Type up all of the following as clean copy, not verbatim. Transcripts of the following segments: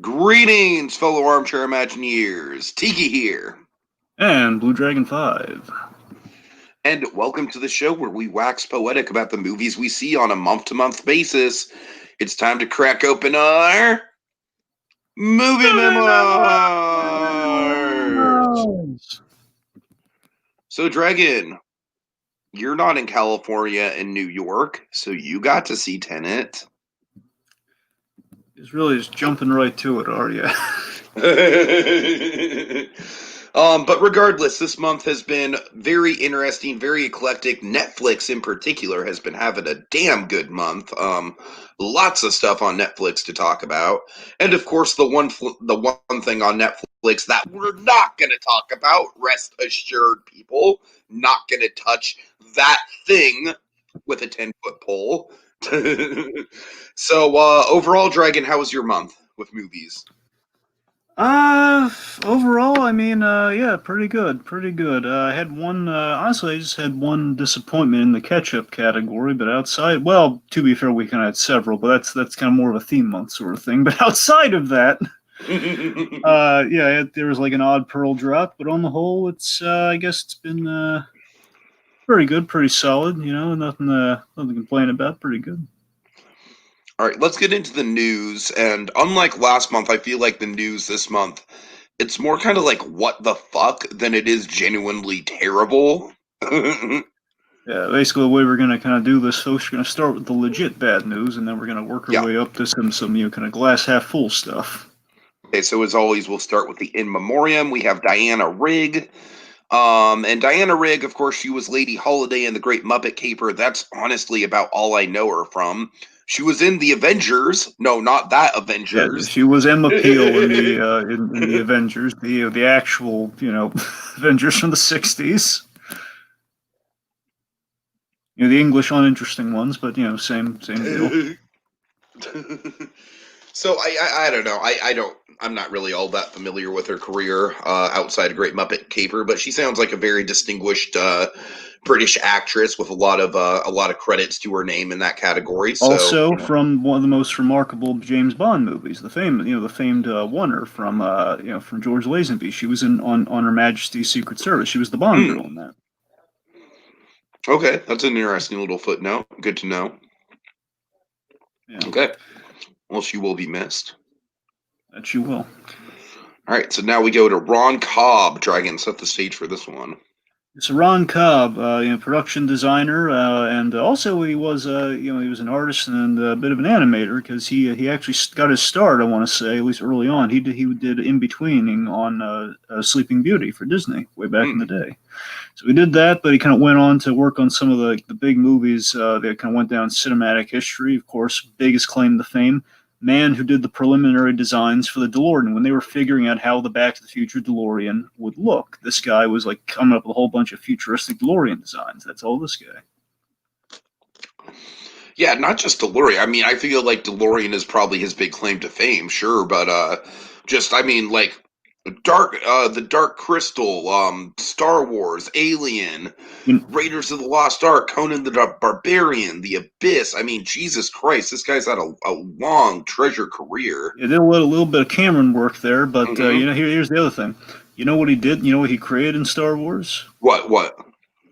Greetings, fellow armchair Imagineers. Tiki here. And Blue Dragon 5. And welcome to the show where we wax poetic about the movies we see on a month-to-month basis. It's time to crack open our movie memoirs. So, Dragon, you're not in California and New York, so you got to see Tenet. It's really just jumping right to it, are you? But regardless, this month has been very interesting, very eclectic. Netflix, in particular, has been having a damn good month. Lots of stuff on Netflix to talk about, and of course, the one thing on Netflix that we're not going to talk about. Rest assured, people, not going to touch that thing with a 10-foot pole. So, overall, Dragon, how was your month with movies? Overall, yeah, pretty good, pretty good. I had one, honestly, I just had one disappointment in the ketchup category, but outside, well, to be fair, we kind of had several, but that's kind of more of a theme month sort of thing. But outside of that, yeah, there was like an odd pearl drop, but on the whole, I guess it's been, pretty good, pretty solid, nothing to complain about, pretty good. All right, let's get into the news. And unlike last month, I feel like the news this month, it's more kind of like what the fuck than it is genuinely terrible. Yeah, basically the way we're going to kind of do this, folks, we're going to start with the legit bad news, and then we're going to work our way up to some kind of glass half full stuff. Okay, so as always, we'll start with the in memoriam. We have Diana Rigg. And Diana Rigg, of course, she was Lady Holiday in The Great Muppet Caper. That's honestly about all I know her from. She was in the Avengers. No, not that Avengers. Yeah, she was Emma Peel in the in the Avengers, the actual Avengers from the '60s. The English uninteresting ones, but same deal. So I don't know. I'm not really all that familiar with her career outside of Great Muppet Caper, but she sounds like a very distinguished British actress with a lot of credits to her name in that category. So, also, from one of the most remarkable James Bond movies, the famed Oneer from George Lazenby. She was on Her Majesty's Secret Service. She was the Bond girl in that. Okay, that's an interesting little footnote. Good to know. Yeah. Okay. Well, she will be missed. That she will. All right, so now we go to Ron Cobb. Dragon, set the stage for this one. It's Ron Cobb, production designer, and also he was he was an artist and a bit of an animator because he actually got his start, I want to say, at least early on. He did in-betweening on Sleeping Beauty for Disney way back in the day. So he did that, but he kind of went on to work on some of the big movies that kind of went down cinematic history. Of course, biggest claim to fame, man who did the preliminary designs for the DeLorean. When they were figuring out how the Back to the Future DeLorean would look, this guy was like coming up with a whole bunch of futuristic DeLorean designs. That's all this guy. Yeah, not just DeLorean. I mean, I feel like DeLorean is probably his big claim to fame, sure, but the Dark Crystal, Star Wars, Alien, Raiders of the Lost Ark, Conan the Barbarian, The Abyss. I mean, Jesus Christ, this guy's had a long treasure career. He did a little bit of Cameron work there, but here's the other thing. You know what he did? You know what he created in Star Wars? What?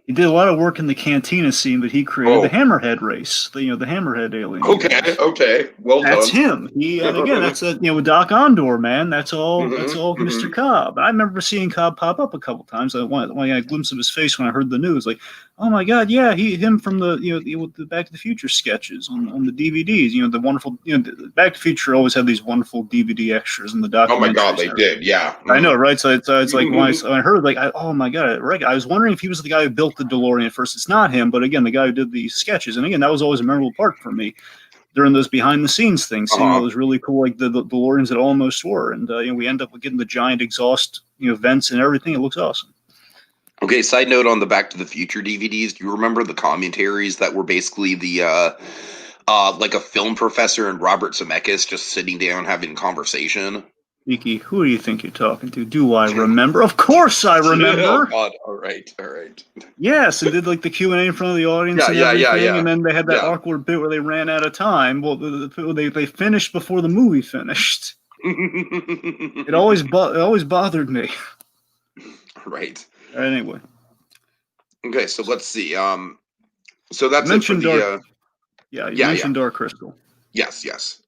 He did a lot of work in the cantina scene, but he created the Hammerhead race, the Hammerhead alien. Okay, well done. That's him. And again, that's with Doc Ondor, man. That's all Mr. Cobb. I remember seeing Cobb pop up a couple times. I got a glimpse of his face when I heard the news. Like, oh my God, yeah, him from the the Back to the Future sketches on the DVDs. The wonderful the Back to the Future always had these wonderful DVD extras in the documentaries. Oh my God, they did, yeah. I know, right? So it's like when I heard oh my God, I was wondering if he was the guy who built the DeLorean at first. It's not him, but again, the guy who did the sketches. And again, that was always a memorable part for me during those behind the scenes things, seeing all those really cool, like the DeLoreans that almost were. And we end up with getting the giant exhaust vents and everything. It looks awesome. Okay, side note on the Back to the Future DVDs, do you remember the commentaries that were basically the like a film professor and Robert Zemeckis just sitting down having conversation? Nikki, who do you think you're talking to? Do I remember? Of course I remember. Oh God! All right. Yes, and did like the Q&A in front of the audience and everything, yeah. And then they had that awkward bit where they ran out of time. Well, they finished before the movie finished. It always bothered me. Right. Anyway, Okay, so let's see. So you that's it for mentioned Dark. the. Yeah, you Yeah, yeah. mentioned Dark Crystal. Yes, yes.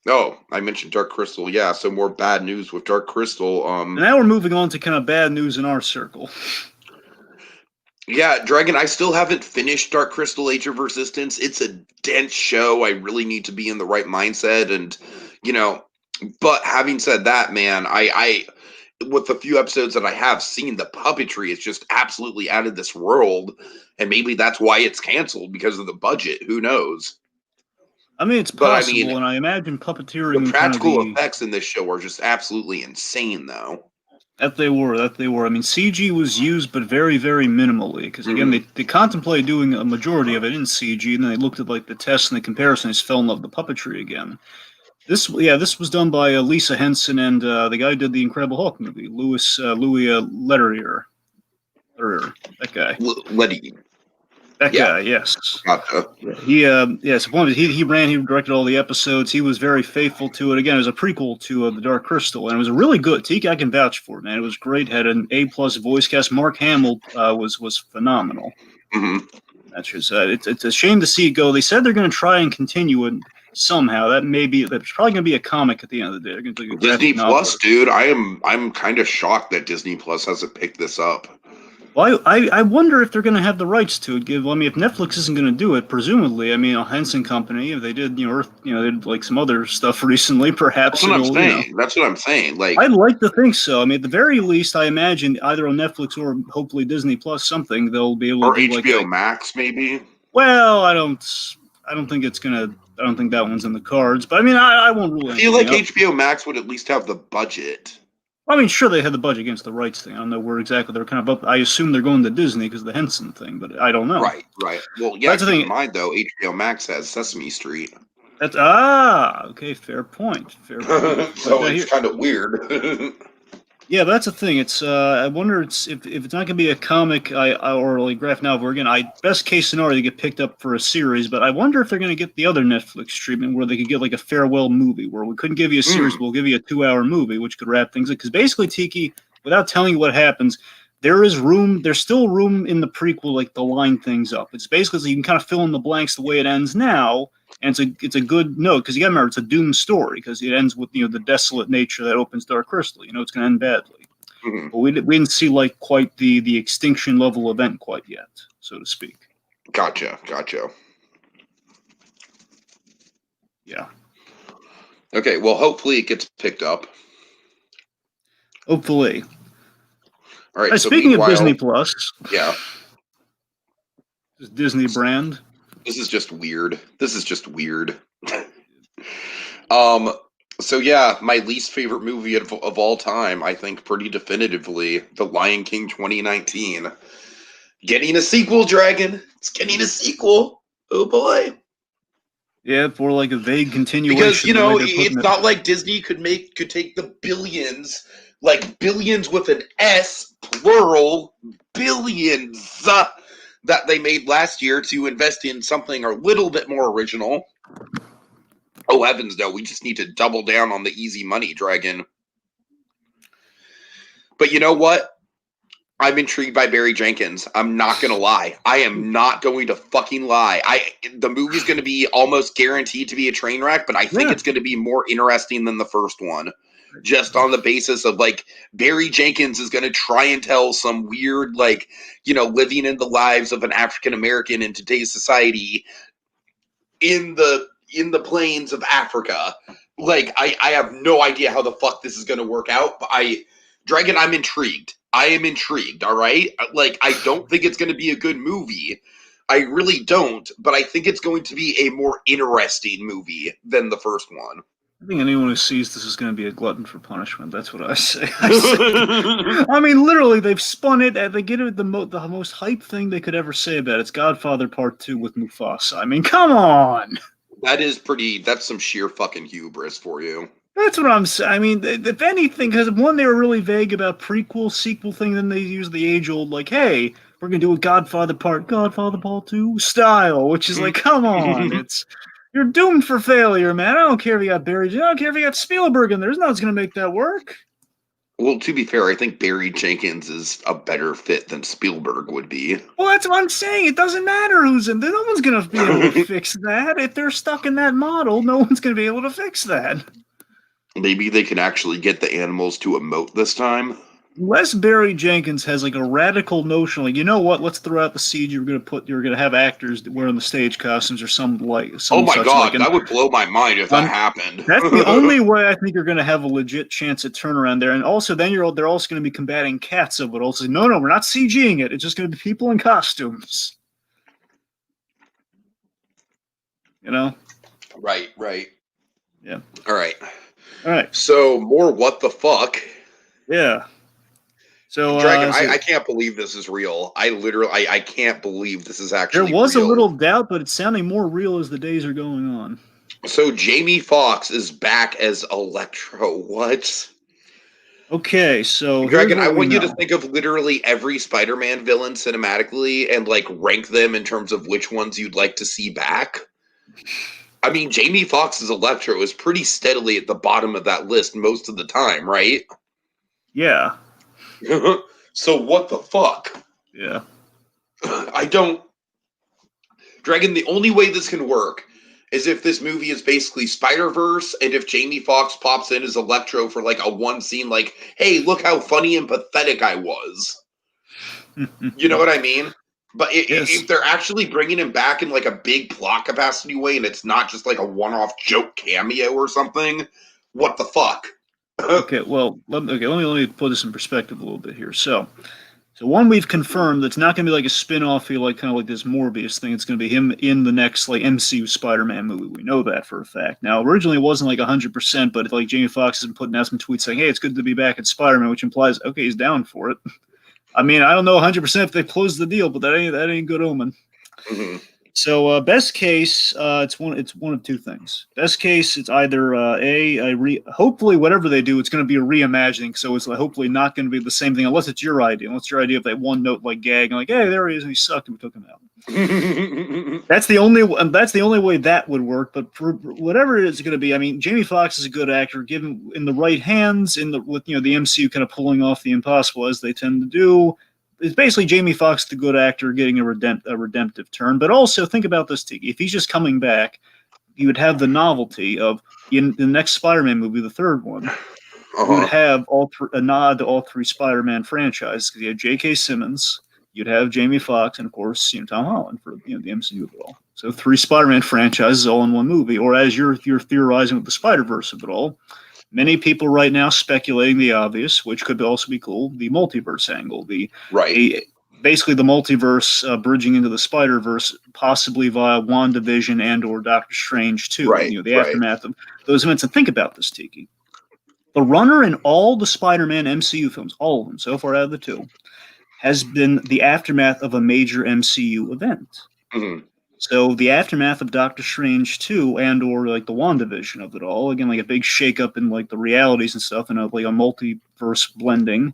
Oh, I mentioned Dark Crystal. Yeah, so more bad news with Dark Crystal. And now we're moving on to kind of bad news in our circle. Yeah, Dragon, I still haven't finished Dark Crystal Age of Resistance. It's a dense show. I really need to be in the right mindset and you know, but having said that, man, I with the few episodes that I have seen, the puppetry is just absolutely out of this world. And maybe that's why it's canceled because of the budget. Who knows? I mean, it's But I mean, possible, and I imagine the puppeteering and kind of practical the effects in this show are just absolutely insane, though. that they were. I mean, CG was used, but very, very minimally. Because again, Hmm. they contemplated doing a majority of it in CG, and then they looked at like the tests and the comparisons, fell in love with the puppetry again. This was done by Lisa Henson and the guy who did the Incredible Hulk movie, Louis Leterrier. That guy. Letty. That Yeah, guy, yes. gotcha. Yeah, he directed all the episodes. He was very faithful to it. Again, it was a prequel to the Dark Crystal, and it was a really good. Tiki, I can vouch for it, man. It was great. Had an A+ voice cast. Mark Hamill was phenomenal. Hmm. That's just it's a shame to see it go. They said they're going to try and continue it somehow. That's probably going to be a comic at the end of the day. They're going to do a Disney graphic novel. Plus, dude. I'm kind of shocked that Disney Plus hasn't picked this up. Well, I wonder if they're going to have the rights to it. I mean, if Netflix isn't going to do it, presumably, I mean, a Henson Company, if they did, they did like some other stuff recently, perhaps That's what I'm it'll, saying. That's what I'm saying. Like, I'd like to think so. I mean, at the very least, I imagine either on Netflix or hopefully Disney Plus something, they'll be able or to do like HBO Max, maybe. well, I don't think it's gonna, I don't think that one's in the cards. But I mean, I won't rule I feel anything like out. HBO Max would at least have the budget. I mean, sure, they had the budget against the rights thing. I don't know where exactly they're kind of up. I assume they're going to Disney because of the Henson thing, but I don't know. Right, right. Well, yeah, That's the keep thing. in mind, though, HBO Max has Sesame Street. That's okay. Fair point. Fair point. So it's kind of weird. Yeah, but that's the thing. It's I wonder if it's not gonna be a comic or like graphic novel again. Best case scenario they get picked up for a series, but I wonder if they're gonna get the other Netflix treatment where they could get like a farewell movie where we couldn't give you a series, but we'll give you a 2-hour movie, which could wrap things up. Because basically, Tiki, without telling you what happens, there's still room in the prequel like to line things up. It's basically so you can kind of fill in the blanks the way it ends now. And it's a good note because you got to remember it's a doomed story because it ends with the desolate nature that opens Dark Crystal. It's going to end badly. Mm-hmm. But we didn't see like quite the extinction level event quite yet, so to speak. Gotcha. Yeah. Okay, well, hopefully it gets picked up. Hopefully. All right. So speaking of Disney Plus, yeah, Disney brand. This is just weird. So yeah, my least favorite movie of all time, I think pretty definitively, The Lion King 2019. Getting a sequel, Dragon. It's getting a sequel. Oh boy. Yeah, for like a vague continuation. Because it's not like Disney could take the billions, like billions with an S, plural, billions that they made last year to invest in something a little bit more original. Oh heavens, no! We just need to double down on the easy money, Dragon. But you know what? I'm intrigued by Barry Jenkins. I'm not gonna lie. I am not going to fucking lie. The movie's gonna be almost guaranteed to be a train wreck, but I think it's gonna be more interesting than the first one. Just on the basis of like Barry Jenkins is gonna try and tell some weird, like, living in the lives of an African American in today's society in the plains of Africa. Like, I have no idea how the fuck this is gonna work out, but Dragon, I'm intrigued. I am intrigued, all right? Like, I don't think it's going to be a good movie. I really don't, but I think it's going to be a more interesting movie than the first one. I think anyone who sees this is going to be a glutton for punishment. That's what I say. I mean, literally, they've spun it, and they get it the most hype thing they could ever say about it. It's Godfather Part 2 with Mufasa. I mean, come on! That's some sheer fucking hubris for you. That's what I'm saying. I mean, if anything, because one, they were really vague about prequel, sequel thing, then they used the age-old, like, hey, we're going to do a Godfather Part 2 style, which is like, come on. You're doomed for failure, man. I don't care if you got Barry. I don't care if you got Spielberg in there. There's nothing's going to make that work. Well, to be fair, I think Barry Jenkins is a better fit than Spielberg would be. Well, that's what I'm saying. It doesn't matter who's in there. No one's going to be able to fix that. If they're stuck in that model, no one's going to be able to fix that. Maybe they can actually get the animals to emote this time. Unless Barry Jenkins has like a radical notion, like, you know what? Let's throw out the siege. You're gonna have actors wearing the stage costumes or some like. Some oh my such god, like, that would blow my mind if that happened. That's the only way I think you're going to have a legit chance at turnaround there. And also, then they're also going to be combating cats of it. Also, no, we're not CGing it. It's just going to be people in costumes. You know? Right. Yeah. All right. All right. So more what the fuck. Yeah. So Dragon, I can't believe this is real. I can't believe this is actually there was real. a little doubt, but it's sounding more real as the days are going on. So Jamie Foxx is back as Electro. What? Okay, so Dragon, I want you to think of literally every Spider-Man villain cinematically and like rank them in terms of which ones you'd like to see back. I mean, Jamie Foxx's Electro is pretty steadily at the bottom of that list most of the time, right? Yeah. So what the fuck? Yeah. I don't... Dragon, the only way this can work is if this movie is basically Spider-Verse, and if Jamie Foxx pops in as Electro for like a one scene, like, hey, look how funny and pathetic I was. You know what I mean? But if they're actually bringing him back in like a big plot capacity way, and it's not just like a one-off joke cameo or something, what the fuck? Okay, well, let me put this in perspective a little bit here. So one we've confirmed that's not going to be like a spin-off, like kind of like this Morbius thing. It's going to be him in the next like MCU Spider-Man movie. We know that for a fact. Now, originally it wasn't like 100%, but like Jamie Foxx has been putting out some tweets saying, "Hey, it's good to be back at Spider-Man," which implies, okay, he's down for it. I mean, I don't know 100% if they closed the deal, but that ain't good omen. Mm-hmm. So best case, it's one of two things. Best case, it's either hopefully whatever they do, it's going to be a reimagining. So it's hopefully not going to be the same thing, unless it's your idea. Unless your idea of that one note like gag, and like, hey, there he is, and he sucked, and we took him out. That's the only way that would work. But for whatever it is going to be, I mean, Jamie Foxx is a good actor, given in the right hands, with the MCU kind of pulling off the impossible as they tend to do. It's basically Jamie Foxx, the good actor, getting a redemptive turn. But also think about this, Tiki. If he's just coming back, you would have the novelty of in the next Spider-Man movie, the third one. You would have a nod to all three Spider-Man franchises. Because you had J.K. Simmons, you'd have Jamie Foxx, and of course, Tom Holland for the MCU of it all. So 3 Spider-Man franchises all in one movie. Or as you're theorizing with the Spider-Verse of it all. Many people right now speculating the obvious, which could also be cool, the multiverse angle. Basically the multiverse bridging into the Spider-Verse, possibly via WandaVision and or Doctor Strange too. Right, the aftermath of those events. And think about this, Tiki. The runner in all the Spider-Man MCU films, all of them, so far out of the 2, has been the aftermath of a major MCU event. Mm-hmm. So the aftermath of Doctor Strange 2 and or like the WandaVision of it all, again, like a big shakeup in like the realities and stuff, and like a multiverse blending.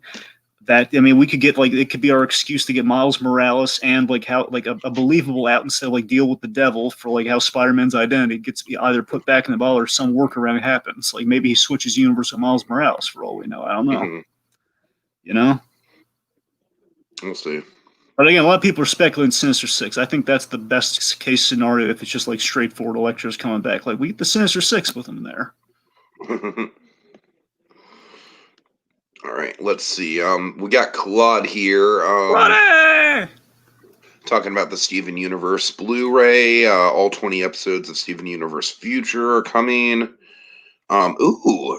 That, I mean, we could get like, it could be our excuse to get Miles Morales and like how like a believable out instead of like deal with the devil for like how Spider-Man's identity gets either put back in the bottle or some workaround happens. Like maybe he switches universe with Miles Morales for all we know. I don't know. Mm-hmm. You know? We'll see. But again, a lot of people are speculating Sinister Six. I think that's the best case scenario if it's just like straightforward Electro's coming back. Like we get the Sinister Six with him there. All right, let's see. We got Claude here. Talking about the Steven Universe Blu-ray. All 20 episodes of Steven Universe Future are coming.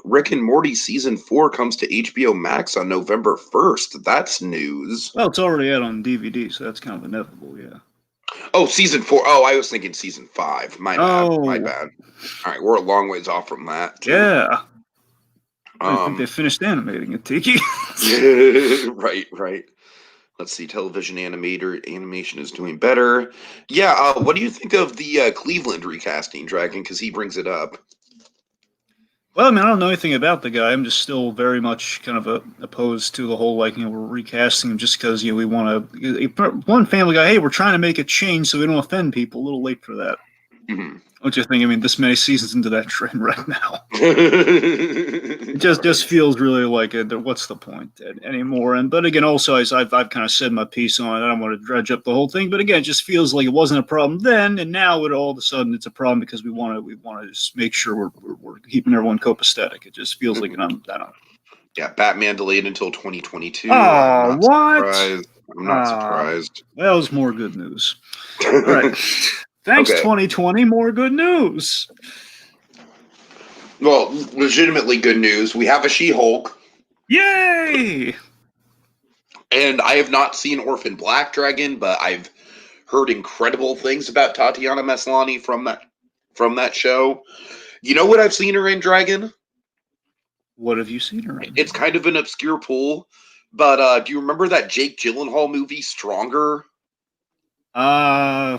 Rick and Morty Season 4 comes to HBO Max on November 1st. That's news. Well, it's already out on DVD, so that's kind of inevitable, yeah. Oh, Season 4. Oh, I was thinking Season 5. My bad. All right, we're a long ways off from that, too. Yeah. I think they finished animating it, Tiki. Right. Let's see. Television animation is doing better. Yeah. What do you think of the Cleveland recasting, Dragon? Because he brings it up. Well, I mean, I don't know anything about the guy. I'm just still very much kind of opposed to the whole we're recasting him just because we want to. One Family Guy, hey, we're trying to make a change so we don't offend people. A little late for that. Mm-hmm. Don't you think? I mean, this many seasons into that train right now, it just feels really like what's the point anymore? And but again, also as I've kind of said my piece on it, I don't want to dredge up the whole thing, but again, it just feels like it wasn't a problem then, and now it all of a sudden it's a problem because we want to just make sure we're keeping everyone copacetic. It just feels like I don't know. Yeah, Batman delayed until 2022. I'm Oh, not what? surprised. I'm not surprised. That was more good news. All right. Thanks, Okay. 2020. More good news. Well, legitimately good news. We have a She-Hulk, Yay! and I have not seen Orphan Black Dragon, but I've heard incredible things about Tatiana Maslany from that show. You know what I've seen her in, Dragon? What have you seen her in? It's kind of an obscure pool, but do you remember that Jake Gyllenhaal movie, Stronger? Uh,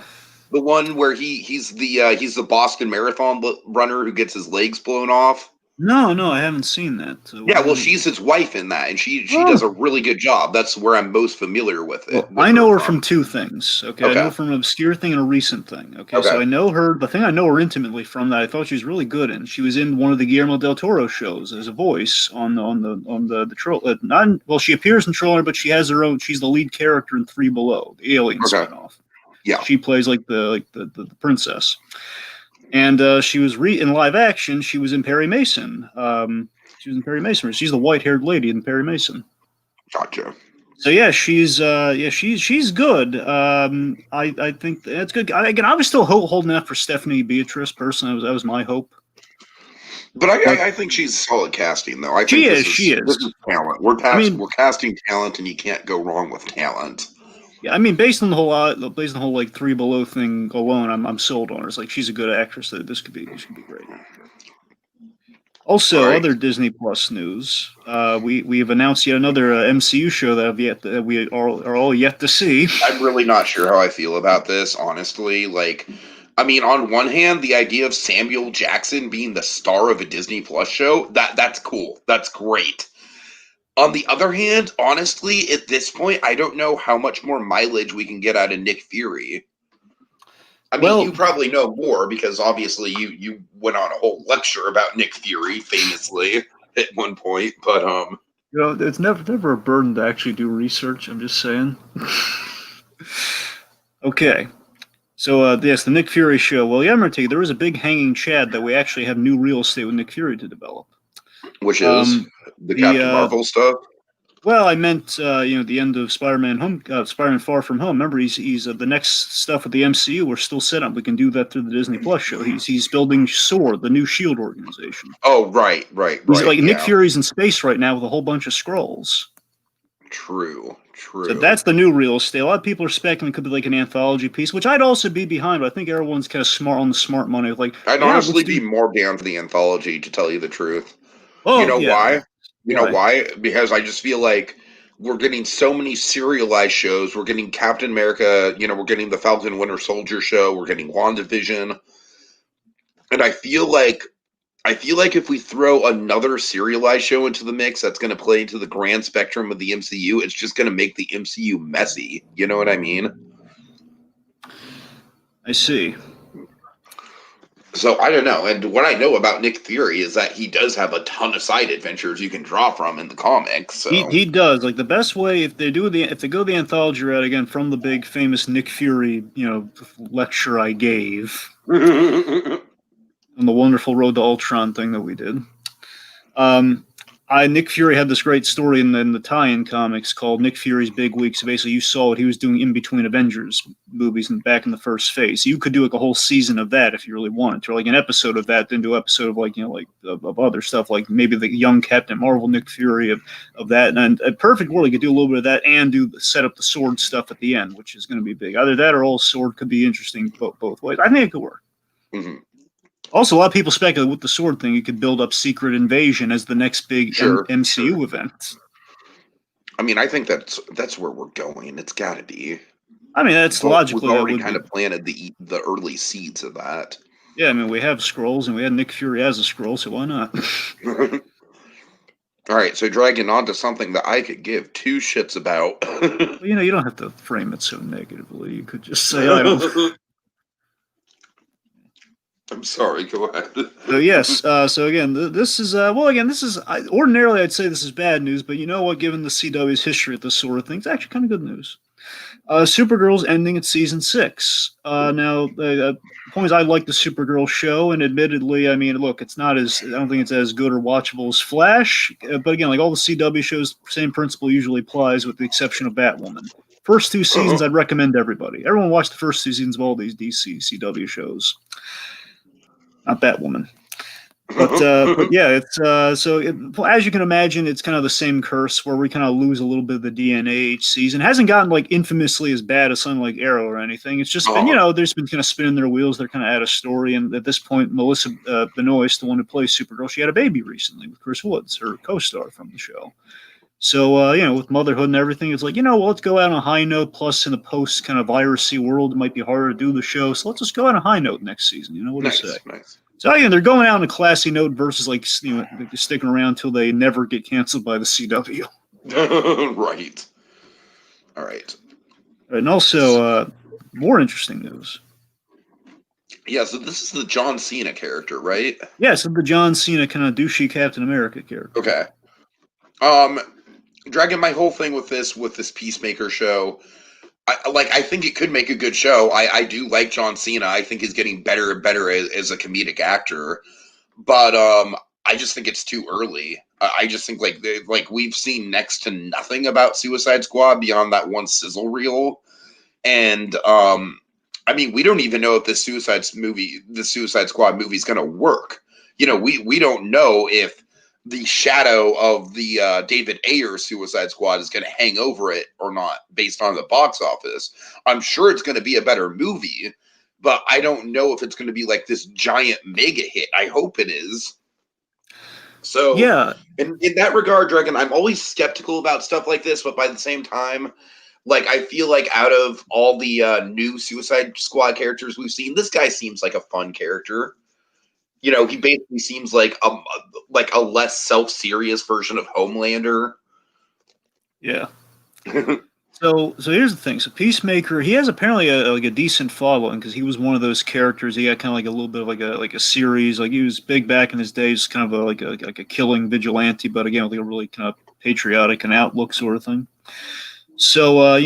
The one where he's the Boston Marathon runner who gets his legs blown off. no, I haven't seen that. Yeah, well, she's his wife in that, and she does a Oh, really good job. That's where I'm most familiar with well, with I her know her from. from two things. Okay, I know Okay, her from an obscure thing and a recent thing. Okay, so okay, I know her. The thing I know her intimately from that I thought she was really good in. She was in one of the Guillermo del Toro shows as a voice on the troll. Not well, she appears in Troller, but she has her own. She's the lead character in Three Below, the Alien okay, spinoff. yeah, She plays like the princess. And she was in live action. She was in Perry Mason. She was in Perry Mason. She's the white-haired lady in Perry Mason. gotcha. So yeah, she's good. I think that's good. Again, I was still holding out for Stephanie Beatrice. Personally, that was my hope. But But I think she's solid casting, though. I think she is. She this is. is talent. I mean, We're casting talent, and you can't go wrong with talent. yeah. I mean, based on the whole like Three Below thing alone, I'm sold on her. It's like she's a good actress. That this could be great. All Also, right, other Disney Plus news. We've announced yet another MCU show that we are all yet to see. I'm really not sure how I feel about this, honestly. Like, I mean, on one hand, the idea of Samuel Jackson being the star of a Disney Plus show, that's cool. That's great. On the other hand, honestly, at this point, I don't know how much more mileage we can get out of Nick Fury. I mean, you Well, probably know more because obviously you went on a whole lecture about Nick Fury famously at one point, but it's never a burden to actually do research. I'm just saying. Okay, so yes, the Nick Fury show. Well, yeah, I'm gonna tell you, there is a big hanging chad that we actually have new real estate with Nick Fury to develop. which is Um, the the Captain Marvel stuff. Well, I meant the end of Spider-Man Far From Home. Remember, he's the next stuff with the MCU. We're still set up. We can do that through the Disney Plus show. He's building SWORD, the new Shield organization. Oh, He's right. like Nick Yeah, Fury's in space right now with a whole bunch of scrolls. So true. that's the new real estate. A lot of people are speculating it could be like an anthology piece, which I'd also be behind. But I think everyone's kind of smart on the smart money. Like, I'd yeah, honestly let's be do. more down for the anthology, to tell you the truth. You Oh know yeah, why? You know why? why? Because I just feel like we're getting so many serialized shows. We're getting Captain America, we're getting the Falcon Winter Soldier show, we're getting WandaVision. And I feel like if we throw another serialized show into the mix that's going to play into the grand spectrum of the MCU, it's just going to make the MCU messy. You know what I mean? I see. So I don't know. And what I know about Nick Fury is that he does have a ton of side adventures you can draw from in the comics. So He does like the best way if they go the anthology route again from the big famous Nick Fury lecture I gave on the wonderful Road to Ultron thing that we did. Um, Nick Fury had this great story in the tie-in comics called Nick Fury's Big Week. So basically, you saw what he was doing in between Avengers movies and back in the first phase. You could do like a whole season of that if you really wanted to, or like an episode of that, then do an episode of of other stuff, like maybe the young Captain Marvel Nick Fury of that. And a perfect world, you could do a little bit of that and set up the sword stuff at the end, which is going to be big. Either that or all sword could be interesting both ways. I think it could work. mhm. Also, a lot of people speculate with the sword thing, you could build up Secret Invasion as the next big MCU event. I mean, I think that's where we're going. It's got to be. I mean, that's We've logically that already would kind be. of planted the early seeds of that. Yeah, I mean, we have scrolls and we had Nick Fury as a scroll, so why not? All right, so dragging on to something that I could give two shits about. Well, you don't have to frame it so negatively. You could just say, I don't. I'm sorry. Go ahead. So yes, so again, this is well, again, this is ordinarily I'd say this is bad news, but you know what? Given the CW's history with this sort of thing, it's actually kind of good news. Supergirl's ending at season 6. Now, the point is, I like the Supergirl show, and admittedly, I mean, look, it's not as I don't think it's as good or watchable as Flash, but again, like all the CW shows, same principle usually applies, with the exception of Batwoman. First 2 seasons, I'd recommend everybody. Everyone watch the first 2 seasons of all these DC CW shows. Not Batwoman. But yeah, it's well, as you can imagine, it's kind of the same curse where we kind of lose a little bit of the DNA each season. It hasn't gotten like infamously as bad as something like Arrow or anything. It's just been, there's been kind of spinning their wheels. They're kind of out of story. And at this point, Melissa Benoist, the one who plays Supergirl, she had a baby recently with Chris Woods, her co-star from the show. So, with motherhood and everything, it's like, well, let's go out on a high note. Plus, in the post kind of virusy world, it might be harder to do the show. So let's just go out on a high note next season. What do you say? Nice. So they're going out on a classy note versus like sticking around until they never get canceled by the CW. Right. All right. And also, more interesting news. Yeah, so this is the John Cena character, right? Yeah, so the John Cena kind of douchey Captain America character. Okay. Dragon, my whole thing with this Peacemaker show, I think it could make a good show. I do like John Cena. I think he's getting better and better as a comedic actor. But I just think it's too early. I just think like we've seen next to nothing about Suicide Squad beyond that one sizzle reel. And I mean, we don't even know if the Suicide Squad movie is going to work. We don't know if the shadow of the David Ayer Suicide Squad is going to hang over it or not based on the box office. I'm sure it's going to be a better movie, but I don't know if it's going to be like this giant mega hit. I hope it is. So yeah, in that regard, Dragon, I'm always skeptical about stuff like this, but by the same time, like I feel like out of all the new Suicide Squad characters we've seen, this guy seems like a fun character. He basically seems like a less self-serious version of Homelander. Yeah. So here's the thing. So Peacemaker, he has apparently a decent following because he was one of those characters. He had kind of like a little bit of like a series. Like he was big back in his days, kind of like a killing vigilante, but again with like a really kind of patriotic and outlook sort of thing. So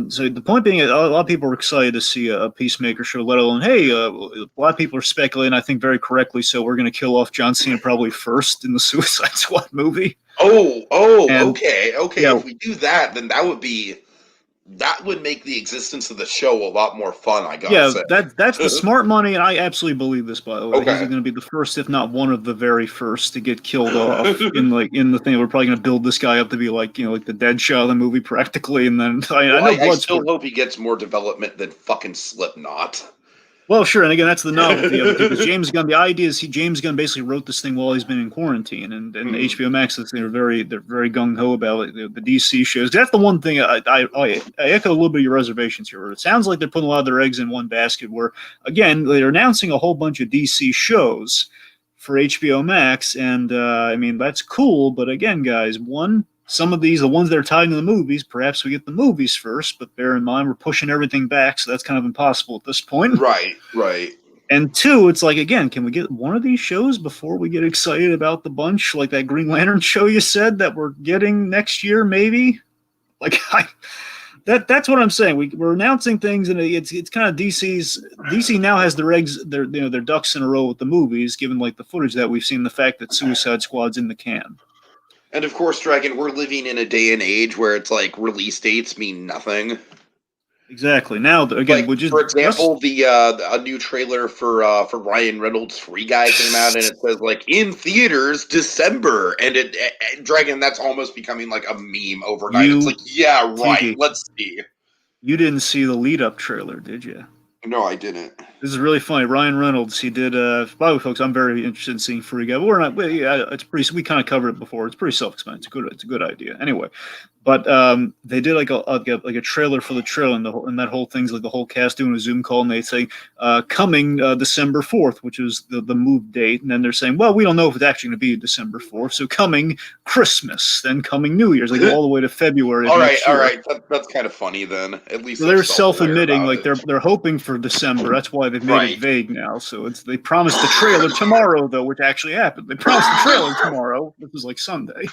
so the point being, a lot of people are excited to see a Peacemaker show. Let alone, hey, a lot of people are speculating. I think very correctly. So we're going to kill off John Cena probably first in the Suicide Squad movie. Okay. Yeah. If we do that, then that would make the existence of the show a lot more fun. I gotta say. That's the smart money, and I absolutely believe this. By the way, Okay. He's going to be the first, if not one of the very first, to get killed off in the thing. We're probably going to build this guy up to be like like the Deadshot of the movie practically, and then I still hope he gets more development than fucking Slipknot. Well, sure, and again, that's the novelty of it because James Gunn. The idea is James Gunn basically wrote this thing while he's been in quarantine, and HBO Max, they're very gung ho about it. The DC shows. That's the one thing I echo a little bit of your reservations here. It sounds like they're putting a lot of their eggs in one basket. Where again, they're announcing a whole bunch of DC shows for HBO Max, and I mean that's cool. But again, guys, some of these, the ones that are tied to the movies, perhaps we get the movies first, but bear in mind we're pushing everything back, so that's kind of impossible at this point. Right. And two, it's like, again, can we get one of these shows before we get excited about the bunch, like that Green Lantern show you said that we're getting next year, maybe? Like, that's what I'm saying. We're announcing things, and it's kind of DC now has their ducks in a row with the movies, given like the footage that we've seen, the fact that Suicide Squad's in the can. And of course, Dragon, we're living in a day and age where it's like release dates mean nothing. Exactly. Now, again, for example, a new trailer for Ryan Reynolds' Free Guy came out, and it says like in theaters December, and Dragon, that's almost becoming like a meme overnight. It's like, yeah, right. Tiki, let's see. You didn't see the lead-up trailer, did you? No, I didn't. This is really funny. Ryan Reynolds, he did. By the way, folks, I'm very interested in seeing Free Guy. But we're not. It's pretty. We kind of covered it before. It's pretty self-explanatory. It's a good idea. Anyway, But they did like a trailer for the trailer, and that whole thing's like the whole cast doing a Zoom call, and they say coming December 4th, which is the move date, and then they're saying, well, we don't know if it's actually going to be December 4th, so coming Christmas, then coming New Year's, like all the way to February. All right, all right, that's kind of funny then. At least So they're self-aware self-admitting, about like it. they're hoping for December. That's why they've made Right. it vague now. So they promised the trailer tomorrow, though, which actually happened. They promised the trailer tomorrow, which was like Sunday.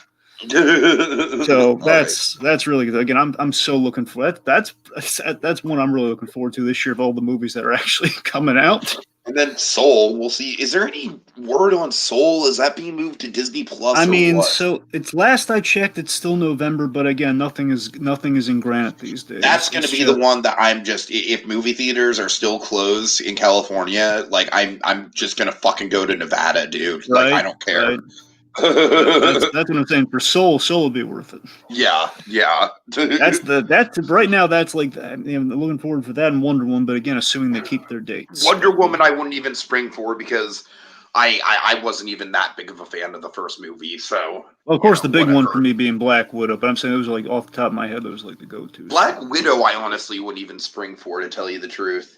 So that's really good. Again, I'm so looking for that. That's one I'm really looking forward to this year of all the movies that are actually coming out. And then Soul, we'll see. Is there any word on Soul? Is that being moved to Disney Plus? I mean, what? so it's last I checked, it's still November, but again, nothing is in granite these days. That's going to be the one that I'm just, if movie theaters are still closed in California, like I'm just going to fucking go to Nevada, dude. Right, like I don't care. Right. that's what I'm saying. For Soul would be worth it. Yeah. that's right now. That's like I'm looking forward for that and Wonder Woman, but again, assuming they keep their dates. Wonder Woman, I wouldn't even spring for because I wasn't even that big of a fan of the first movie. So, well, of course, the big one for me being Black Widow, but I'm saying those are like off the top of my head, those like the go-tos. Black Widow, I honestly wouldn't even spring for, to tell you the truth.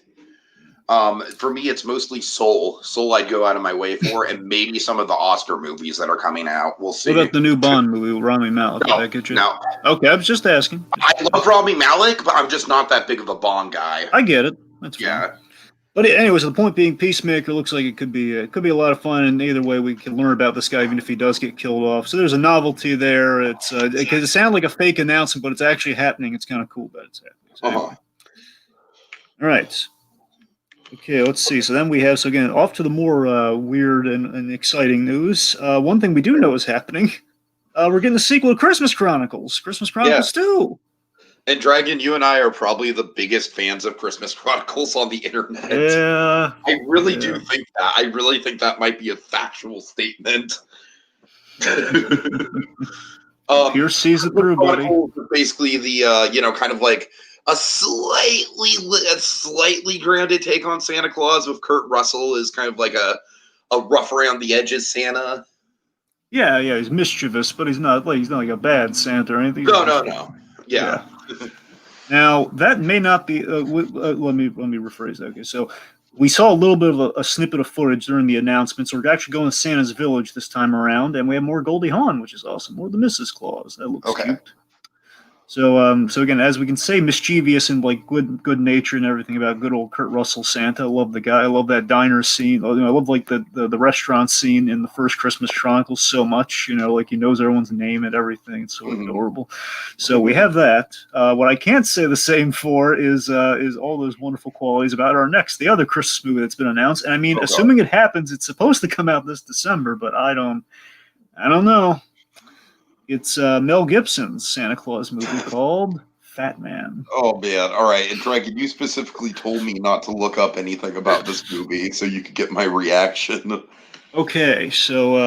For me, it's mostly Soul. Soul, I'd go out of my way for, and maybe some of the Oscar movies that are coming out. We'll see. What about the new Bond movie with Rami Malek? No, Did that get you? No. Okay, I was just asking. I love Rami Malek, but I'm just not that big of a Bond guy. I get it. That's fine. But anyways, the point being, Peacemaker looks like it could be a lot of fun, and either way, we can learn about this guy even if he does get killed off. So there's a novelty there. It's because it sounds like a fake announcement, but it's actually happening. It's kind of cool that it's happening. So anyway. All right. Okay, let's see. So then we have, again, off to the more weird and exciting news. One thing we do know is happening. We're getting the sequel to Christmas Chronicles. Christmas Chronicles 2. And Dragon, you and I are probably the biggest fans of Christmas Chronicles on the internet. Yeah. I really do think that. I really think that might be a factual statement. Pierce sees it through, buddy. Basically, the kind of like a slightly grounded take on Santa Claus with Kurt Russell is kind of like a rough around the edges Santa. Yeah, he's mischievous, but he's not like a bad Santa or anything. No. Yeah. Now that may not be. Let me rephrase that. Okay, so we saw a little bit of a snippet of footage during the announcements. We're actually going to Santa's Village this time around, and we have more Goldie Hawn, which is awesome. More the Mrs. Claus. That looks cute. So again, as we can say, mischievous and like good nature and everything about good old Kurt Russell Santa. I love the guy. I love that diner scene. I love like the restaurant scene in the first Christmas Chronicles so much. Like he knows everyone's name and everything. It's so adorable. So we have that. What I can't say the same for is all those wonderful qualities about the other Christmas movie that's been announced. And I mean, assuming it happens, it's supposed to come out this December, but I don't know. It's Mel Gibson's Santa Claus movie called Fat Man. Oh, man. All right. And Dragon, you specifically told me not to look up anything about this movie so you could get my reaction. Okay, so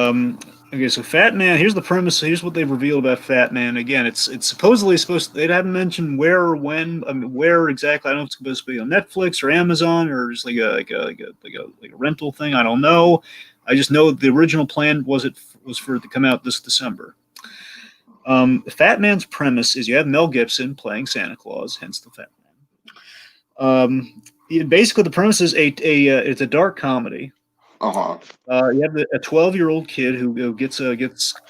Fat Man, here's the premise. Here's what they've revealed about Fat Man. Again, it's supposedly supposed to, they haven't mentioned where or when, where exactly. I don't know if it's supposed to be on Netflix or Amazon or just like a rental thing. I don't know. I just know the original plan was for it to come out this December. Fat Man's premise is you have Mel Gibson playing Santa Claus, hence the Fat Man. Basically, the premise is it's a dark comedy. You have a 12-year-old kid who gets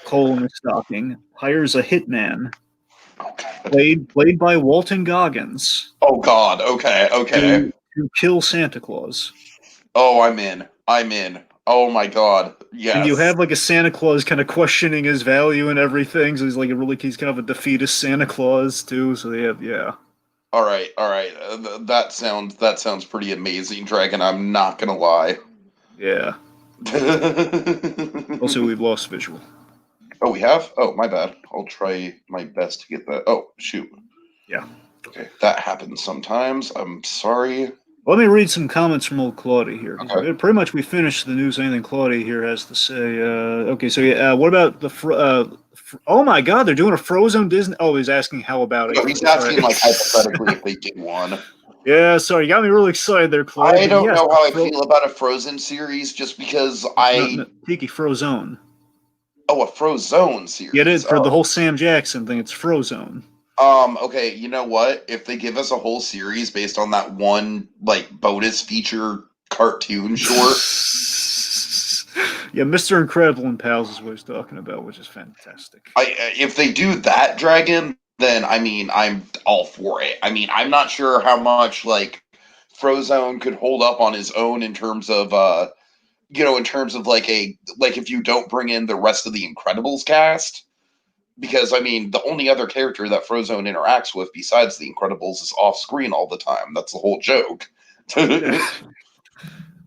coal in his stocking, hires a hitman, played by Walton Goggins. Oh God! Okay. To kill Santa Claus. Oh, I'm in. Oh my God! Yes. And you have like a Santa Claus kind of questioning his value and everything. So he's kind of a defeatist Santa Claus too. So they have All right. That sounds pretty amazing, Dragon. I'm not gonna lie. Yeah. Also, we've lost visual. Oh, we have? Oh, my bad. I'll try my best to get that. Oh, shoot. Yeah. Okay, that happens sometimes. I'm sorry. Let me read some comments from old Claudia here. Okay. Pretty much we finished the news. Anything Claudia here has to say. What about the... oh my God, they're doing a Frozone Disney... Oh, he's asking how about it. No, he's asking like hypothetically if they did one. Yeah, sorry, you got me really excited there, Claudia. I don't know how I feel about a Frozen series just because Tiki Frozone. Oh, a Frozone Get series. it? For the whole Sam Jackson thing, it's Frozone. Okay, you know what? If they give us a whole series based on that one like bonus feature cartoon short, Yeah, Mr. Incredible and Pals is what he's talking about, which is fantastic. if they do that Dragon, then I mean I'm all for it. I mean I'm not sure how much like Frozone could hold up on his own in terms of in terms of like if you don't bring in the rest of the Incredibles cast. Because I mean, the only other character that Frozone interacts with besides the Incredibles is off screen all the time. That's the whole joke.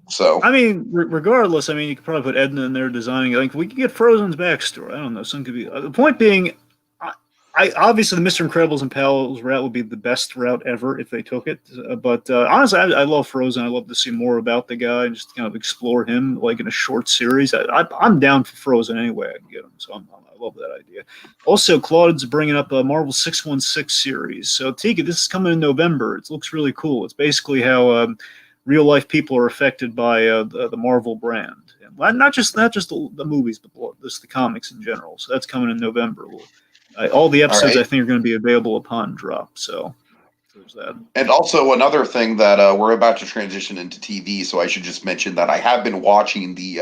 So I mean, regardless, I mean, you could probably put Edna in there designing. Like, we could get Frozen's backstory. I don't know. Some could be. The point being, I obviously the Mr. Incredibles and Pals route would be the best route ever if they took it. But honestly, I love Frozen. I love to see more about the guy and just kind of explore him like in a short series. I'm down for Frozen anyway I can get him. So I love that idea. Also, Claude's bringing up a Marvel 616 series. So Tiki, this is coming in November. It looks really cool. It's basically how real life people are affected by the Marvel brand. And not just the movies, but just the comics in general. So that's coming in November. All the all episodes right. I think are going to be available upon drop. So there's that. And also another thing that we're about to transition into TV, so I should just mention that I have been watching the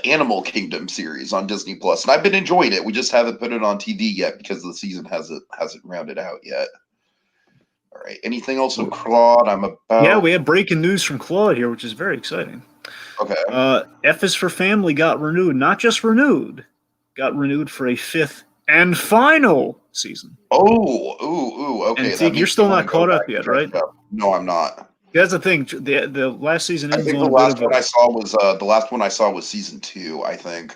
Animal Kingdom series on Disney Plus, and I've been enjoying it. We just haven't put it on TV yet because the season hasn't rounded out yet. All right. Anything else on Claude? I'm Yeah, about we have breaking news from Claude here, which is very exciting. okay. F is for Family got renewed, not just renewed, got renewed for a fifth and final season. Oh, ooh, And okay. That Teague, you're makes me still want not to go caught back up and yet, catch right? up. No, I'm not. That's the thing. The last season I ends think on the a bit last of a one I saw was the last one I saw was season 2. I think.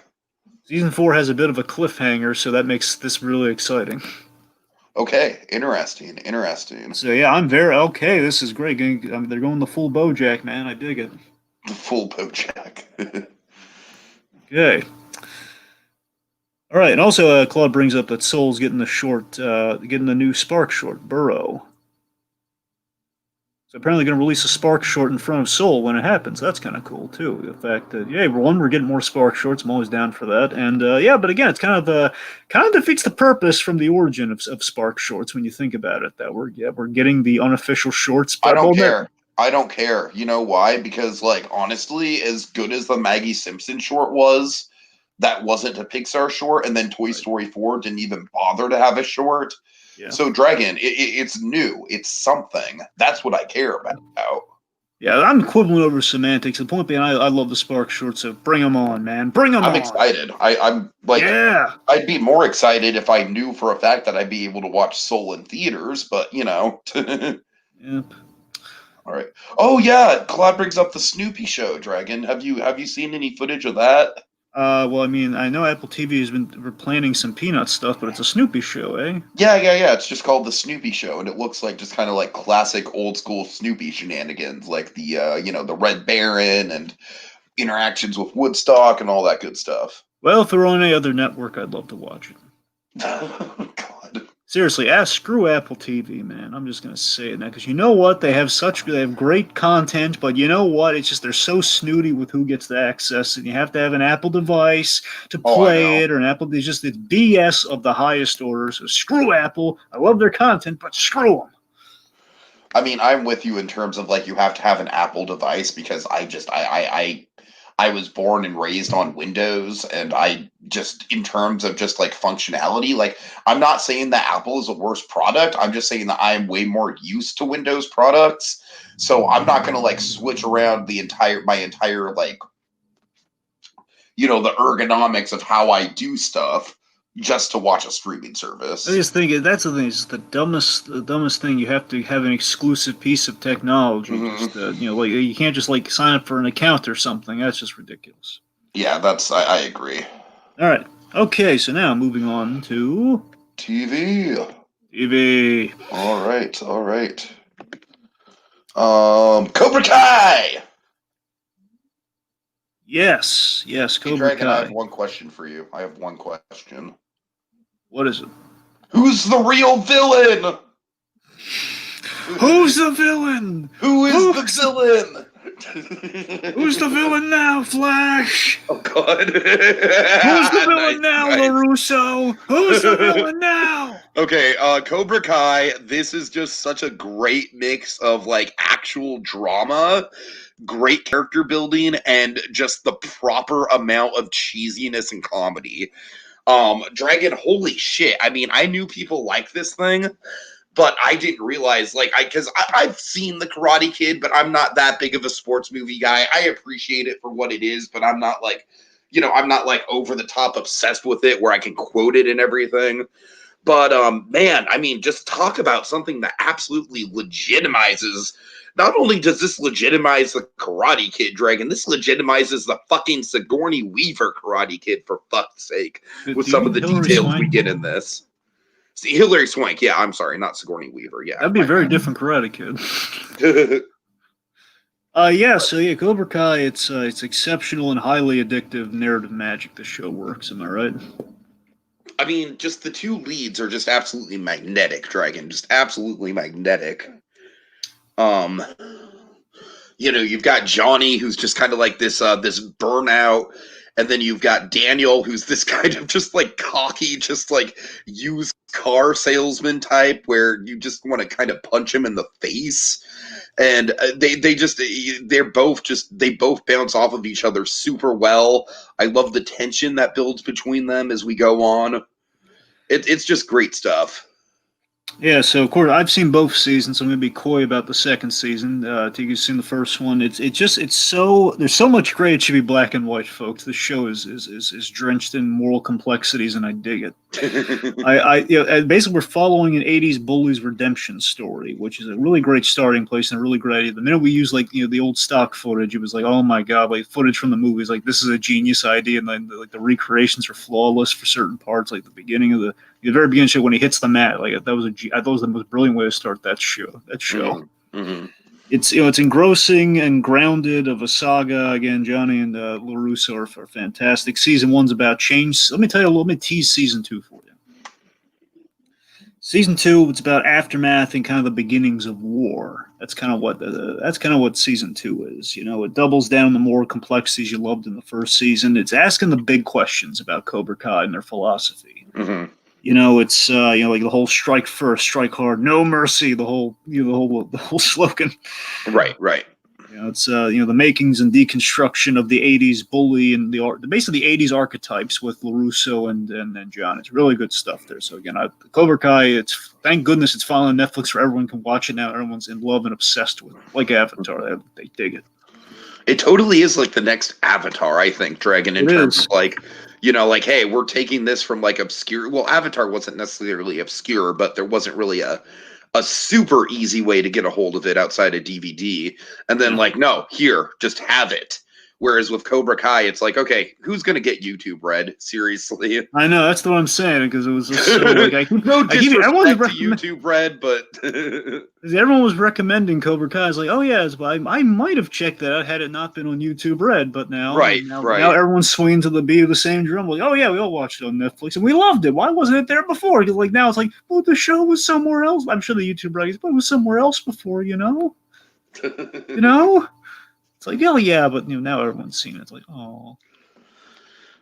season 4 has a bit of a cliffhanger, so that makes this really exciting. Okay, interesting. So yeah, I'm very okay. This is great. They're going the full BoJack, man. I dig it. The full BoJack. Okay. All right, and also Claude brings up that Soul's getting getting the new Spark short, Burrow. So apparently, going to release a Spark short in front of Soul when it happens. That's kind of cool too. The fact that we're getting more Spark shorts. I'm always down for that. And but again, it's kind of defeats the purpose from the origin of Spark shorts when you think about it. That we're getting the unofficial shorts. I But don't care. I don't care. You know why? Because like honestly, as good as the Maggie Simpson short was, that wasn't a Pixar short, and then Toy Story 4 didn't even bother to have a short. Yeah. So Dragon, it's new. It's something. That's what I care about. Yeah, I'm quibbling over semantics. The point being, I love the Spark shorts, so bring them on, man. Bring them on. I'm excited. I'm like, yeah. I'd be more excited if I knew for a fact that I'd be able to watch Soul in theaters, but you know. Yep. All right. Oh yeah, Claude brings up the Snoopy show, Dragon. Have you seen any footage of that? Well, I mean, I know Apple TV has been planning some Peanut stuff, but it's a Snoopy show, eh? Yeah. It's just called the Snoopy Show, and it looks like just kind of like classic old school Snoopy shenanigans, like the the Red Baron and interactions with Woodstock and all that good stuff. Well, if it were on any other network, I'd love to watch it. God. Seriously, screw Apple TV, man. I'm just gonna say it now because you know what? They have great content, but you know what? It's just they're so snooty with who gets the access, and you have to have an Apple device to play it, or an Apple. It's BS of the highest order. So screw Apple. I love their content, but screw them. I mean, I'm with you in terms of like you have to have an Apple device because I was born and raised on Windows, and I just, in terms of just like functionality, like I'm not saying that Apple is a worse product. I'm just saying that I'm way more used to Windows products. So I'm not going to like switch around my entire like, the ergonomics of how I do stuff just to watch a streaming service. I just think that's the thing. It's the dumbest thing. You have to have an exclusive piece of technology. Mm-hmm. Just like you can't just like sign up for an account or something. That's just ridiculous. Yeah, I agree. All right. Okay. So now moving on to TV. All right. Cobra Kai. Yes, Cobra Dragon, Kai. I have one question for you. What is it? Who's the real villain? Who's the villain? Who is the villain? Who's the villain now, Flash? Oh God! Who's the Nice, villain now, nice. LaRusso? Who's the villain now? Okay, Cobra Kai. This is just such a great mix of like actual drama, great character building, and just the proper amount of cheesiness and comedy. Dragon, holy shit! I mean, I knew people like this thing, but I didn't realize like because I've seen the Karate Kid, but I'm not that big of a sports movie guy. I appreciate it for what it is, but I'm not like, I'm not like over the top obsessed with it where I can quote it and everything. But man, I mean, just talk about something that absolutely legitimizes. Not only does this legitimize the Karate Kid, Dragon, this legitimizes the fucking Sigourney Weaver Karate Kid, for fuck's sake, Do with you some of mean the Hillary details we Swank? get in this. See, Hillary Swank, yeah, I'm sorry, not Sigourney Weaver, yeah. That'd be a very different Karate Kid. bad. So Cobra Kai, it's exceptional and highly addictive narrative magic. The show works. Am I right? I mean, just the two leads are just absolutely magnetic, Dragon, just absolutely magnetic. Um, you've got Johnny, who's just kind of like this burnout, and then you've got Daniel, who's this kind of just like cocky, just like used car salesman type, where you just want to kind of punch him in the face. And they both bounce off of each other super well. I love the tension that builds between them as we go on. It's just great stuff. Yeah, so of course I've seen both seasons. So I'm gonna be coy about the second season. Tiga's seen the first one. It's so there's so much gray. It should be black and white, folks. The show is drenched in moral complexities, and I dig it. Basically we're following an '80s bully's redemption story, which is a really great starting place and a really great idea. The minute we use the old stock footage, it was like, oh my god, like footage from the movies, like this is a genius idea, and then like the recreations are flawless for certain parts, like the beginning of the very beginning show when he hits the mat, like I thought was the most brilliant way to start that show. Mm-hmm. It's engrossing and grounded of a saga. Again, Johnny and LaRusso are fantastic. Season one's about change. Let me tease season two for you. Season two, it's about aftermath and kind of the beginnings of war. That's kind of what season two is. It doubles down on the moral complexities you loved in the first season. It's asking the big questions about Cobra Kai and their philosophy. Mm-hmm. It's like the whole strike first, strike hard, no mercy. The whole slogan. Right. It's the makings and deconstruction of the '80s bully and basically the '80s archetypes with LaRusso and John. It's really good stuff there. So again, Cobra Kai. Thank goodness it's finally on Netflix where everyone can watch it now. Everyone's in love and obsessed with it, like Avatar. They dig it. It totally is like the next Avatar, I think, Dragon, in terms of like, hey, we're taking this from like obscure. Well, Avatar wasn't necessarily obscure, but there wasn't really a super easy way to get a hold of it outside of DVD. And then like, no, here, just have it. Whereas with Cobra Kai, it's like, okay, who's gonna get YouTube Red? Seriously. I know, that's what I'm saying, because it was just so like no disrespect to YouTube Red, but everyone was recommending Cobra Kai. I was like, oh yeah, I might have checked that out had it not been on YouTube Red, but now now everyone's swinging to the beat of the same drum. Like, oh yeah, we all watched it on Netflix and we loved it. Why wasn't it there before? Because like now it's like, well, the show was somewhere else. I'm sure the YouTube Red, but it was somewhere else before, It's like, oh yeah, but now everyone's seen it. It's like, oh. All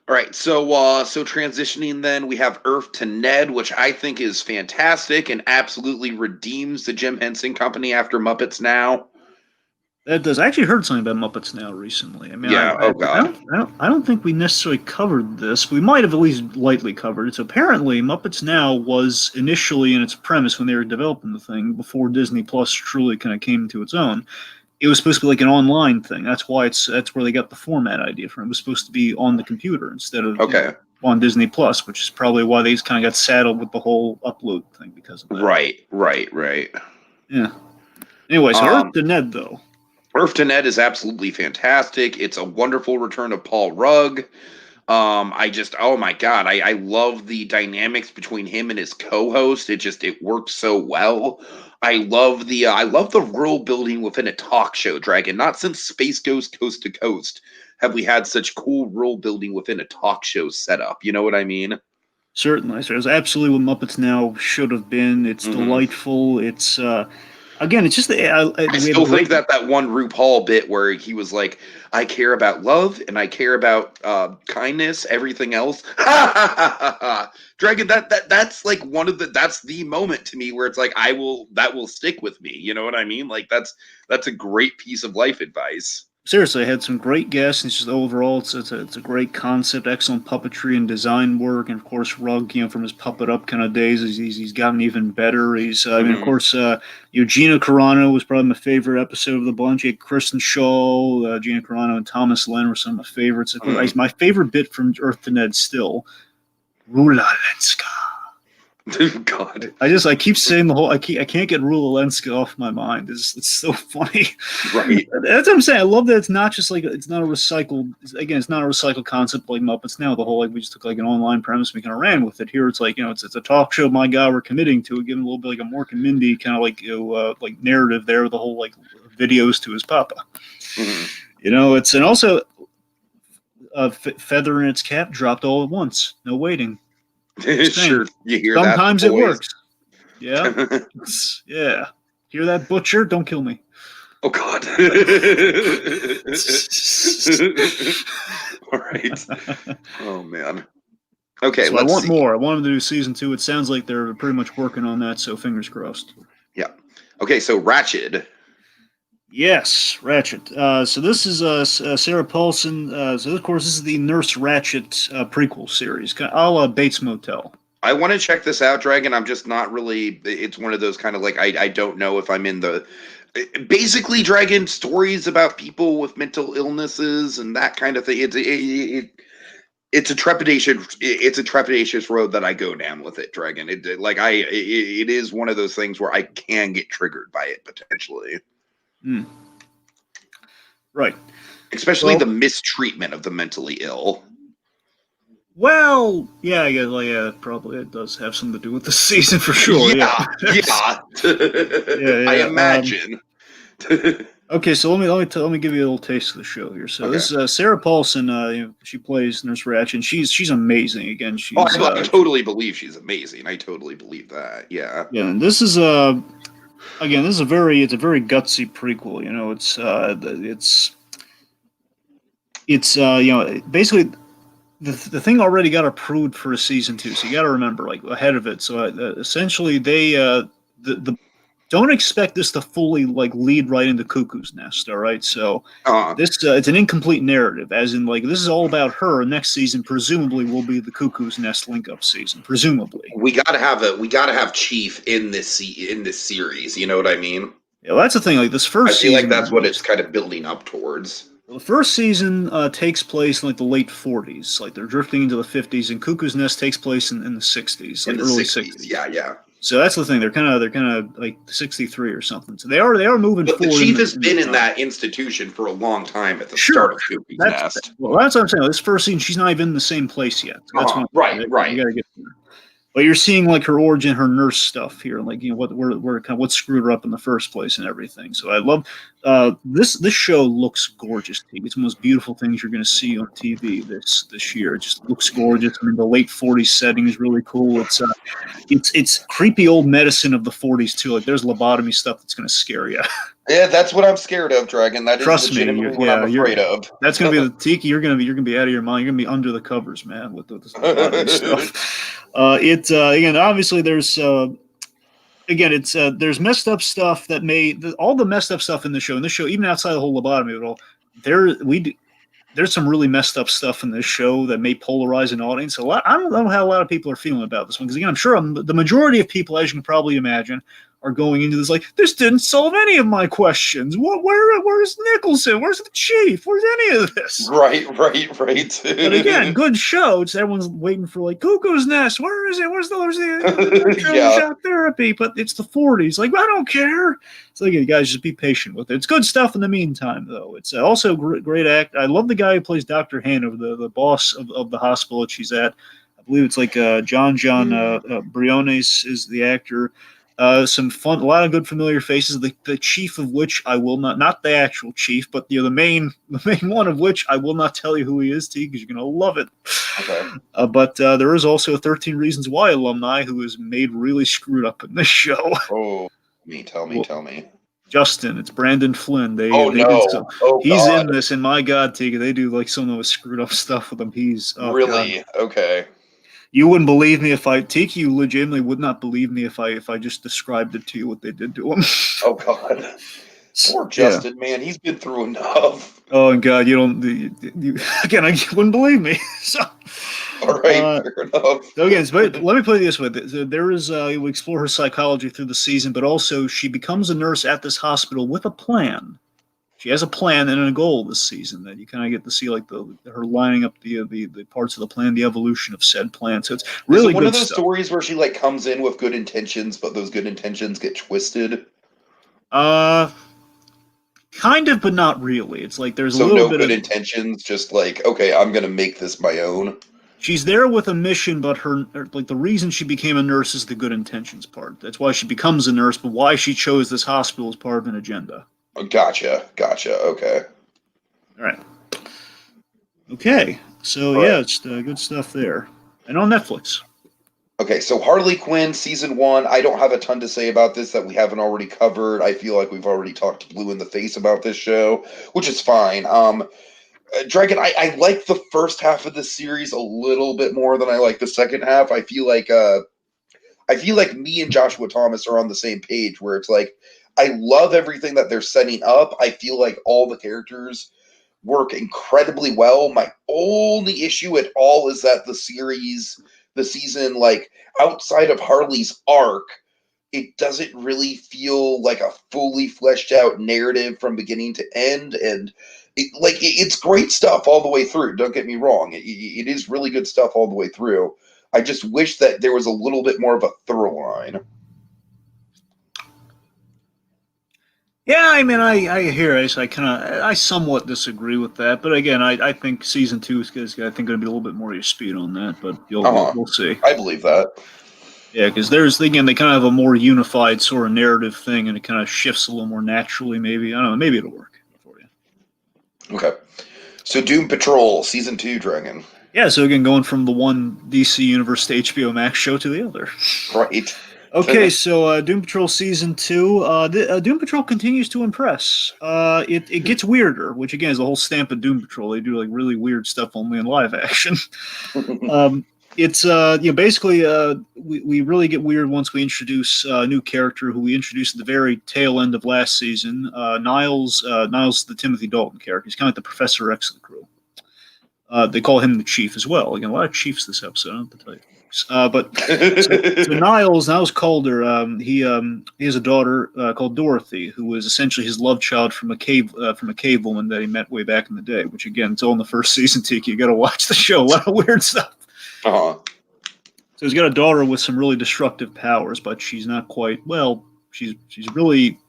right, so transitioning then, we have Earth to Ned, which I think is fantastic and absolutely redeems the Jim Henson Company after Muppets Now. That does. I actually heard something about Muppets Now recently. I mean, God. I don't think we necessarily covered this. We might have at least lightly covered it. So apparently, Muppets Now was initially in its premise when they were developing the thing before Disney Plus truly kind of came to its own. It was supposed to be like an online thing. That's why that's where they got the format idea from. It was supposed to be on the computer instead of on Disney Plus, which is probably why they kind of got saddled with the whole upload thing because of that. Right. Yeah. Anyway, so Earth to Ned though. Earth to Ned is absolutely fantastic. It's a wonderful return of Paul Rudd. Oh my God, I love the dynamics between him and his co-host. It works so well. I love the world building within a talk show, Dragon. Not since Space Ghost Coast to Coast have we had such cool world building within a talk show setup. You know what I mean? Certainly. So it's absolutely what Muppets Now should have been. It's delightful. It's Again, it's just I still think that one RuPaul bit where he was like, "I care about love and I care about kindness. Everything else, Dragon." That's like that's the moment to me where it's like that will stick with me. You know what I mean? Like that's a great piece of life advice. seriously, I had some great guests, and just overall, it's a great concept, excellent puppetry and design work, and of course, Rugg, from his puppet up kind of days, he's gotten even better. I mean, of course, Gina Carano was probably my favorite episode of the bunch. You had Kristen Shaw, Gina Carano, and Thomas Len were some of my favorites. Of course, my favorite bit from Earth to Ned still, Rula Lenska. God, I keep saying the whole. I can't get Rula Lenska off my mind. It's so funny. right? That's what I'm saying. I love that it's not just like it's not a recycled. Again, it's not a recycled concept like Muppets now. The whole like we just took like an online premise, and we kind of ran with it. Here, it's like it's a talk show. My God, we're committing to it. Giving a little bit like a Mork and Mindy kind of like narrative there. With the whole like videos to his papa. It's and also feather in its cap dropped all at once. No waiting. Sure, you hear Sometimes that? Sometimes it works. Yeah. Yeah. Hear that, Butcher? Don't kill me. Oh, God. All right. Oh, man. Okay, so I want more. I want them to do season 2. It sounds like they're pretty much working on that, so fingers crossed. Yeah. Okay, so Ratched. Yes, Ratched. So this is Sarah Paulson. So, of course, this is the Nurse Ratched prequel series, a la Bates Motel. I want to check this out, Dragon. I'm just not really. It's one of those kind of like I don't know if I'm in the. Basically, Dragon, stories about people with mental illnesses and that kind of thing. It's a trepidatious road that I go down with it, Dragon. It is one of those things where I can get triggered by it potentially. Right. Especially the mistreatment of the mentally ill. Well, yeah, probably it does have something to do with the season for sure. Yeah. I imagine. Okay, so let me give you a little taste of the show here. So this is Sarah Paulson. She plays Nurse Ratched, and she's amazing. Again, I totally believe she's amazing. I totally believe that. Yeah. Yeah, and this is a very gutsy prequel. Basically the thing already got approved for a season 2, so you got to remember ahead of it. So essentially they don't expect this to fully lead right into Cuckoo's Nest. All right, so this it's an incomplete narrative, as in this is all about her. Next season presumably will be the Cuckoo's Nest link up season. Presumably, we gotta have Chief in this series. You know what I mean? Yeah, well, that's the thing. This first season, I feel like that's what it's kind of building up towards. The first season takes place in the late 40s, they're drifting into the 50s, and Cuckoo's Nest takes place in the 60s, early 60s. Yeah. So that's the thing. They're kind of like 63 or something. So they are moving but forward. The Chief has been in that institution for a long time at the start of Cuckoo's Nest. Well, that's what I'm saying. This first season, she's not even in the same place yet. So that's right. You gotta get there. But you're seeing her origin, her nurse stuff here, what screwed her up in the first place and everything. So I love this show looks gorgeous. It's one of the most beautiful things you're going to see on TV this year. It just looks gorgeous. I mean, the late 40s setting is really cool. It's creepy old medicine of the 40s too. There's lobotomy stuff that's going to scare you. Yeah, that's what I'm scared of, Dragon. That is legitimately what I'm afraid of. That's gonna be the Tiki. You're gonna be out of your mind. You're gonna be under the covers, man, with this stuff. Again, obviously there's there's messed up stuff that all the messed up stuff in the show. Even outside the whole lobotomy of it all, there's some really messed up stuff in this show that may polarize an audience. I don't know how a lot of people are feeling about this one, because again, I'm sure the majority of people, as you can probably imagine, are going into this this didn't solve any of my questions. Where's Nicholson? Where's the Chief? Where's any of this? Right. But again, good show. Everyone's waiting for Cuckoo's Nest. Where is it? Where's the shock therapy? But it's the 40s. I don't care. So you guys just be patient with it. It's good stuff in the meantime, though. It's also great act. I love the guy who plays Dr. Hanover, the boss of the hospital that she's at. I believe it's John Briones is the actor. Some fun, a lot of good familiar faces. The chief of which I will not the actual chief, but the main one of which I will not tell you who he is to you, because you're gonna love it. Okay. But there is also 13 Reasons Why alumni who is made really screwed up in this show. Oh Tell me. Justin, it's Brandon Flynn. Oh They did some. no! Oh He's God! in this, and my God, Tika, they do like some of the most screwed up stuff with him. He's oh God, Really? Okay. you wouldn't believe me if I Tiki. You legitimately would not believe me if I just described it to you what they did to him. Oh God! Poor Yeah. Justin, man. He's been through enough. Oh and God, you don't. Again, I wouldn't believe me. So. All right, Uh, fair enough. So again, but let me put it this way: there is we explore her psychology through the season, but also she becomes a nurse at this hospital with a plan. She has a plan and a goal this season that you kind of get to see, like her lining up the parts of the plan, the evolution of said plan. So it's Is it really one of good those stuff. stories where she like comes in with good intentions, but those good intentions get twisted? Uh, kind of, but not really. It's like there's a So little no bit good of intentions, just like, okay, I'm gonna make this my own. she's there with a mission, but like the reason she became a nurse is the good intentions part. That's why she becomes a nurse, but why she chose this hospital is part of an agenda. Oh, gotcha. Okay. All right. Okay, so All right. yeah, it's good stuff there, and on Netflix. Okay, so Harley Quinn season one. I don't have a ton to say about this that we haven't already covered. I feel like we've already talked blue in the face about this show, which is fine. Dragon, I like the first half of the series a little bit more than I like the second half. I feel like me and Joshua Thomas are on the same page where it's like I love everything that they're setting up. I feel like all the characters work incredibly well. My only issue at all is that the season, like outside of Harley's arc, it doesn't really feel like a fully fleshed out narrative from beginning to end. And it's great stuff all the way through. Don't get me wrong; it is really good stuff all the way through. I just wish that there was a little bit more of a thorough line. Yeah, I mean, I hear it. I somewhat disagree with that, but again, I think season two is I think going to be a little bit more your speed on that, but Uh huh. we'll see. I believe that. Yeah, because there's again they kind of have a more unified sort of narrative thing, and it kind of shifts a little more naturally. Maybe I don't know. Maybe it'll work for you. Okay. So Doom Patrol season two, Dragon. Yeah. So again, going from the one DC Universe to HBO Max show to the other. Right. Okay, so Doom Patrol season two. Doom Patrol continues to impress. It gets weirder, which again is the whole stamp of Doom Patrol. They do like really weird stuff only in live action. It's basically we really get weird once we introduce a new character who we introduced at the very tail end of last season. Niles, the Timothy Dalton character. He's kind of like the Professor X of the crew. They call him the Chief as well. Again, a lot of chiefs this episode. I don't have to tell you. So Niles Calder, he has a daughter called Dorothy, who was essentially his love child from a cave woman that he met way back in the day. Which again, it's all in the first season. Tiki, you got to watch the show. A lot of weird stuff. Uh-huh. So he's got a daughter with some really destructive powers, but she's not quite well. She's really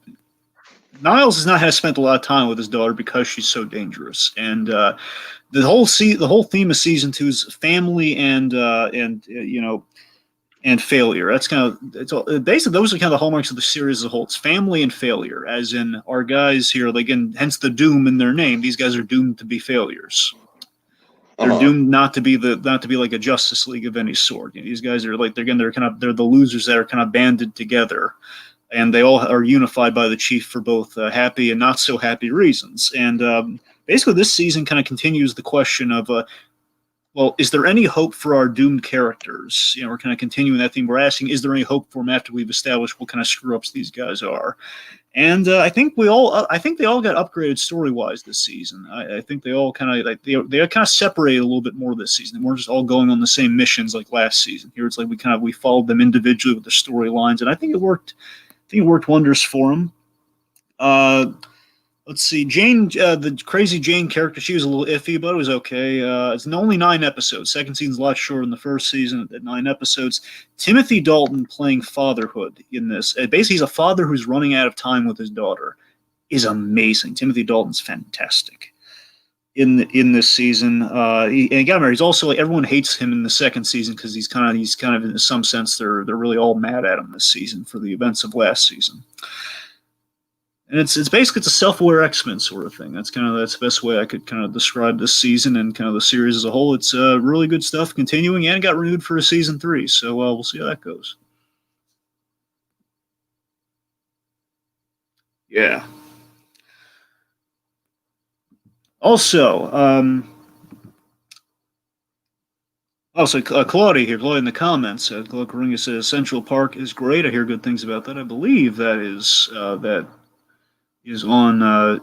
Niles has not had spent a lot of time with his daughter because she's so dangerous, and the whole theme of season two is family and failure. That's kind of it's all, basically those are kind of the hallmarks of the series as a whole. It's family and failure, as in our guys here. Again, hence the doom in their name. These guys are doomed to be failures. They're Uh-huh. doomed not to be like a Justice League of any sort. You know, these guys are like they're the losers that are kind of banded together, and they all are unified by the chief for both happy and not so happy reasons. And basically, this season kind of continues the question of, well, is there any hope for our doomed characters? You know, we're kind of continuing that theme. We're asking, is there any hope for them after we've established what kind of screw ups these guys are? And I think they all got upgraded story wise this season. I think they all kind of they kind of separated a little bit more this season. They weren't just all going on the same missions like last season. Here it's like we followed them individually with the storylines, and I think it worked. I think it worked wonders for them. Let's see, Jane, the crazy Jane character, she was a little iffy, but it was okay. It's only 9 episodes. Second season's a lot shorter than the first season at 9 episodes. Timothy Dalton playing fatherhood in this. Basically, he's a father who's running out of time with his daughter. Is amazing. Timothy Dalton's fantastic in this season. He's also like everyone hates him in the second season because he's kind of in some sense they're really all mad at him this season for the events of last season. And it's basically a self-aware X-Men sort of thing. That's the best way I could kind of describe this season and kind of the series as a whole. It's really good stuff continuing and got renewed for a season 3. So we'll see how that goes. Yeah. Also, Claudia here, Claudia in the comments, Claudia Karinga says Central Park is great. I hear good things about that. I believe that is on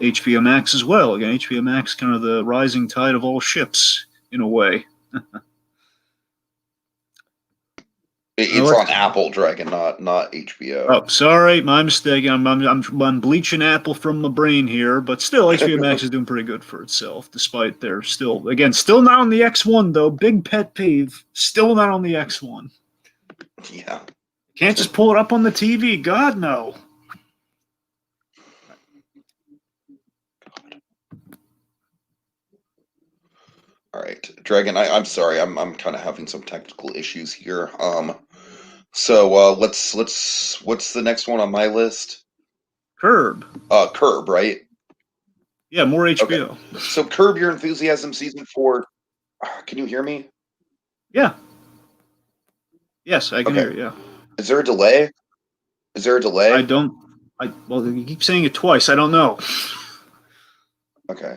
HBO Max as well. Again, HBO Max, kind of the rising tide of all ships in a way. It's on Apple Dragon, not HBO. Oh, sorry, my mistake. I'm bleaching Apple from my brain here, but still, HBO Max is doing pretty good for itself, despite their still not on the X1 though. Big pet peeve, still not on the X1. Yeah. Can't just pull it up on the TV. God no. All right, Dragon. I'm sorry. I'm kind of having some technical issues here. So let's. What's the next one on my list? Curb. Curb, right? Yeah, more Okay. HBO. So Curb Your Enthusiasm season 4. Can you hear me? Yeah. Yes, I can Okay. hear you. Yeah. Is there a delay? Is there a I delay? don't. Well, you keep saying it twice. I don't know. Okay.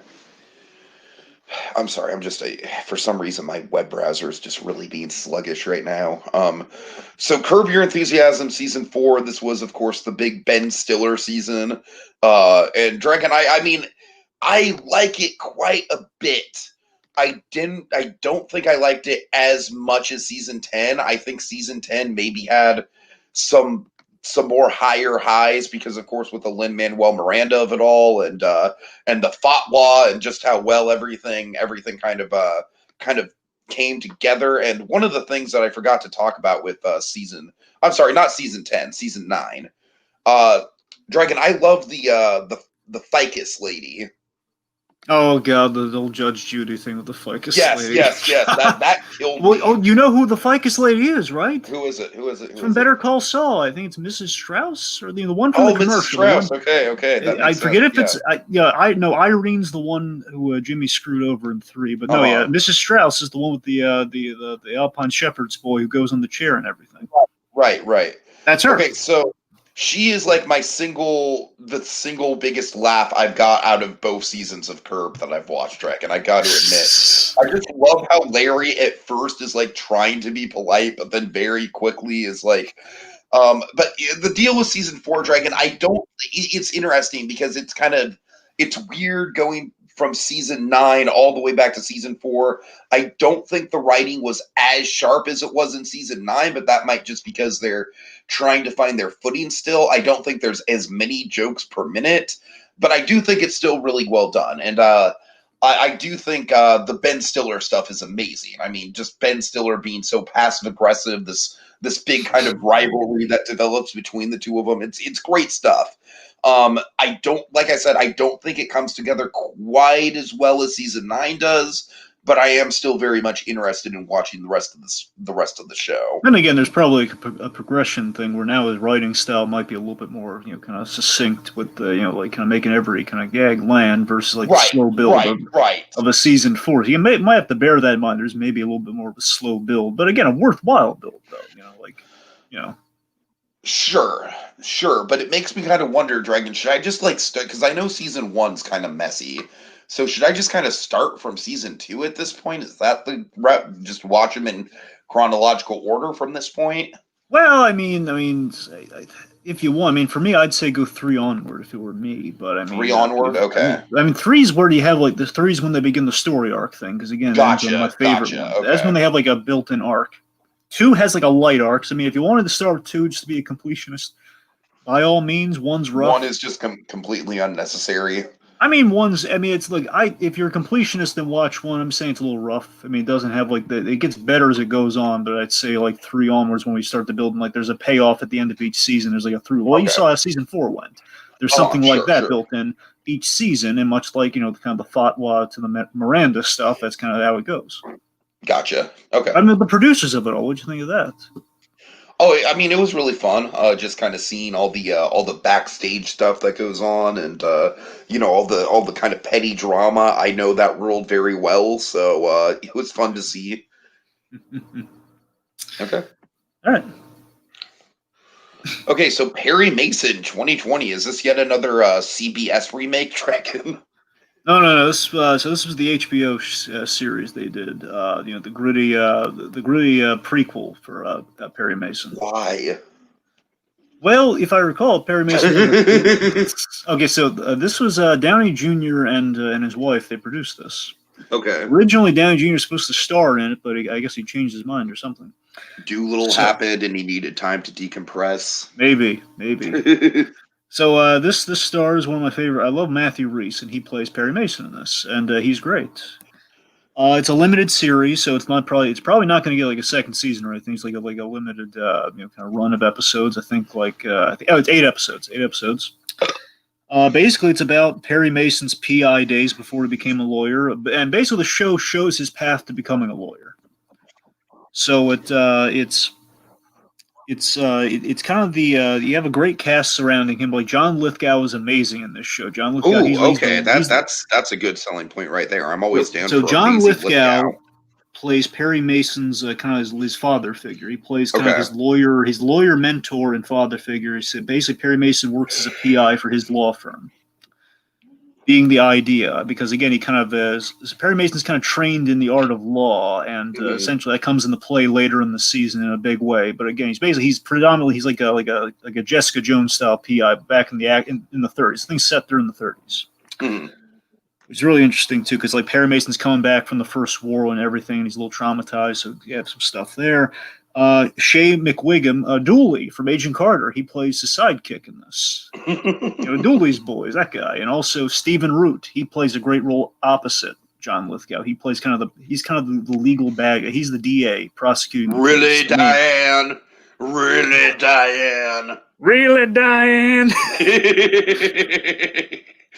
I'm sorry. I'm just for some reason my web browser is just really being sluggish right now. So Curb Your Enthusiasm season 4. This was, of course, the big Ben Stiller season. And Dragon, I mean, I like it quite a bit. I don't think I liked it as much as season 10. I think season 10 maybe had some more higher highs because, of course, with the Lin-Manuel Miranda of it all, and the fatwa, and just how well everything kind of came together. And one of the things that I forgot to talk about with I'm sorry, not season 10, season 9. Uh, Dragon, I love the ficus lady. Oh god, the old Judge Judy thing with the ficus Yes, lady. yes, yes. That killed Well, me. oh, you know who the ficus lady is, right? Who is it? Who is it? It's Who from is it? Better Call Saul. I think it's Mrs. Strauss, or the one from the Oh, Mrs. commercial. The Strauss. one Okay, okay, that I makes sense. forget if Yeah. it's I know Irene's the one who Jimmy screwed over in 3, but no, yeah, Uh-huh. Mrs. Strauss is the one with the Alpine Shepherd's boy who goes on the chair and everything. Right, right. That's her. Okay, so she is like the single biggest laugh I've got out of both seasons of Curb that I've watched, Dragon. I got to admit, I just love how Larry at first is like trying to be polite, but then very quickly is like, but the deal with season 4, Dragon, I don't. It's interesting because it's weird going from season 9 all the way back to season 4. I don't think the writing was as sharp as it was in season 9, but that might just because they're trying to find their footing still. I don't think there's as many jokes per minute, but I do think it's still really well done. And I do think the Ben Stiller stuff is amazing. I mean, just Ben Stiller being so passive aggressive, this big kind of rivalry that develops between the two of them. It's great stuff. I don't, like I said, I don't think it comes together quite as well as season 9 does, but I am still very much interested in watching the rest of the show. Then again, there's probably a progression thing where now his writing style might be a little bit more, kind of succinct with the, like kind of making every kind of gag land versus like the Right, slow build right. of a season 4. You might have to bear that in mind. There's maybe a little bit more of a slow build, but again, a worthwhile build though. Sure, but it makes me kind of wonder, Dragon. Should I just like start? Because I know season 1's kind of messy. So should I just kind of start from season 2 at this point? Is that the rep? Just watch them in chronological order from this point? Well, if you want, for me, I'd say go 3 onward if it were me. But 3 onward? Okay. 3's where you have like the 3's when they begin the story arc thing. Because again, that's one of my favorite ones. That's when Okay. they have like a built-in arc. 2 has like a light arc. So, if you wanted to start with 2 just to be a completionist, by all means, 1's rough. 1 is just completely unnecessary. It's like if you're a completionist, then watch 1. I'm saying it's a little rough. It doesn't have like it gets better as it goes on, but I'd say like 3 onwards when we start to build, and like there's a payoff at the end of each season. There's like a through. Well, Okay. you saw how season 4 went. There's something like that sure. built in each season, and much like kind of the fatwa to the Miranda stuff, that's kind of how it goes. Gotcha. Okay. The producers of it all. What'd you think of that? Oh, it was really fun. Just kind of seeing all the backstage stuff that goes on, and all the kind of petty drama. I know that world very well, so it was fun to see. Okay. All right. Okay, so Perry Mason 2020. Is this yet another CBS remake, Dragon? No. This was the HBO series they did. The gritty prequel for Perry Mason. Why? Well, if I recall, Perry Mason was okay. So this was Downey Jr. And his wife. They produced this. Okay. Originally, Downey Jr. was supposed to star in it, but I guess he changed his mind or something. Doolittle So happened, and he needed time to decompress. maybe. So this star is one of my favorite. I love Matthew Rhys, and he plays Perry Mason in this, and he's great. It's a limited series, so it's probably not going to get like a second season or anything. It's like a limited kind of run of episodes. I think it's 8 episodes. 8 episodes. Basically, it's about Perry Mason's PI days before he became a lawyer, and basically the show shows his path to becoming a lawyer. So it's kind of you have a great cast surrounding him. Like John Lithgow is amazing in this show. John Lithgow. Oh, okay. That's a good selling point right there. I'm always down so for John amazing Lithgow plays Perry Mason's kind of his father figure. He plays kind of Okay. his lawyer mentor and father figure. So basically, Perry Mason works as a PI for his law firm, being the idea because again he kind of Perry Mason's kind of trained in the art of law, and essentially that comes into play later in the season in a big way. But again, he's predominantly like a Jessica Jones style PI back in the 30s. Things set there in the 30s. Mm-hmm. It's really interesting too because like Perry Mason's coming back from the first war and everything, and he's a little traumatized, so you have some stuff there. Shea McWiggum, Dooley from Agent Carter, he plays his sidekick in this. Dooley's boys, that guy, and also Stephen Root, he plays a great role opposite John Lithgow. He plays he's kind of the legal bag. He's the DA prosecuting. Really, Diane? Really, Diane? Really, Diane?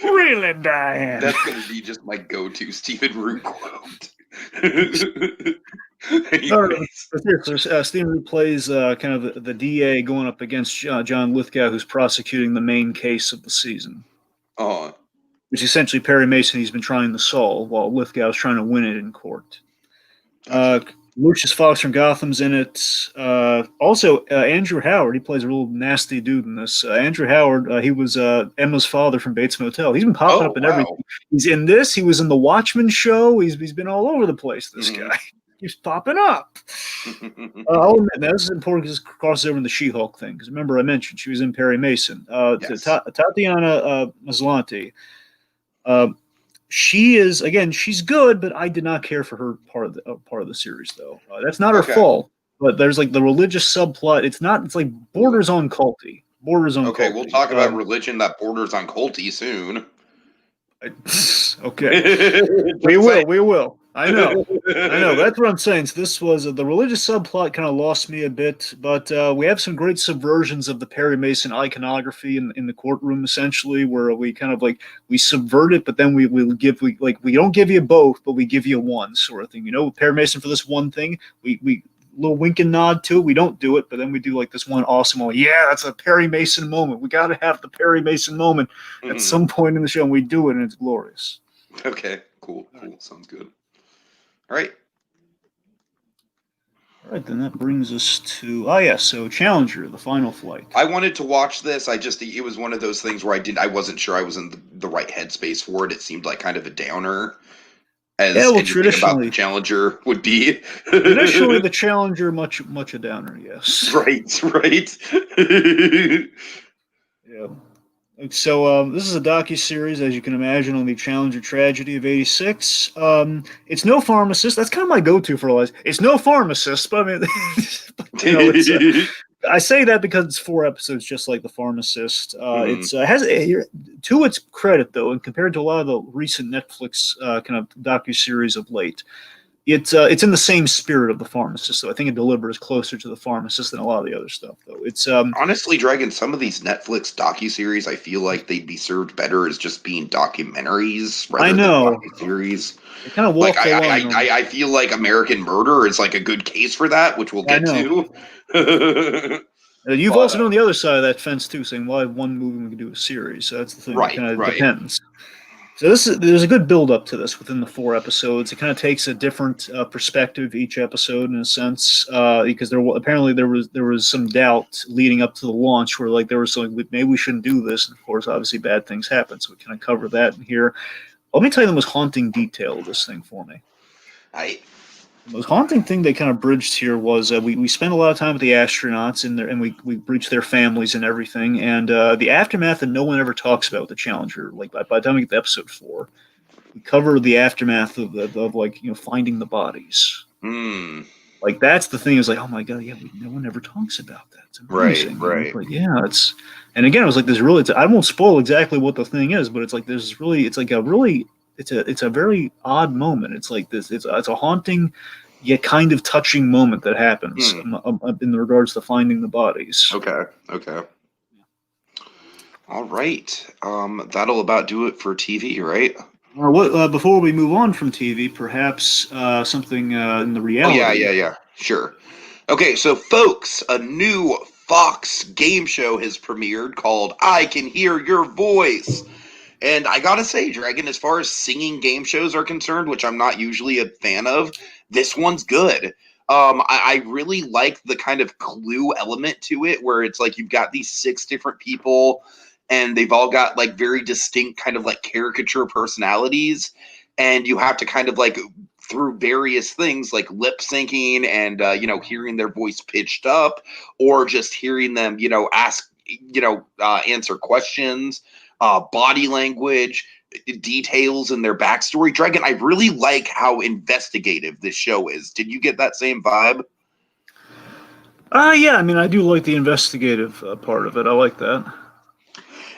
Really, Diane? That's going to be just my go-to Stephen Root quote. Stephen Root plays kind of the DA going up against John Lithgow, who's prosecuting the main case of the season. Oh. Which essentially Perry Mason he's been trying to solve while Lithgow's trying to win it in court. Lucius Fox from Gotham's in it. Also, Andrew Howard, he plays a real nasty dude in this. Andrew Howard, he was Emma's father from Bates Motel. He's been popping up in everything. He's in this. He was in the Watchmen show. He's been all over the place, this guy. He's popping up. I'll admit, this is important because it crosses over in the She-Hulk thing. Because remember I mentioned she was in Perry Mason. Yes. Tatiana Maslany. She's good, but I did not care for her part of the series though. That's not her fault, but there's like the religious subplot. It's like borders on culty. Okay, we'll talk about religion that borders on culty soon. Okay, we will. I know. That's what I'm saying. So this was the religious subplot kind of lost me a bit, but we have some great subversions of the Perry Mason iconography in the courtroom, essentially, where we kind of we subvert it, but then we don't give you both, but we give you one sort of thing. Perry Mason for this one thing, we little wink and nod to it. We don't do it, but then we do this one awesome moment. Yeah, that's a Perry Mason moment. We got to have the Perry Mason moment at some point in the show, and we do it, and it's glorious. Okay, cool. Sounds good. All right, then that brings us to so Challenger, the final flight. I wanted to watch this. It was one of those things where I wasn't sure I was in the right headspace for it. It seemed like kind of a downer. Traditionally, the Challenger would be. Traditionally, the Challenger much a downer. Yes. Right. Yeah. So this is a docu-series, as you can imagine, on the Challenger tragedy of '86. It's no pharmacist. That's kind of my go-to for all this. It's no pharmacist, but I mean, I say that because it's 4 episodes, just like The Pharmacist. It has to its credit, though, and compared to a lot of the recent Netflix kind of docu-series of late, it's in the same spirit of The Pharmacist. So I think it delivers closer to The Pharmacist than a lot of the other stuff, though. It's honestly, Dragon, some of these Netflix docu-series, I feel like they'd be served better as just being documentaries rather than docu-series. It kind of walk the line. I feel like American Murder is like a good case for that, which we'll get to. You've also been on the other side of that fence too, saying, "Well, I have one movie we can do a series." So that's the thing. Right, it kind of depends. So there's a good build up to this within the 4 episodes. It kind of takes a different perspective each episode in a sense, because apparently there was some doubt leading up to the launch where like there was something maybe we shouldn't do this, and of course obviously bad things happen. So we kind of cover that in here. Let me tell you the most haunting detail of this thing for me. I The most haunting thing they kind of bridged here was we spent a lot of time with the astronauts and we bridged their families and everything, and the aftermath that no one ever talks about with the Challenger. Like by the time we get to episode 4, we cover the aftermath of like finding the bodies. Hmm. Like that's the thing is like, oh my god, yeah, no one ever talks about that. It's Right, amazing. right. Like yeah, and again it was like this really. I won't spoil exactly what the thing is, but it's like there's really it's like a really it's a very odd moment. It's like this. It's a haunting yet kind of touching moment that happens Hmm. in regards to finding the bodies. Okay. Okay. All right. That'll about do it for TV, right? Before we move on from TV, perhaps something in the Oh yeah, reality. yeah, yeah. Sure. Okay, so folks, a new Fox game show has premiered called I Can Hear Your Voice. And I gotta say, Dragon, as far as singing game shows are concerned, which I'm not usually a fan of, this one's good. I really like the kind of clue element to it, where it's like you've got these 6 different people, and they've all got like very distinct kind of like caricature personalities, and you have to kind of like through various things like lip syncing and hearing their voice pitched up, or just hearing them ask answer questions, body language, details in their backstory. Dragon, I really like how investigative this show is. Did you get that same vibe? Yeah, I mean, I do like the investigative part of it. I like that.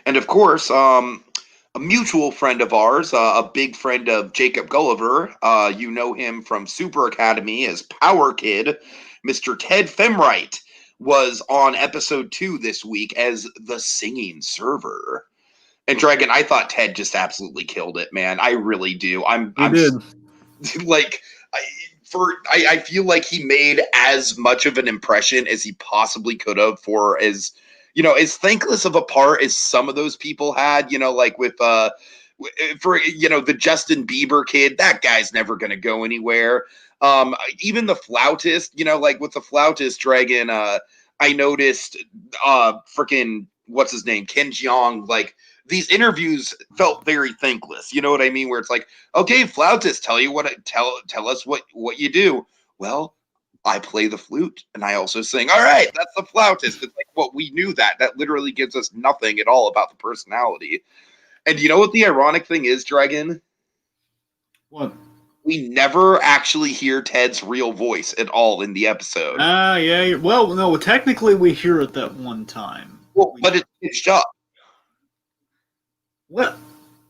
And of course, a mutual friend of ours, a big friend of Jacob Gulliver, you know him from Super Academy as Power Kid, Mr. Ted Femright, was on episode 2 this week as the singing server. And Dragon, I thought Ted just absolutely killed it, man. I really do. He did. Like I feel like he made as much of an impression as he possibly could have for as thankless of a part as some of those people had, like with for the Justin Bieber kid, that guy's never going to go anywhere. Even the flautist, like with the flautist Dragon, I noticed freaking what's his name, Ken Jeong, like these interviews felt very thankless. You know what I mean? Where it's like, okay, flautist, tell us what you do. Well, I play the flute and I also sing. All right, that's the flautist. It's like, well, we knew that. That literally gives us nothing at all about the personality. And you know what the ironic thing is, Dragon? What? We never actually hear Ted's real voice at all in the episode. Yeah. Well, no, technically we hear it that one time. Well, but it's pitched up. What?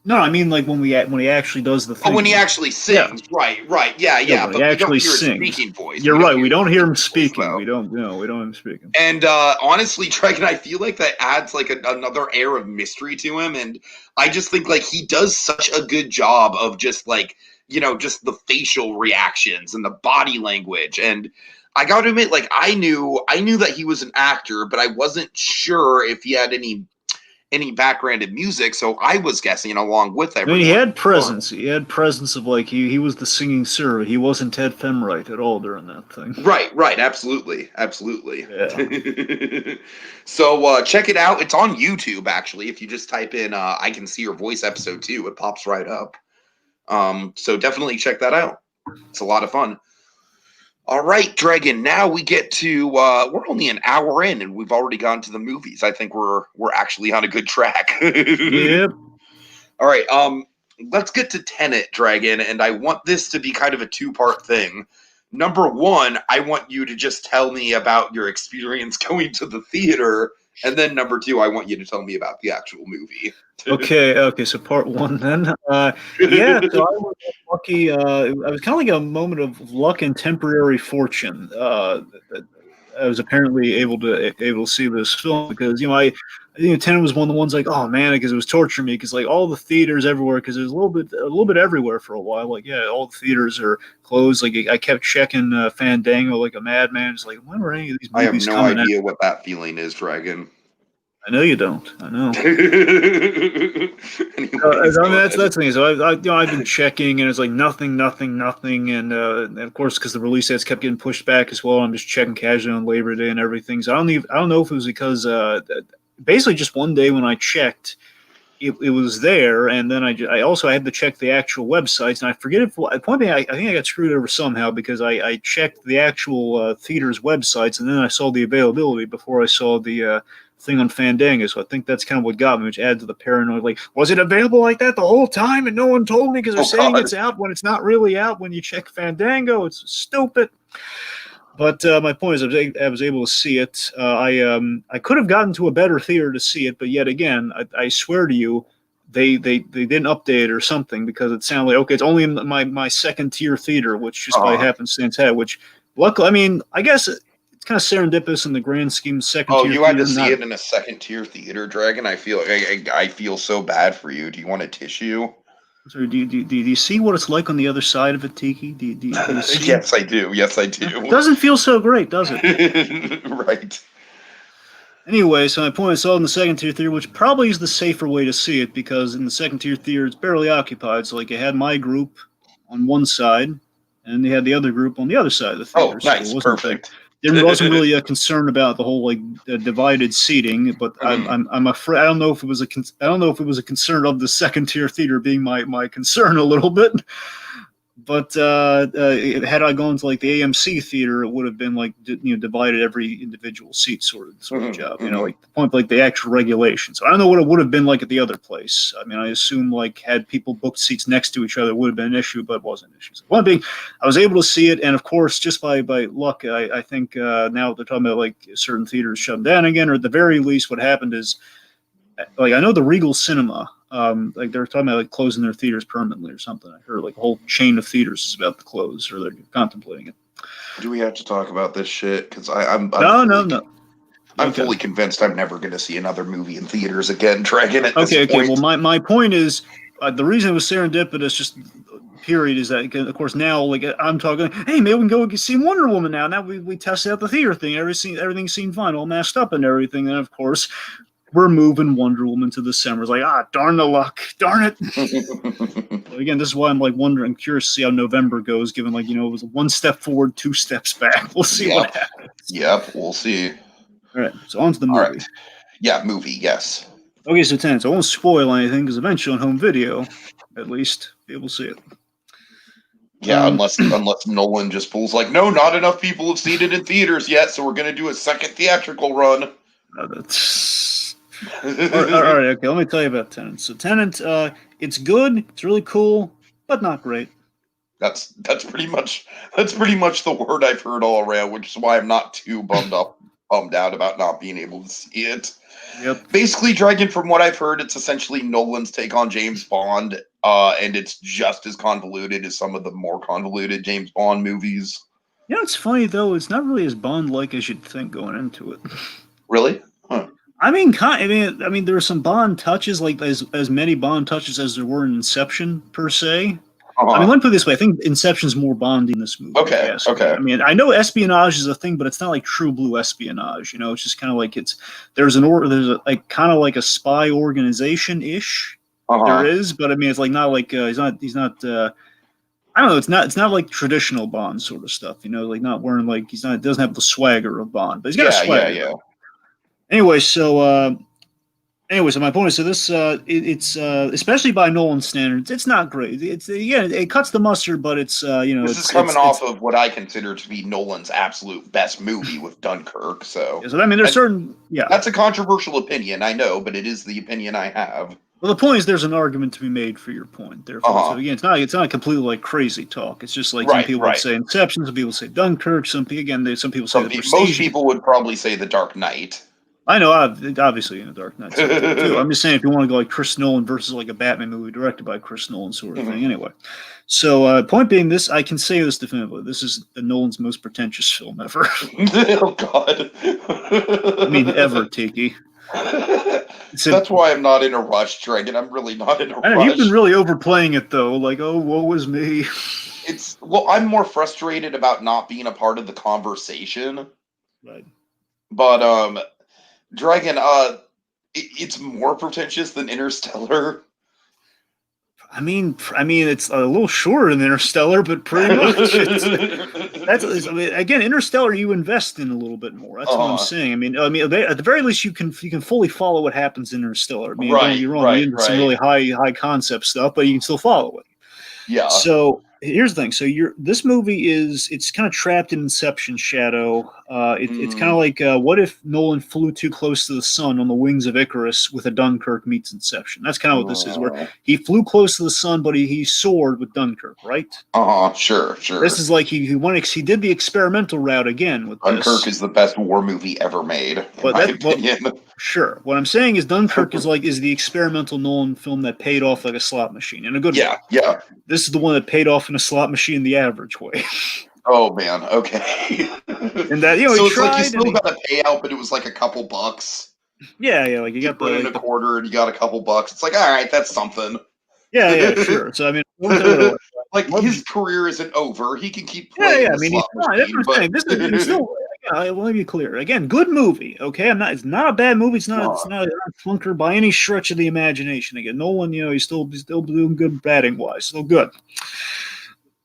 No, I mean like when he actually does the thing. Oh, when he actually sings, yeah. right, yeah. But But he we don't actually hear his sings. speaking voice. You're right. We don't hear him voice, speaking. though. We don't hear him speaking. And honestly, Dragon, I feel like that adds like another air of mystery to him, and I just think like he does such a good job of just like just the facial reactions and the body language. And I got to admit, like I knew that he was an actor, but I wasn't sure if he had any background in music, so I was guessing along with I everyone. mean, he had presence. He had presence of like he was the singing servant. He wasn't Ted Femright at all during that thing. Right, absolutely. Yeah. So check it out. It's on YouTube actually. If you just type in "I Can See Your Voice" episode 2, it pops right up. So definitely check that out. It's a lot of fun. All right, Dragon. Now we get to we're only an hour in, and we've already gone to the movies. I think we're actually on a good track. Yep. All right. Let's get to Tenet, Dragon, and I want this to be kind of a 2-part thing. Number 1, I want you to just tell me about your experience going to the theater, and then number 2, I want you to tell me about the actual movie. Okay. So part 1 then. Yeah. So I was lucky. I was kind of like a moment of luck and temporary fortune. I was apparently able to see this film because Tenet was one of the ones like, oh man, because it was torturing me because like all the theaters everywhere, because there's a little bit everywhere for a while. Like yeah, all the theaters are closed. Like I kept checking Fandango like a madman. It's like when were any of these I have movies no coming out? idea what that feeling is, Dragon. I know you don't. I know. Anyways, I mean, go that's ahead. the thing. So I've been checking, and it's like nothing, nothing, nothing, and of course, because the release dates kept getting pushed back as well. I'm just checking casually on Labor Day and everything. So I don't know if it was because basically just one day when I checked, it was there, and then I also had to check the actual websites, and I forget if at point being, I think I got screwed over somehow because I checked the actual theater's websites, and then I saw the availability before I saw the thing on Fandango. So I think that's kind of what got me, which adds to the paranoid. Like, was it available like that the whole time, and no one told me because they're Oh saying God. it's out when it's not really out when you check Fandango? It's stupid. But my point is, I was able to see it. I could have gotten to a better theater to see it, but yet again, I swear to you, they didn't update it or something because it sounded like okay, it's only in my second tier theater, which just by Uh-huh. happenstance had. Which luckily, I mean, I guess it's kind of serendipitous in the grand scheme. Second Oh, tier you had to theater, see not. it in a second tier theater, Dragon. I feel so bad for you. Do you want a tissue? Sorry, do you see what it's like on the other side of it, Tiki? Do you see? Yes, I do. Yes, I do. Doesn't feel so great, does it? Right. Anyway, so my point is, I saw it in the second tier theater, which probably is the safer way to see it because in the second tier theater, it's barely occupied. So, like, it had my group on one side, and they had the other group on the other side of the Oh, theater. So it nice. wasn't like Perfect. there wasn't really concerned about the whole like divided seating. But Mhm. I'm afraid I don't know if it was I don't know if it was a concern of the second tier theater being my concern a little bit. But had I gone to like the AMC theater, it would have been like divided every individual seat sort of Mhm. job. Mhm. Like the point like the actual regulation. So I don't know what it would have been like at the other place. I mean, I assume like had people booked seats next to each other, it would have been an issue, but it wasn't an issue. So one being, I was able to see it, and of course, just by luck, I think now they're talking about like certain theaters shutting down again, or at the very least, what happened is like I know the Regal Cinema, like they're talking about like closing their theaters permanently or something. I heard like a whole chain of theaters is about to close or they're contemplating it. Do we have to talk about this shit? Because No, no, no. I'm Okay, fully convinced I'm never going to see another movie in theaters again, Dragon. At this okay. Well, point. my point is the reason it was serendipitous, just period, is that of course now like I'm talking. Hey, maybe we can go see Wonder Woman now. Now we tested out the theater thing. Everything seemed fine, all masked up and everything. And of course, we're moving Wonder Woman to December. It's like, darn the luck, darn it. So again, this is why I'm like wondering, curious to see how November goes, given like, it was one step forward, two steps back. We'll see what Yep. happens. Yep. We'll see. All right, so on to the All right. movie. Yeah, movie. Yes. Okay, so 10. So I won't spoil anything because eventually on home video, at least, you will see it. Yeah, Um, unless Nolan just pulls like, no, not enough people have seen it in theaters yet, so we're gonna do a second theatrical run. that's all right. Okay, let me tell you about Tenant. So Tenant, it's good. It's really cool, but not great. that's pretty much the word I've heard all around, which is why I'm not too bummed out about not being able to see it. Yep. Basically, Dragon, from what I've heard, it's essentially Nolan's take on James Bond, and it's just as convoluted as some of the more convoluted James Bond movies. It's funny though. It's not really as Bond-like as you'd think going into it. Really? Huh. I mean, there are some Bond touches, like as many Bond touches as there were in Inception per se. I mean, Uh-huh. let me put it this way: I think Inception's more Bond in this movie, if you Okay, ask me. okay. I mean, I know espionage is a thing, but it's not like true blue espionage. It's just kind of like there's a like kind of like a spy organization ish. There Uh-huh. is, but I mean, it's like not like he's not. I don't know. It's not like traditional Bond sort of stuff. Like not wearing like doesn't have the swagger of Bond, but he's got a Yeah, yeah, swagger yeah. though. Anyway, so my point is, so this it's especially by Nolan standards, it's not great. It cuts the mustard, but it's This is coming it's off of what I consider to be Nolan's absolute best movie with Dunkirk, so so I mean there's and certain that's a controversial opinion, I know, but it is the opinion I have. well the point is there's an argument to be made for your point. Therefore, so Uh-huh. again it's not completely like crazy talk. It's just like some Right, people would right. say Inception, some people say Dunkirk, some people say The Most Prestige. people would probably say The Dark Knight. I know, obviously, in the Dark Knight's up there too. I'm just saying, if you want to go like Chris Nolan versus like a Batman movie directed by Chris Nolan sort of thing. Mhm. Anyway, so point being, this I can say this definitively: this is Nolan's most pretentious film ever. Oh God. I mean, ever, Tiki. It's a, That's why I'm not in a rush, Dragon. I'm really not in a I know you've been rush. really overplaying it though. Like, oh, woe is me. I'm more frustrated about not being a part of the conversation. Right. But Dragon, it's more pretentious than Interstellar. I mean, it's a little shorter than Interstellar, but pretty much I mean, again, Interstellar you invest in a little bit more. That's what I'm saying. At the very least, you can fully follow what happens in Interstellar. I mean, don't get Right, me wrong, you right, get into some right. really high concept stuff, but you can still follow it. Yeah. So here's the thing. So this movie it's kind of trapped in Inception shadow. It's kind of Mm, like what if Nolan flew too close to the sun on the wings of Icarus with a Dunkirk meets Inception. That's kind of what this is. Where he flew close to the sun, but he soared with Dunkirk, right? sure, This sure. is like he did the experimental route again with Dunkirk this. is the best war movie ever made, in But my that well, opinion. sure. What I'm saying is Dunkirk is the experimental Nolan film that paid off like a slot machine in a good way. Yeah, yeah. This is the one that paid off in a slot machine the average way. Oh man, okay. And that he So it's like you tried and still got a payout, but it was like a couple bucks. yeah, like you You got the put in a quarter and you got a couple bucks. It's like, all right, that's something. yeah, sure. So I mean, let me tell you what Like I love. his career isn't over. He can keep Yeah. playing I the mean, he's slot fine. That's machine, what I'm but saying. This is and still. Yeah, let me be clear. Again, good movie. Okay, it's not a bad movie. It's not a clunker by any stretch of the imagination. Again, Nolan, he's still doing good batting wise, still good.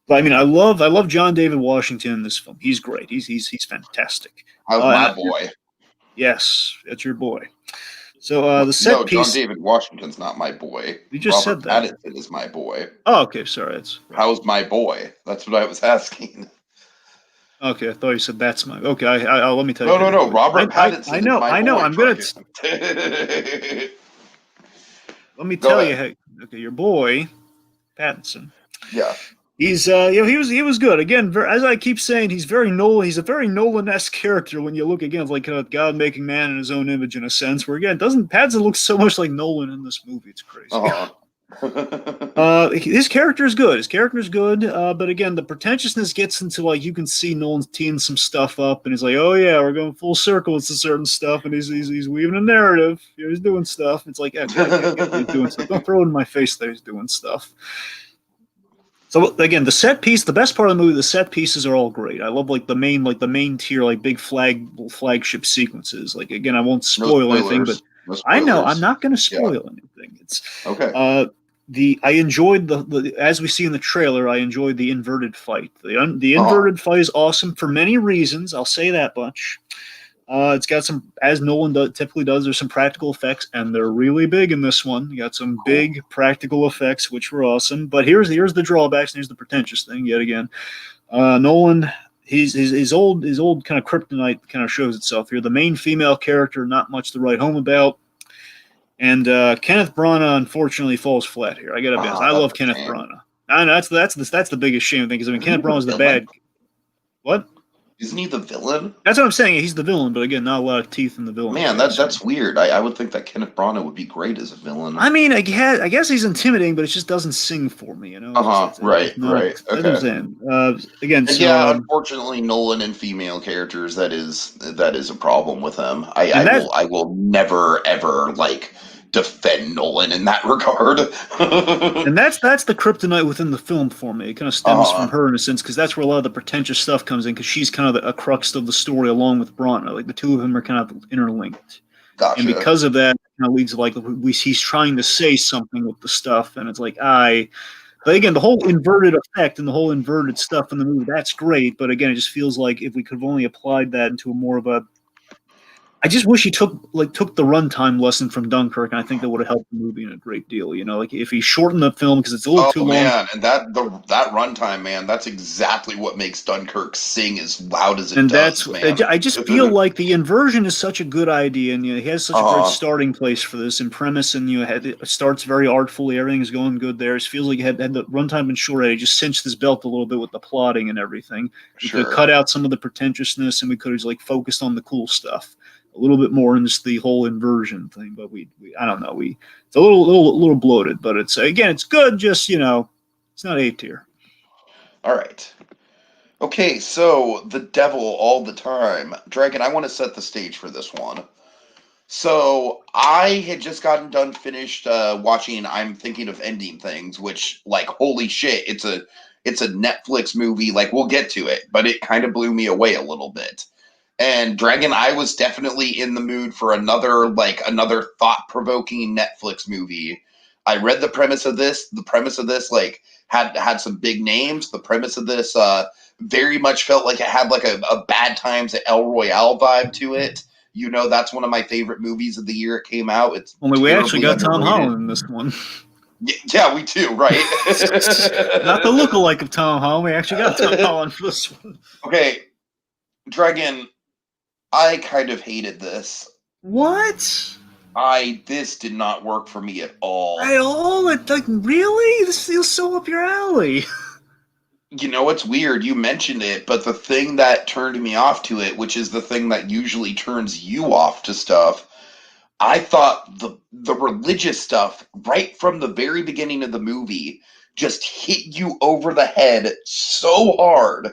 But I mean, I love John David Washington in this film. He's great. He's fantastic. how's And my boy? yes, that's your boy. So the No, set John piece. David Washington's not my boy. You just Robert said that. Pattinson is my boy. Oh, okay. Sorry, that's right. How's my boy? That's what I was asking. Okay, I thought you said that's my. Okay, let me tell you No, how no, your no. boy. Robert I Pattinson is know, my I know. boy, I'm gonna Dragon. let me Go tell you ahead. how. Okay, your boy Pattinson. Yeah. He's he was good again. As I keep saying, he's very Nolan. He's a very Nolan-esque character when you look again, it's like God making man in his own image in a sense. Where again, doesn't Pattinson look so much like Nolan in this movie? It's crazy. Uh-huh. His character is good. His character is good, but again, the pretentiousness gets into like you can see Nolan's teeing some stuff up, and he's like, "Oh yeah, we're going full circle with certain stuff," and he's weaving a narrative. He's doing stuff. It's like, I get he's doing stuff. Don't throw it in my face that he's doing stuff. So again, the best part of the movie, the set pieces are all great. I love like the main tier, like big flagship sequences. Like again, I won't No spoil anything, but spoilers. No I know I'm spoilers. not going to Yeah. spoil anything. It's Okay. I enjoyed the as we see in the trailer. I enjoyed the inverted fight. The Uh-huh. inverted fight is awesome for many reasons. I'll say that much. It's got some, as Nolan typically does. There's some practical effects, and they're really big in this one. You got some Cool. big practical effects, which were awesome. But here's the drawbacks, and here's the pretentious thing yet again. Nolan, his old kind of kryptonite kind of shows itself here. The main female character, not much to write home about. And Kenneth Branagh unfortunately falls flat here. I gotta be honest. I That's love a Kenneth shame. Branagh. I know that's the biggest shame thing because I mean Isn't he Kenneth the Branagh is the villain? bad. What? Isn't he the villain? That's what I'm saying. He's the villain, but again, not a lot of teeth in the villain Man, case here. that's weird. I would think that Kenneth Branagh would be great as a villain. I mean, I guess he's intimidating, but it just doesn't sing for me. Uh-huh. Right, It's not. right. That's what I'm Okay. saying. Again, And so yeah, unfortunately, Nolan and female characters, that is a problem with him. I, and I that will I will never ever like defend Nolan in that regard. that's the kryptonite within the film for me. It kind of stems from Uh-huh. her in a sense because that's where a lot of the pretentious stuff comes in because she's kind of a crux of the story along with Branagh. Like the two of them are kind of interlinked. And Gotcha. because of that, it kind of leads to like he's trying to say something with the stuff, and it's like But again, the whole inverted effect and the whole inverted stuff in the movie that's great. But again, it just feels like if we could have only applied that into a more of a I just wish he took the runtime lesson from Dunkirk, and I think that would have helped the movie in a great deal. Like if he shortened the film because it's a little too Oh long, man, and that runtime, man, that's exactly what makes Dunkirk sing as loud as it and that's does, man. I just feel like the inversion is such a good idea, and he has such a great Uh-huh. starting place for this and premise, and it starts very artfully. Everything is going good there. It feels like had the runtime been shorter, he just cinched his belt a little bit with the plotting and everything. We could have Sure. cut out some of the pretentiousness, and we could have like focused on the cool stuff a little bit more in just the whole inversion thing. But we I don't know, it's a little bloated, but it's again it's good. Just it's not A tier. All right. Okay, so the devil all the time. Dragon, I want to set the stage for this one. So I had just gotten done finished watching I'm Thinking of Ending Things, which like holy shit, it's a Netflix movie. Like we'll get to it, but it kind of blew me away a little bit. And Dragon, I was definitely in the mood for another thought-provoking Netflix movie. I read the premise of this. The premise of this had some big names. The premise of this very much felt like it had like a Bad Times at El Royale vibe to it. You know, that's one of my favorite movies of the year it came out. It's Only we actually terribly got Tom underrated. Holland in this one. Yeah, we do, right? Not the lookalike of Tom Holland. We actually got Tom Holland for this one. Okay, Dragon, I kind of hated this. What? This did not work for me at all. At all? Like, really? This feels so up your alley. You know what's weird? You mentioned it, but the thing that turned me off to it, which is the thing that usually turns you off to stuff, I thought the religious stuff right from the very beginning of the movie just hit you over the head so hard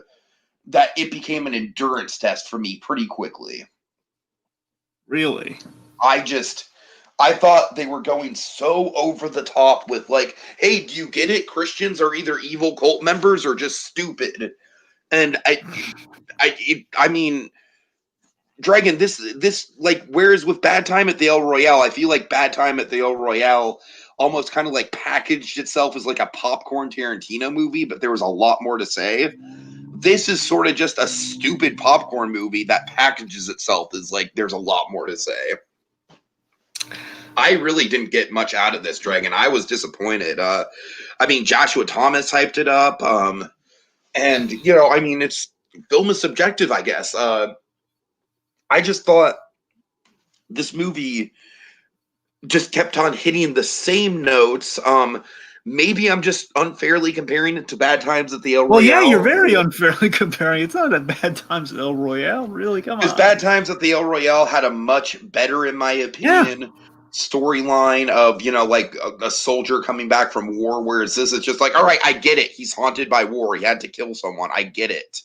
that it became an endurance test for me pretty quickly. Really? I thought they were going so over the top with like, hey, do you get it? Christians are either evil cult members or just stupid. And I mean, Dragon, this like, whereas with Bad Time at the El Royale, I feel like Bad Time at the El Royale almost kind of like packaged itself as like a popcorn Tarantino movie, but there was a lot more to say. This is sort of just a stupid popcorn movie that packages itself as like there's a lot more to say. I really didn't get much out of this, Dragon. I was disappointed. I mean, Joshua Thomas hyped it up, and you know, I mean, it's film is subjective, I guess. I just thought this movie just kept on hitting the same notes. Maybe I'm just unfairly comparing it to Bad Times at the El Royale. Well, yeah, you're very unfairly comparing. It's not at Bad Times at El Royale, really. Come on. Because Bad Times at the El Royale had a much better, in my opinion, storyline of, you know, like a soldier coming back from war, whereas this is just like, all right, I get it. He's haunted by war. He had to kill someone. I get it.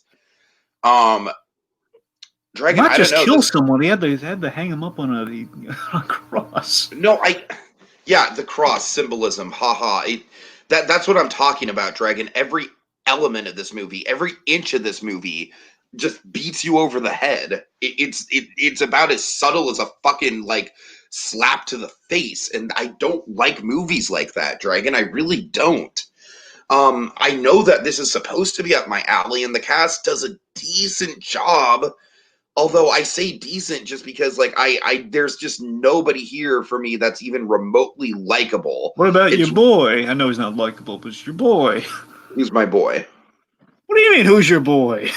Dragon, not I just don't know. Kill someone. He had to hang him up on a cross. No, the cross symbolism. Haha. That's what I'm talking about, Dragon. Every element of this movie, every inch of this movie just beats you over the head. It's about as subtle as a fucking like slap to the face, and I don't like movies like that, Dragon. I really don't. I know that this is supposed to be up my alley, and the cast does a decent job. Although I say decent just because, like, I there's just nobody here for me that's even remotely likable. What about your boy? I know he's not likable, but it's your boy. Who's my boy? What do you mean, who's your boy?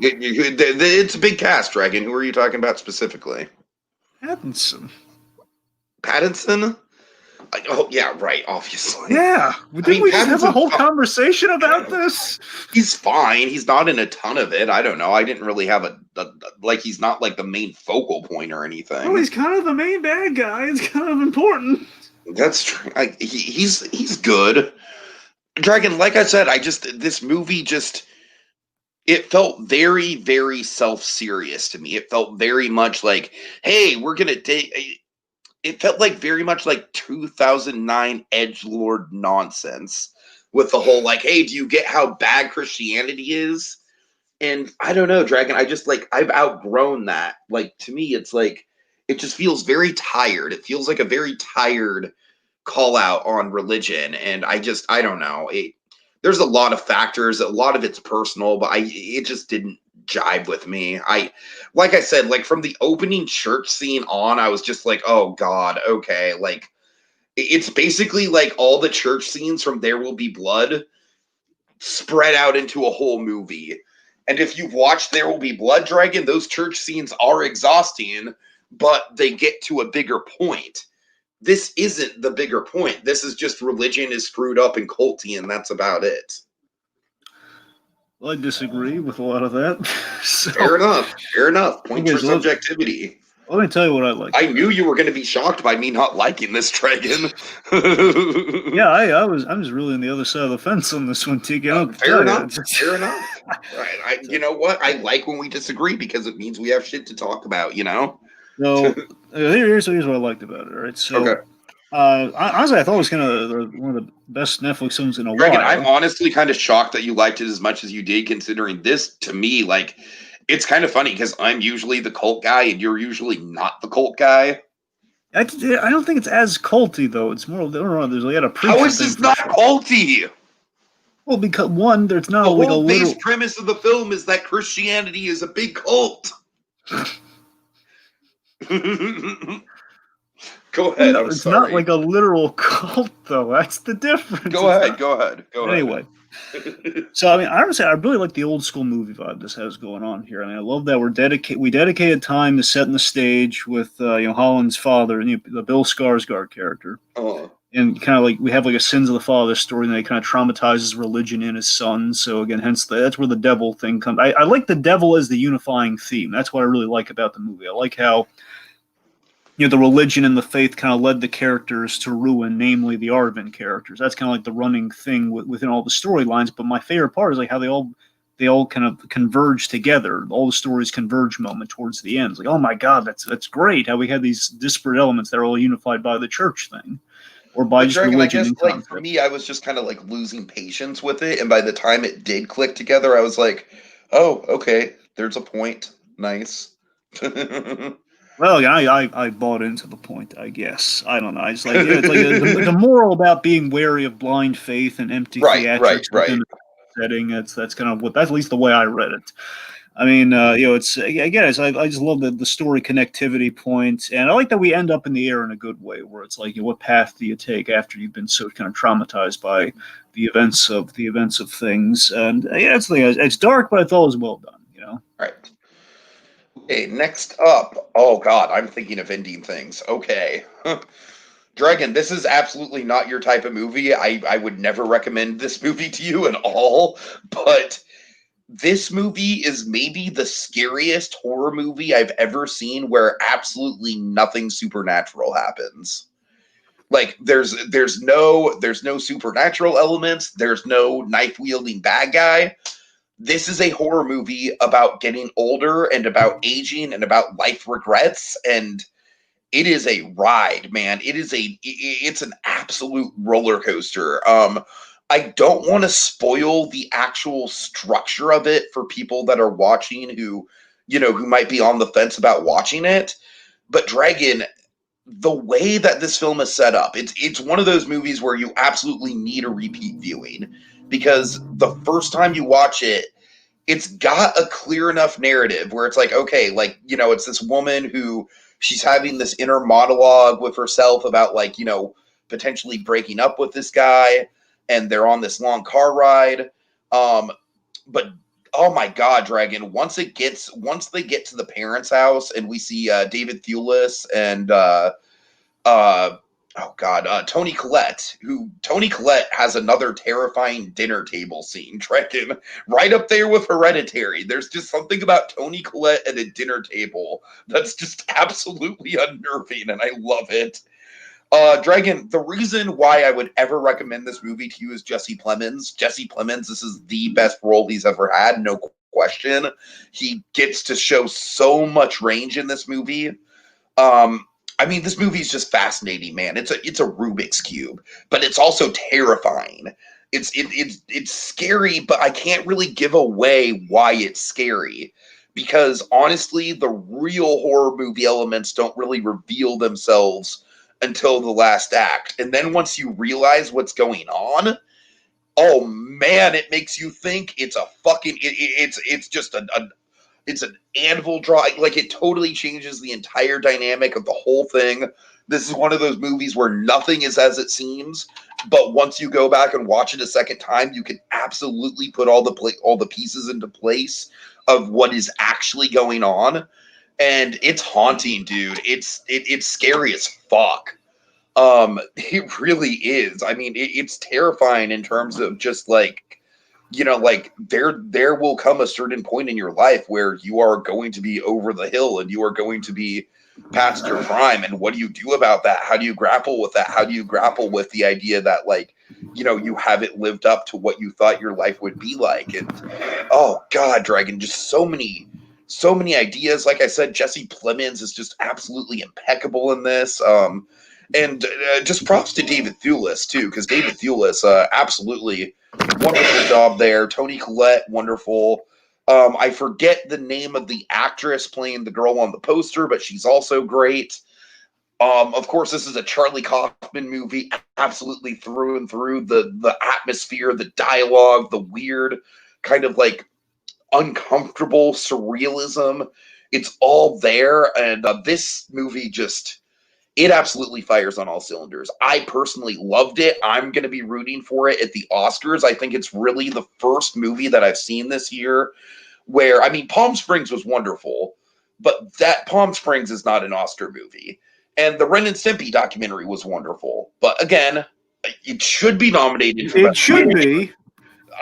It's a big cast, Dragon. Who are you talking about specifically? Pattinson. Pattinson? Oh, yeah, right, obviously. Yeah. Didn't we just have a whole conversation about this? He's fine. He's not in a ton of it. I don't know. I didn't really have he's not like the main focal point or anything. Well, he's kind of the main bad guy. It's kind of important. That's true. He's good. Dragon, like I said, this movie just, it felt very, very self-serious to me. It felt very much like, hey, we're going to take... It felt like very much like 2009 edgelord nonsense with the whole like, hey, do you get how bad Christianity is? And I don't know, Dragon, I've outgrown that. Like, to me, it's like, it just feels very tired. It feels like a very tired call out on religion. And I don't know. There's a lot of factors. A lot of it's personal, but it just didn't jive with me. Like I said, like from the opening church scene on, I was just like, oh God, okay. Like it's basically like all the church scenes from There Will Be Blood spread out into a whole movie. And if you've watched There Will Be Blood, Dragon, those church scenes are exhausting, but they get to a bigger point. This isn't the bigger point. This is just religion is screwed up and culty, and that's about it. Well, I disagree with a lot of that. So, Fair enough. Points for subjectivity. Let me tell you what I like. I knew you were going to be shocked by me not liking this, Dragon. Yeah, I was really on the other side of the fence on this one, Tiki. Fair enough. Right. You know what? I like when we disagree because it means we have shit to talk about, you know? So, here's what I liked about it, all right? So, okay. Honestly, I thought it was kind of one of the best Netflix films in a while. I'm honestly kind of shocked that you liked it as much as you did, considering this, to me, like, It's kind of funny because I'm usually the cult guy and you're usually not the cult guy. I don't think it's as culty though. It's more, I don't know, there's like a How preacher is thing this for not sure. culty? Well, because one, there's not The like a whole base literal. premise of the film is that Christianity is a big cult. Go Well, ahead. no, I'm it's not sorry. like a literal cult though. That's the difference. Go It's ahead. not. Go ahead. Go Anyway, ahead. so I mean, I would say I really like the old school movie vibe this has going on here. I mean, I love that we dedicated time to setting the stage with Holland's father and the Bill Skarsgård character, Oh, and kind of like we have like a sins of the father story, and they kind of traumatizes religion in his son. So again, hence that's where the devil thing comes. I like the devil as the unifying theme. That's what I really like about the movie. I like how the religion and the faith kind of led the characters to ruin, namely the Arvin characters. That's kind of like the running thing within all the storylines. But my favorite part is like how they all kind of converge together. All the stories converge moment towards the end. It's like, oh my god, that's great. How we had these disparate elements that are all unified by the church thing, or by but just Dragon, I religion guess in like for concept. me, I was just kind of like losing patience with it, and by the time it did click together, I was like, "Oh, okay, there's a point. Nice." Well, yeah, I bought into the point. I guess I don't know. It's like the moral about being wary of blind faith and empty Right, right, theatrics within right. the setting. That's kind of that's at least the way I read it. I mean, it's again, I just love the story connectivity point, and I like that we end up in the air in a good way, where it's like, what path do you take after you've been so kind of traumatized by the events of things, and yeah, it's dark, but I thought it was well done. Right. Okay, next up. Oh God, I'm thinking of ending things. Okay. Dragon, this is absolutely not your type of movie. I would never recommend this movie to you at all, but this movie is maybe the scariest horror movie I've ever seen where absolutely nothing supernatural happens. Like there's no supernatural elements, there's no knife wielding bad guy. This is a horror movie about getting older and about aging and about life regrets, and it is a ride, man. It's an absolute roller coaster. I don't want to spoil the actual structure of it for people that are watching who might be on the fence about watching it. But Dragon, the way that this film is set up, it's one of those movies where you absolutely need a repeat viewing because the first time you watch it, it's got a clear enough narrative where it's like, okay, it's this woman who she's having this inner monologue with herself about potentially breaking up with this guy, and they're on this long car ride. But oh my god, Dragon, once they get to the parents' house and we see David Thewlis and uh oh god, Tony Collette has another terrifying dinner table scene, Dragon, right up there with Hereditary. There's just something about Tony Collette at a dinner table that's just absolutely unnerving, and I love it. Dragon, the reason why I would ever recommend this movie to you is Jesse Plemons. Jesse Plemons, this is the best role he's ever had, no question. He gets to show so much range in this movie. Um, I mean, this movie is just fascinating, man. It's a Rubik's cube, but it's also terrifying. It's scary, but I can't really give away why it's scary because honestly, the real horror movie elements don't really reveal themselves until the last act, and then once you realize what's going on, oh man, it makes you think it's a fucking it's just it's an anvil draw. Like it totally changes the entire dynamic of the whole thing. This is one of those movies where nothing is as it seems, but once you go back and watch it a second time, you can absolutely put all the pieces into place of what is actually going on, and it's haunting, dude. It's scary as fuck. It really is. I mean, it's terrifying in terms of just like there will come a certain point in your life where you are going to be over the hill and you are going to be past your prime, and what do you do about that? How do you grapple with that? How do you grapple with the idea that you haven't lived up to what you thought your life would be like? And oh god, Dragon, just so many ideas. Like I said, Jesse Plemons is just absolutely impeccable in this. And just props to David Thewlis too, because David Thewlis absolutely wonderful job there. Tony Collette, wonderful. I forget the name of the actress playing the girl on the poster, but she's also great. Of course, this is a Charlie Kaufman movie, absolutely through and through. The atmosphere, the dialogue, the weird kind of like uncomfortable surrealism, it's all there. And this movie just, it absolutely fires on all cylinders. I personally loved it. I'm going to be rooting for it at the Oscars. I think it's really the first movie that I've seen this year where, I mean, Palm Springs was wonderful, but that Palm Springs is not an Oscar movie. And the Ren and Stimpy documentary was wonderful, but again, it should be nominated for It Best should Picture. be.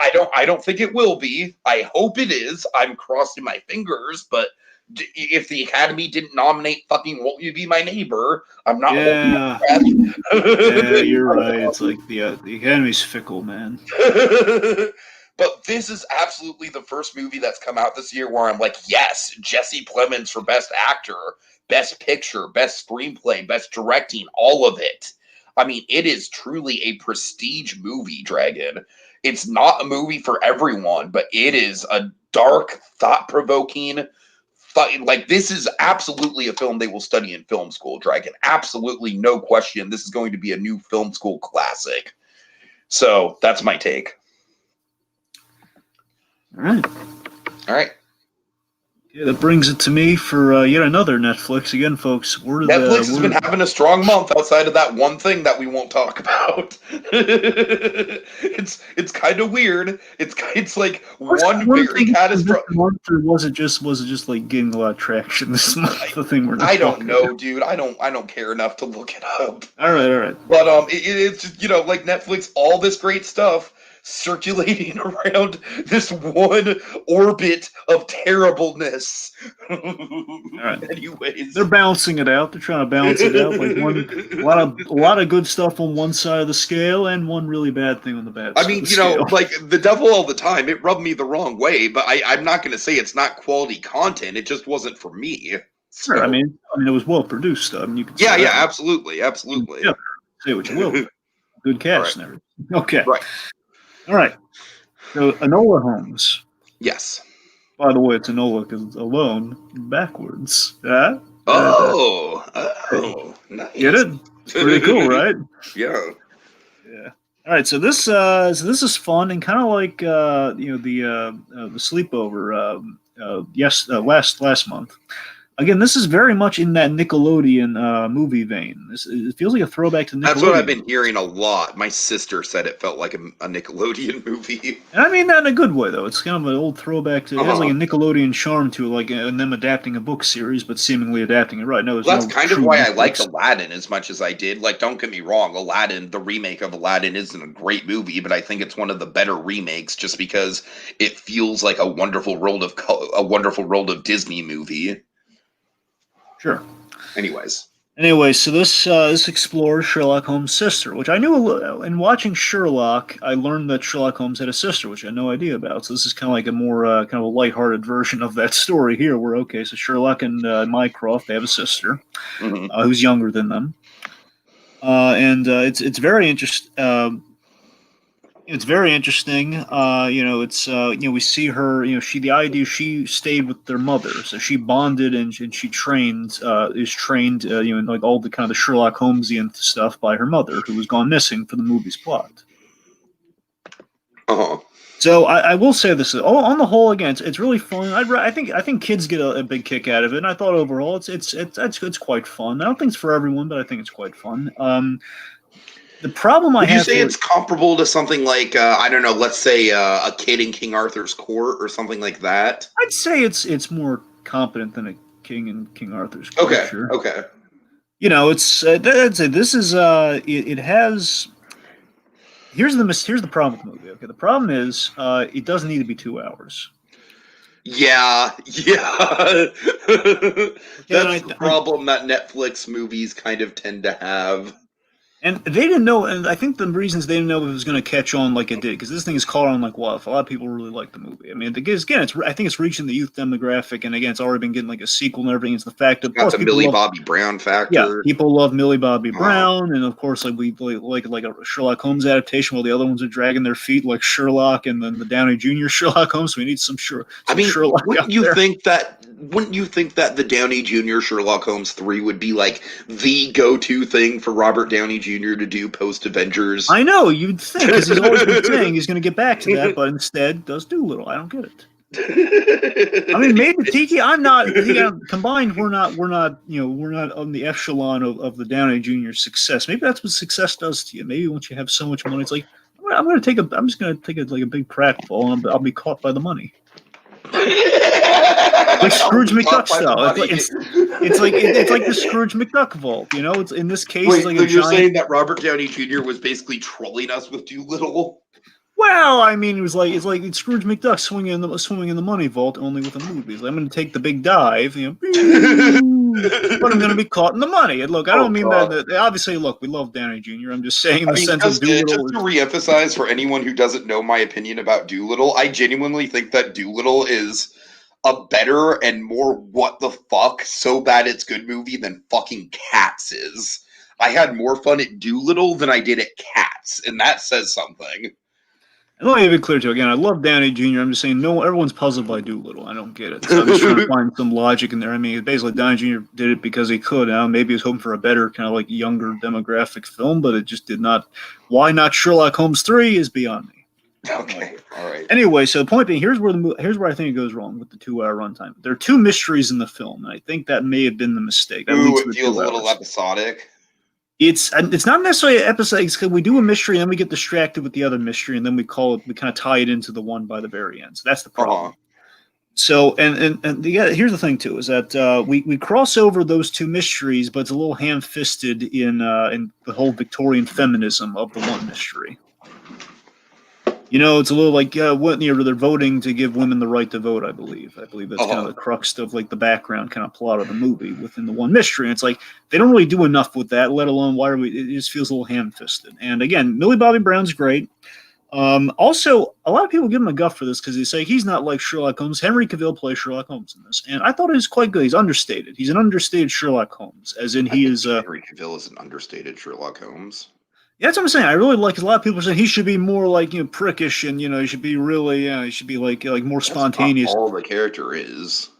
I don't think it will be. I hope it is. I'm crossing my fingers, but if the Academy didn't nominate fucking Won't You Be My Neighbor, I'm not holding Yeah. my breath. Yeah, you're right. It's like the Academy's fickle, man. But this is absolutely the first movie that's come out this year where I'm like, yes, Jesse Plemons for Best Actor, Best Picture, Best Screenplay, Best Directing, all of it. I mean, it is truly a prestige movie, Dragon. It's not a movie for everyone, but it is a dark, thought-provoking, like, this is absolutely a film they will study in film school, Dragon. Absolutely, no question. This is going to be a new film school classic. So that's my take. All right. All right. Yeah, that brings it to me for yet another Netflix. Again, folks, Netflix has been having a strong month outside of that one thing that we won't talk about. It's kind of weird. It's like one very catastrophic. Or was it just like getting a lot of traction this month? The thing we're I don't know, dude. I don't care enough to look it up. All right. But it's just, like Netflix, all this great stuff circulating around this one orbit of terribleness. All right. Anyways, they're balancing it out. They're trying to balance it out. Like a lot of good stuff on one side of the scale, and one really bad thing on the bad. I mean, like the devil all the time. It rubbed me the wrong way, but I'm not going to say it's not quality content. It just wasn't for me. So. Sure. I mean, it was well produced. I mean, you can. Yeah, absolutely. Yeah, say what you will. Good cast and everything. Okay. Right. All right. So Enola Holmes. Yes. By the way, it's Enola because it's alone backwards. Oh, nice. Get it? It's pretty cool, right? Yeah. All right. So this is fun and kind of like the sleepover. Last month. Again, this is very much in that Nickelodeon movie vein. It feels like a throwback to Nickelodeon. That's what I've been hearing a lot. My sister said it felt like a Nickelodeon movie. And I mean that in a good way, though. It's kind of an old throwback to. It has like a Nickelodeon charm to it, like them adapting a book series, but seemingly adapting it right. No, that's kind of why I liked Aladdin as much as I did. Like, don't get me wrong, Aladdin, the remake of Aladdin, isn't a great movie, but I think it's one of the better remakes just because it feels like a wonderful world of Disney movie. Sure. Anyway, so this explores Sherlock Holmes' sister, which I knew in watching Sherlock. I learned that Sherlock Holmes had a sister, which I had no idea about. So this is kind of like a more kind of a lighthearted version of that story here. Where so Sherlock and Mycroft, they have a sister who's younger than them, and it's very interesting. It's very interesting. We see her. She stayed with their mother, so she bonded and she is trained. In like all the kind of the Sherlock Holmesian stuff by her mother, who was gone missing for the movie's plot. So I will say this: on the whole, again, it's really fun. I think kids get a big kick out of it, and I thought overall it's quite fun. I don't think it's for everyone, but I think it's quite fun. The problem I have. Would you say it's comparable to something like I don't know, let's say a Kid in King Arthur's Court or something like that? I'd say it's more competent than a King in King Arthur's Court. Okay. Sure. Okay. It's this is it has. Here's the problem with the movie. Okay, the problem is it doesn't need to be 2 hours. Yeah. That's the problem that Netflix movies kind of tend to have. And they didn't know, and I think the reasons they didn't know if it was going to catch on like it did, because this thing is caught on like wildfire. A lot of people really like the movie. I mean, again, I think it's reaching the youth demographic, and again, it's already been getting like a sequel and everything. It's the fact of Got course, the people Millie love, Bobby Brown yeah, factor. people love Millie Bobby Uh, Brown, and of course, like we like a Sherlock Holmes adaptation, while the other ones are dragging their feet, like Sherlock, and then the Downey Jr. Sherlock Holmes. So we need I some mean, Sherlock out there. wouldn't you think that the Downey Jr. Sherlock Holmes 3 would be like the go-to thing for Robert Downey Jr. to do post Avengers? I know you'd think because he's always been saying he's going to get back to that, but instead does Doolittle. I don't get it. I mean, maybe Tiki. I'm not. Yeah, combined, we're not on the echelon of the Downey Jr. success. Maybe that's what success does to you. Maybe once you have so much money, it's like I'm just gonna take it like a big pratfall, and I'll be caught by the money, like I'll Scrooge be McDuck caught by the style. money. It's like the Scrooge McDuck vault. You know, it's in this case, it's Wait, like so a you're giant. saying that Robert Downey Jr. was basically trolling us with Doolittle? Well, I mean, it's like Scrooge McDuck swinging in the money vault, only with the movies. I'm going to take the big dive, but I'm going to be caught in the money. And look, I Oh don't mean god. that. Obviously, look, we love Downey Jr. I'm just saying in I the mean, sense of just Doolittle to is. reemphasize for anyone who doesn't know my opinion about Doolittle, I genuinely think that Doolittle is a better and more what the fuck so bad it's good movie than fucking Cats is. I had more fun at Doolittle than I did at Cats, and that says something. And let me be clear too. Again, I love Downey Jr. I'm just saying, no, everyone's puzzled by Doolittle. I don't get it. So I'm just trying to find some logic in there. I mean, basically, Downey Jr. did it because he could. Maybe he was hoping for a better kind of like younger demographic film, but it just did not. Why not Sherlock Holmes 3 is beyond me. Okay, all right. Anyway, so the point being, here's where I think it goes wrong with the 2 hour runtime. There are two mysteries in the film, and I think that may have been the mistake. That Ooh, leads to it the feels a 2 little hours. episodic. It's not necessarily episodes because we do a mystery and then we get distracted with the other mystery and then we kind of tie it into the one by the very end. So that's the problem. Uh-huh. So here's the thing too is that we cross over those two mysteries, but it's a little ham-fisted in the whole Victorian feminism of the one mystery. You know, it's a little like they're voting to give women the right to vote. I believe that's kind of the crux of like the background kind of plot of the movie within the one mystery. And it's like they don't really do enough with that. Let alone why are we? It just feels a little ham-fisted. And again, Millie Bobby Brown's great. Also, a lot of people give him a guff for this because they say he's not like Sherlock Holmes. Henry Cavill plays Sherlock Holmes in this, and I thought he was quite good. He's understated. He's an understated Sherlock Holmes, as in I he think is. Henry Cavill is an understated Sherlock Holmes. Yeah, that's what I'm saying. I really like. Cause a lot of people are saying he should be more like prickish, and he should be really, he should be like more That's not spontaneous. all the character is.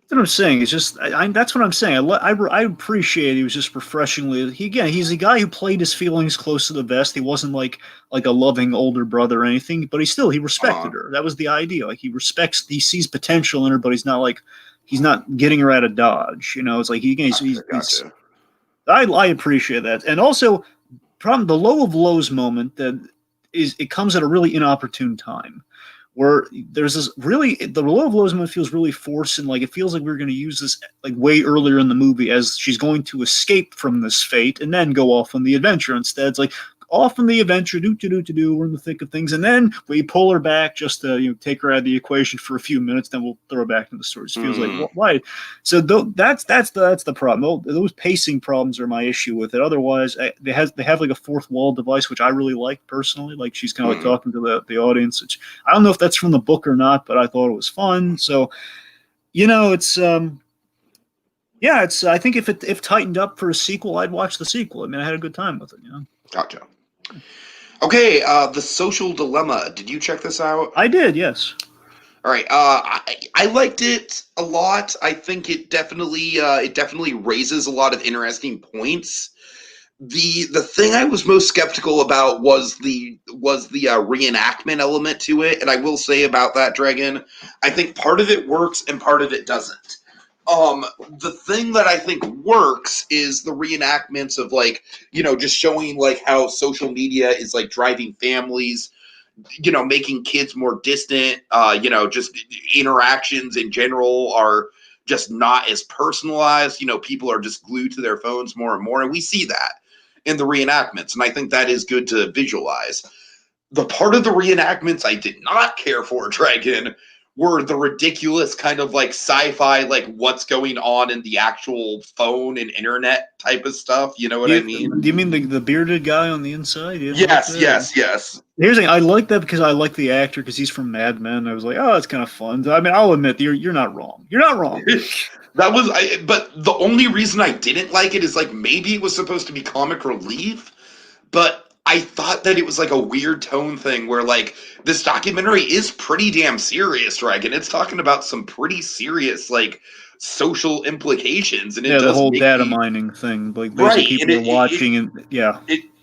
That's what I'm saying. It's just that's what I'm saying. I appreciate he was just refreshingly. He's a guy who played his feelings close to the vest. He wasn't like a loving older brother or anything, but he respected her. That was the idea. Like he sees potential in her, but he's not getting her out of Dodge. It's like Gotcha. I appreciate that, and also the low of lows moment that it comes at a really inopportune time where there's this really the low of lows moment feels really forced and like it feels like we're going to use this like way earlier in the movie as she's going to escape from this fate and then go off on the adventure. Instead, it's like off on the adventure, we're in the thick of things, and then we pull her back just to take her out of the equation for a few minutes, then we'll throw her back into the story. It feels like why? So that's the problem. Those pacing problems are my issue with it. Otherwise, they have like a fourth wall device, which I really like personally. Like she's kind of like talking to the audience, which I don't know if that's from the book or not, but I thought it was fun. So it's. I think if tightened up for a sequel, I'd watch the sequel. I mean, I had a good time with it. Gotcha. Okay, The Social Dilemma. Did you check this out? I did, yes. All right. I liked it a lot. I think it definitely raises a lot of interesting points. The thing I was most skeptical about was the reenactment element to it, and I will say about that, Dragon, I think part of it works and part of it doesn't. The thing that I think works is the reenactments of just showing like how social media is like driving families, making kids more distant, just interactions in general are just not as personalized. People are just glued to their phones more and more, and we see that in the reenactments, and I think that is good to visualize. The part of the reenactments I did not care for, Dragon, were the ridiculous kind of like sci-fi, like what's going on in the actual phone and internet type of stuff. You know what I mean? Do you mean the bearded guy on the inside? You didn't like Yes, that? yes. Here's the thing, I like that because I like the actor because he's from Mad Men. I was like, oh, it's kind of fun. I mean, I'll admit you're not wrong. You're not wrong. That was, but the only reason I didn't like it is like maybe it was supposed to be comic relief, but I thought that it was like a weird tone thing where like this documentary is pretty damn serious, Dragon. It's talking about some pretty serious like social implications, and it Yeah, the does whole make data me mining thing, like right, basically and people are watching, and yeah.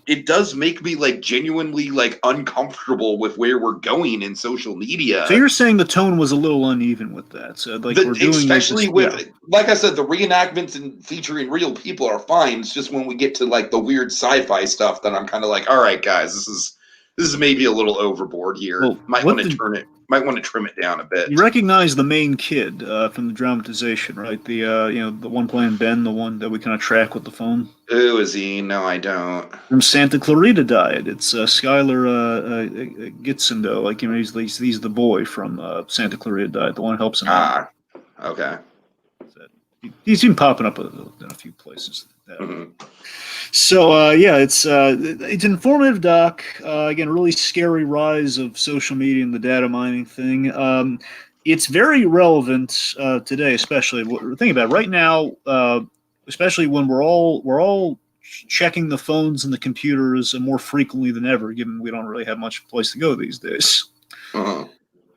it does make me like genuinely like uncomfortable with where we're going in social So media. you're saying the tone was a little uneven with that. So like we're doing like Especially this, with yeah. like I said, the reenactments and featuring real people are fine. It's just when we get to like the weird sci-fi stuff that I'm kind of like, all right, guys, this is maybe a little overboard here. Well, Might want to might want to trim it down a bit. you recognize the main kid from the dramatization, right? The the one playing Ben, the one that we kind of track with the phone. Ooh, is he? No, I don't. From Santa Clarita Diet. It's Skylar Gitzindo. Like he's the boy from Santa Clarita Diet. The one who helps him out. Okay. He's been popping up in a few places. Mm-hmm. So yeah, it's an informative doc. Again, really scary rise of social media and the data mining thing. It's very relevant today, especially think about it, right now, especially when we're all checking the phones and the computers more frequently than ever, given we don't really have much place to go these days. Uh-huh.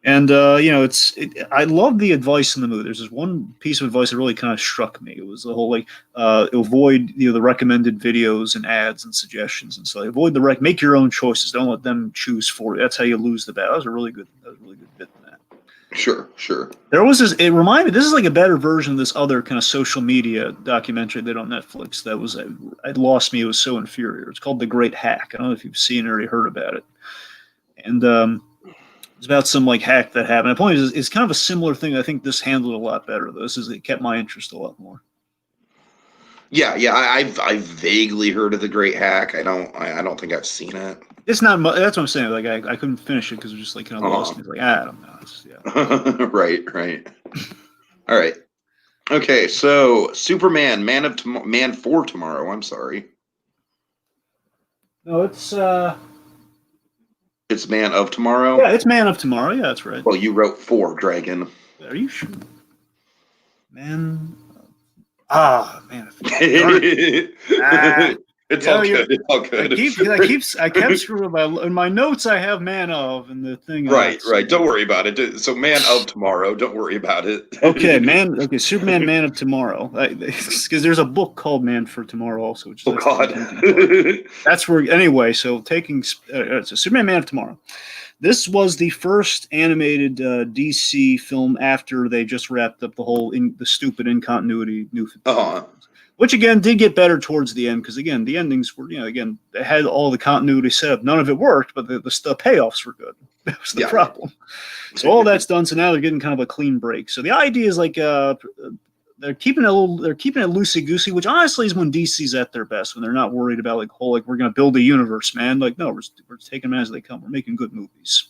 And I love the advice in the movie. There's this one piece of advice that really kind of struck me. It was the whole like avoid the recommended videos and ads and suggestions, and so avoid make your own choices. Don't let them choose for you. That's how you lose the battle. That was a really good bit in that. Sure. There was this. It reminded me. This is like a better version of this other kind of social media documentary they did on Netflix. That was it lost me. It was so inferior. It's called The Great Hack. I don't know if you've seen or already heard about it. And it's about some like hack that happened. The point is, it's kind of a similar thing. I think this handled a lot better. It kept my interest a lot more. Yeah. I've vaguely heard of The Great Hack. I don't think I've seen it. It's not. That's what I'm saying. Like I couldn't finish it because it was just like kind of lost me. Like I don't know. Yeah. Right. All right. Okay, so Superman, Man for Tomorrow. I'm sorry. No, it's It's Man of Tomorrow. yeah, it's Man of Tomorrow. Yeah, that's right. Well, you wrote for Dragon. Are you sure? Man. Man. It's all good. It's all good. I kept screwing up. In my notes, I have Man of, and the thing. Right. Don't worry about it. So, Man of Tomorrow. Don't worry about it. Okay, Okay, Superman, Man of Tomorrow. Because there's a book called Man for Tomorrow also. Which Oh God. That's where. Anyway, so so Superman, Man of Tomorrow. This was the first animated DC film after they just wrapped up the stupid incontinuity new. Which again did get better towards the end because again the endings were again they had all the continuity set up. None of it worked, but the payoffs were good. That was the problem. So all that's done. So now they're getting kind of a clean break. So the idea is like they're keeping it loosey goosey, which honestly is when DC's at their best when they're not worried about like we're going to build a universe, man. Like no, we're taking them as they come. We're making good movies.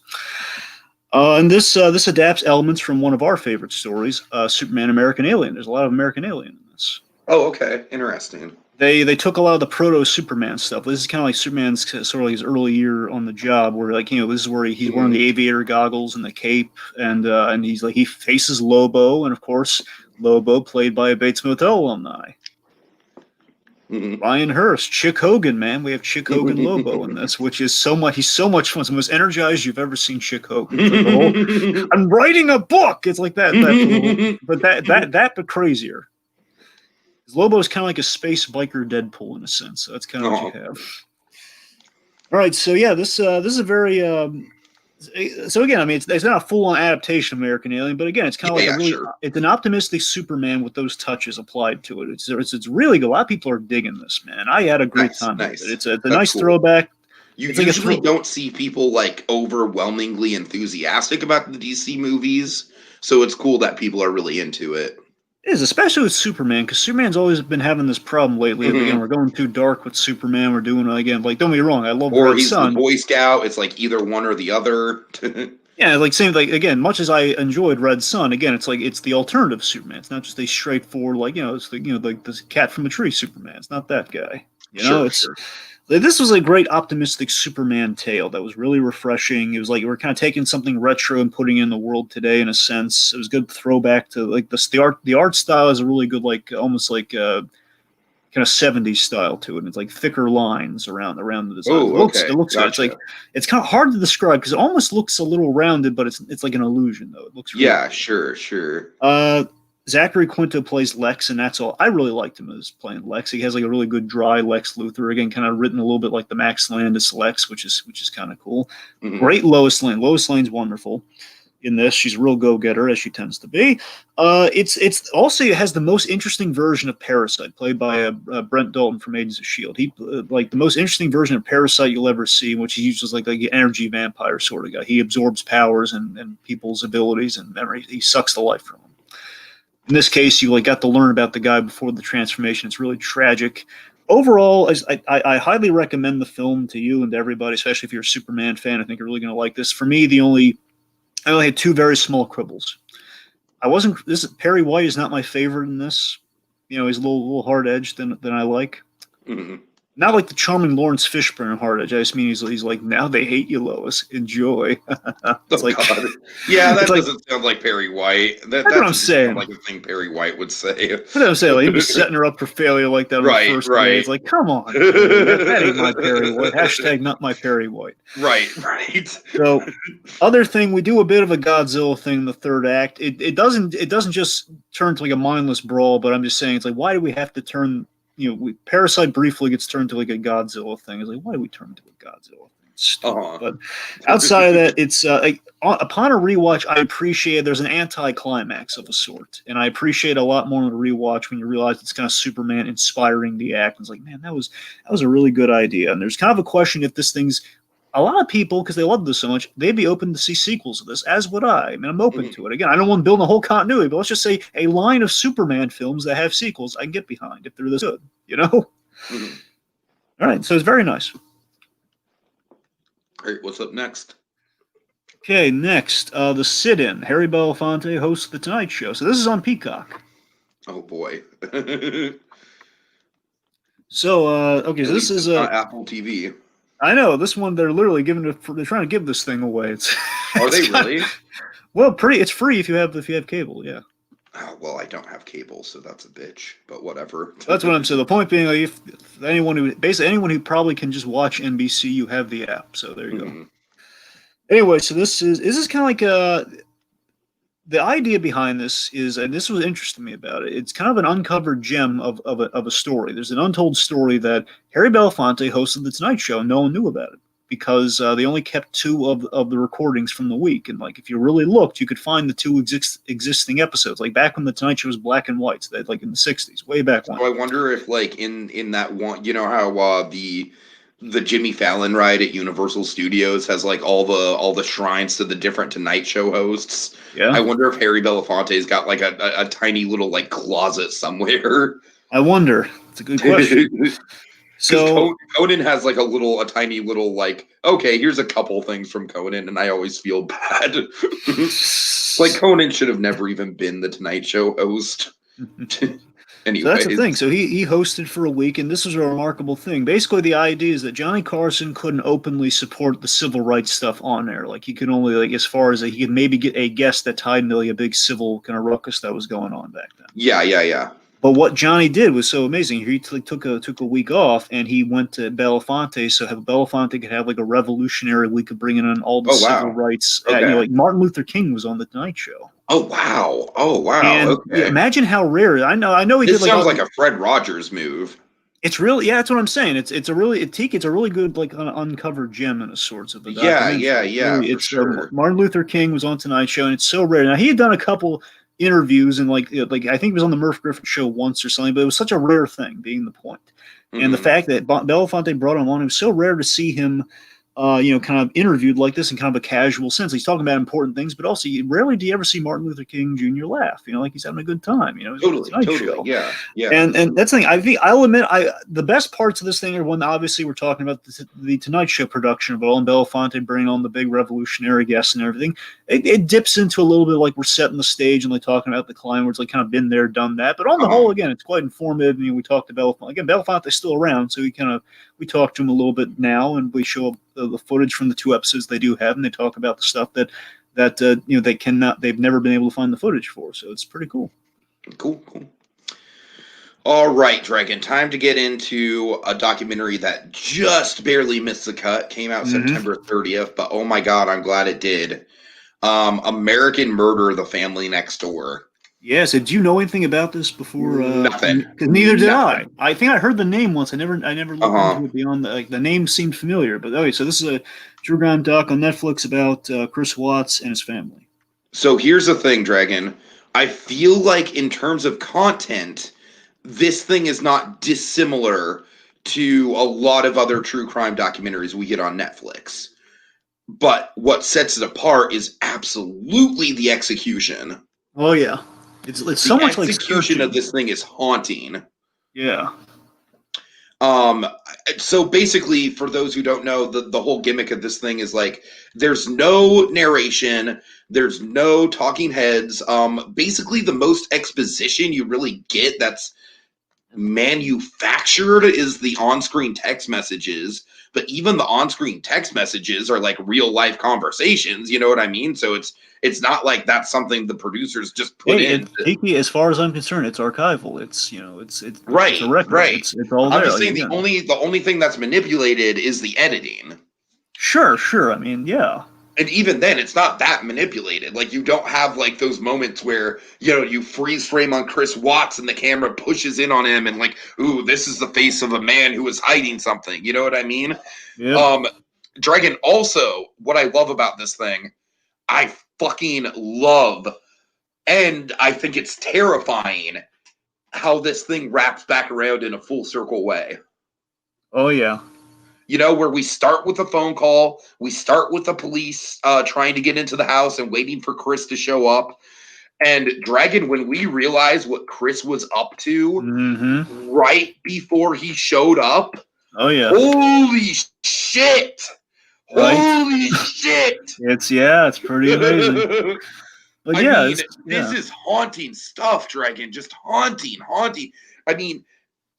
And this adapts elements from one of our favorite stories, Superman American Alien. There's a lot of American Alien in this. Oh, okay. Interesting. They took a lot of the proto-Superman stuff. This is kind of like Superman's sort of like his early year on the job, where like this is where he's wearing the aviator goggles and the cape, and he's like he faces Lobo, and of course Lobo played by a Bates Motel alumni. Ryan Hurst, Chick Hogan, man, we have Chick Hogan Lobo in this, which is so much. He's so much fun. It's the most energized you've ever seen Chick Hogan. Like I'm writing a book. It's like that but crazier. Lobo is kind of like a space biker Deadpool in a sense. So that's kind of what you have. All right, so yeah, this is a very so again, I mean, it's not a full-on adaptation of American Alien, but again, it's kind of like it's an optimistic Superman with those touches applied to it. It's really good. A lot of people are digging this, man. I had a great time with it. It's a nice throwback. You usually don't see people like overwhelmingly enthusiastic about the DC movies, so it's cool that people are really into it. It is, especially with Superman, because Superman's always been having this problem lately. Again, we're going too dark with Superman. We're doing again, like, don't get me wrong, I love Or Red he's Sun. the Boy Scout. It's like either one or the other. Yeah, like same like again, much as I enjoyed Red Sun, again, it's like it's the alternative Superman. It's not just a straightforward like it's the like this cat from a tree Superman. It's not that guy. Sure, It's sure. this was a great optimistic Superman tale that was really refreshing. It was like you were kind of taking something retro and putting it in the world today in a sense. It was a good throwback to like the art style is a really good like almost like kind of 70s style to it. And it's like thicker lines around the design. Oh, It okay. looks good. It's Gotcha. like it's kind of hard to describe because it almost looks a little rounded, but it's like an illusion though. It looks really Yeah, good. sure, sure. Zachary Quinto plays Lex, and that's all. I really liked him as playing Lex. He has like a really good dry Lex Luthor again, kind of written a little bit like the Max Landis Lex, which is kind of cool. Hmm. Great Lois Lane. Lois Lane's wonderful in this. She's a real go getter as she tends to be. It's also it has the most interesting version of Parasite, played by Brent Dalton from Agents of Shield. He like the most interesting version of Parasite you'll ever see, which he uses like an energy vampire sort of guy. He absorbs powers and people's abilities and memory. He sucks the life from them. In this case, you like got to learn about the guy before the transformation. It's really tragic. Overall, I highly recommend the film to you and to everybody, especially if you're a Superman fan. I think you're really going to like this. For me, I only had two very small quibbles. I wasn't. This Perry White is not my favorite in this. He's a little hard edged than I like. Hmm. Not like the charming Lawrence Fishburne hard edge. I just mean he's like now they hate you, Lois. Enjoy. It's Oh like God. Yeah, it's that like doesn't sound like Perry White. That that's what I'm doesn't sound saying. like a thing Perry White would say. That's what I'm saying. Like he'd be setting her up for failure like that on the Right, first day. right. It's like, come on, Perry. That ain't my Perry White. Hashtag not my Perry White. Right, right. So other thing, we do a bit of a Godzilla thing in the third act. It doesn't just turn to like a mindless brawl, but I'm just saying it's like why do we have to turn Parasite briefly gets turned to like a Godzilla thing. It's like why do we turn to a Godzilla thing? It's stupid. Uh-huh. But outside of that, it's upon a rewatch, I appreciate there's an anti-climax of a sort, and I appreciate a lot more on a rewatch when you realize it's kind of Superman inspiring the act. It's like man, that was a really good idea. And there's kind of a question if this thing's a lot of people, because they love this so much, they'd be open to see sequels of this, as would I. I mean, I'm open Mhm. to it. Again, I don't want to build a whole continuity, but let's just say a line of Superman films that have sequels I can get behind if they're this good, Mhm. All right, so it's very nice. All right, what's up next? Okay, next, The Sit-In. Harry Belafonte hosts The Tonight Show. So this is on Peacock. Oh boy. So, okay, At so this least is it's not Apple TV. I know, this one, they're literally they're trying to give this thing away. Are It's they kinda- really? Well, it's free if you have cable, yeah. Oh, well, I don't have cable, so that's a bitch. But whatever. That's what I'm saying. The point being, like, if anyone who probably can just watch NBC, you have the app. So there you go. Mhm. Anyway, so this is kind of like the idea behind this is, and this was interesting to me about it. It's kind of an uncovered gem of a story. There's an untold story that Harry Belafonte hosted the Tonight Show, and no one knew about it because they only kept two of the recordings from the week. And like, if you really looked, you could find the two existing episodes. Like back when the Tonight Show was black and white, so like in the '60s, way back when. So I wonder if, like, in that one, you know how the Jimmy Fallon ride at Universal Studios has like all the shrines to the different Tonight Show hosts. Yeah, I wonder if Harry Belafonte's got like a tiny little like closet somewhere. I wonder. It's a good question. So Conan has like a tiny little like, okay, here's a couple things from Conan, and I always feel bad. Like Conan should have never even been the Tonight Show host. Anyway, So that's the thing. So he hosted for a week, and this was a remarkable thing. Basically, the idea is that Johnny Carson couldn't openly support the civil rights stuff on air. Like he could only like as far as he could maybe get a guest that tied into like a big civil kind of ruckus that was going on back then. Yeah. But what Johnny did was so amazing. He took a week off, and he went to Belafonte, so Belafonte could have like a revolutionary week of bringing in all the civil rights. Okay. Like Martin Luther King was on the Tonight Show. Oh wow! And Okay. imagine how rare. I know he This did. sounds like a Fred Rogers move. It's really, yeah, that's what I'm saying. It's a really good like uncovered gem in a sorts of a Yeah, documentary. Really, for sure. Martin Luther King was on Tonight Show, and it's so rare. Now he had done a couple interviews and like I think he was on the Murph Griffin Show once or something, but it was such a rare thing. Being the point, and the fact that Belafonte brought him on, it was so rare to see him kind of interviewed like this in kind of a casual sense. He's talking about important things, but also rarely do you ever see Martin Luther King Jr. laugh. Like he's having a good time. He's on the Totally, Tonight totally. Show. Yeah, yeah. And that's the thing. I think I'll admit, the best parts of this thing are when obviously we're talking about the Tonight Show production of it all, and Belafonte bringing on the big revolutionary guests and everything. It dips into a little bit like we're setting the stage and like talking about the climb, where it's like kind of been there, done that. But on the whole, again, it's quite informative. We talked to Belafonte. Again, Belafonte's still around, so we talk to him a little bit now, and we show the footage from the 2 episodes they do have, and they talk about the stuff that they've never been able to find the footage for. So it's pretty cool. Cool. All right, Dragon, time to get into a documentary that just barely missed the cut. Came out September 30th, but oh my God, I'm glad it did. American Murder, The Family Next Door. Yeah, so did you know anything about this before? Nothing. Because neither did I. I think I heard the name once. I never looked into it beyond the name seemed familiar. But okay, so this is a true crime doc on Netflix about Chris Watts and his family. So here's the thing, Dragon. I feel like in terms of content, this thing is not dissimilar to a lot of other true crime documentaries we get on Netflix. But what sets it apart is absolutely the execution. Oh yeah. It's so much like the execution of this thing is haunting. Yeah. So basically, for those who don't know, the whole gimmick of this thing is like there's no narration, there's no talking heads. Basically, the most exposition you really get that's manufactured is the on-screen text messages. But even the on-screen text messages are like real life conversations. You know what I mean? So it's not like that's something the producers just put in. Tiki, as far as I'm concerned, it's archival. It's right, it's a record. Right. It's all there. I'm just saying the only thing that's manipulated is the editing. Sure. I mean, yeah. And even then, it's not that manipulated. Like, you don't have, like, those moments where, you freeze frame on Chris Watts and the camera pushes in on him and, like, ooh, this is the face of a man who is hiding something. You know what I mean? Yep. Dragon, also, what I love about this thing, I fucking love, and I think it's terrifying, how this thing wraps back around in a full circle way. Oh, yeah. Where we start with a phone call, we start with the police trying to get into the house and waiting for Chris to show up. And Dragon, when we realize what Chris was up to right before he showed up, oh yeah, holy shit! Right? Holy shit! It's pretty amazing. But this is haunting stuff, Dragon. Just haunting. I mean,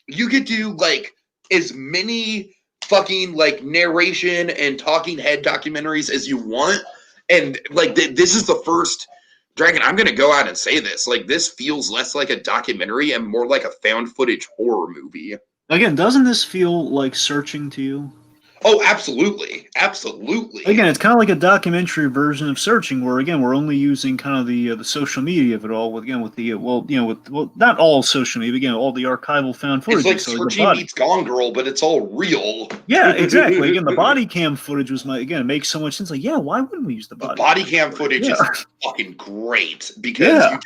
you could do like as many fucking like narration and talking head documentaries as you want, and like this is the first, Dragon, I'm gonna go out and say this, like this feels less like a documentary and more like a found footage horror movie. Again, doesn't this feel like Searching to you? Oh, absolutely. Again, it's kind of like a documentary version of Searching, where again we're only using kind of the social media of it all. With not all social media, but again, all the archival found footage. It's like Searching meets Gone Girl, but it's all real. Yeah, exactly. Again, the body cam footage was it makes so much sense. Like, yeah, why wouldn't we use the body? The body cam footage is fucking great because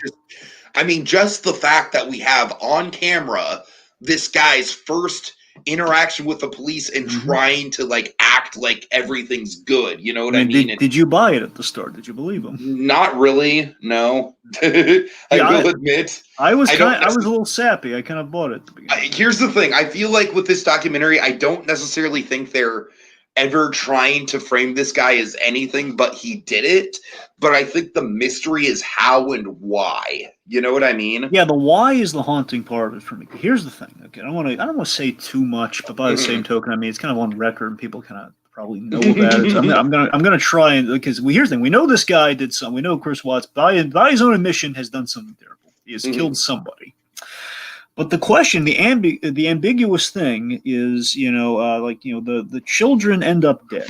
just the fact that we have on camera this guy's first interaction with the police and trying to like act like everything's good, you know what I mean? Did you buy it at the start? Did you believe him? Not really, no. I will admit I was a little sappy. I kind of bought it at the beginning. Here's the thing, I feel like with this documentary, I don't necessarily think they're ever trying to frame this guy as anything but he did it, but I think the mystery is how and why. You know what I mean? Yeah, the why is the haunting part of it for me. Here's the thing. Okay, I don't want to say too much, but by the same token, I mean it's kind of on record and people kind of probably know about it. So I'm gonna try and because here's the thing. We know this guy did something. We know Chris Watts by his own admission has done something terrible. He has killed somebody. But the question, the ambiguous thing is, the children end up dead.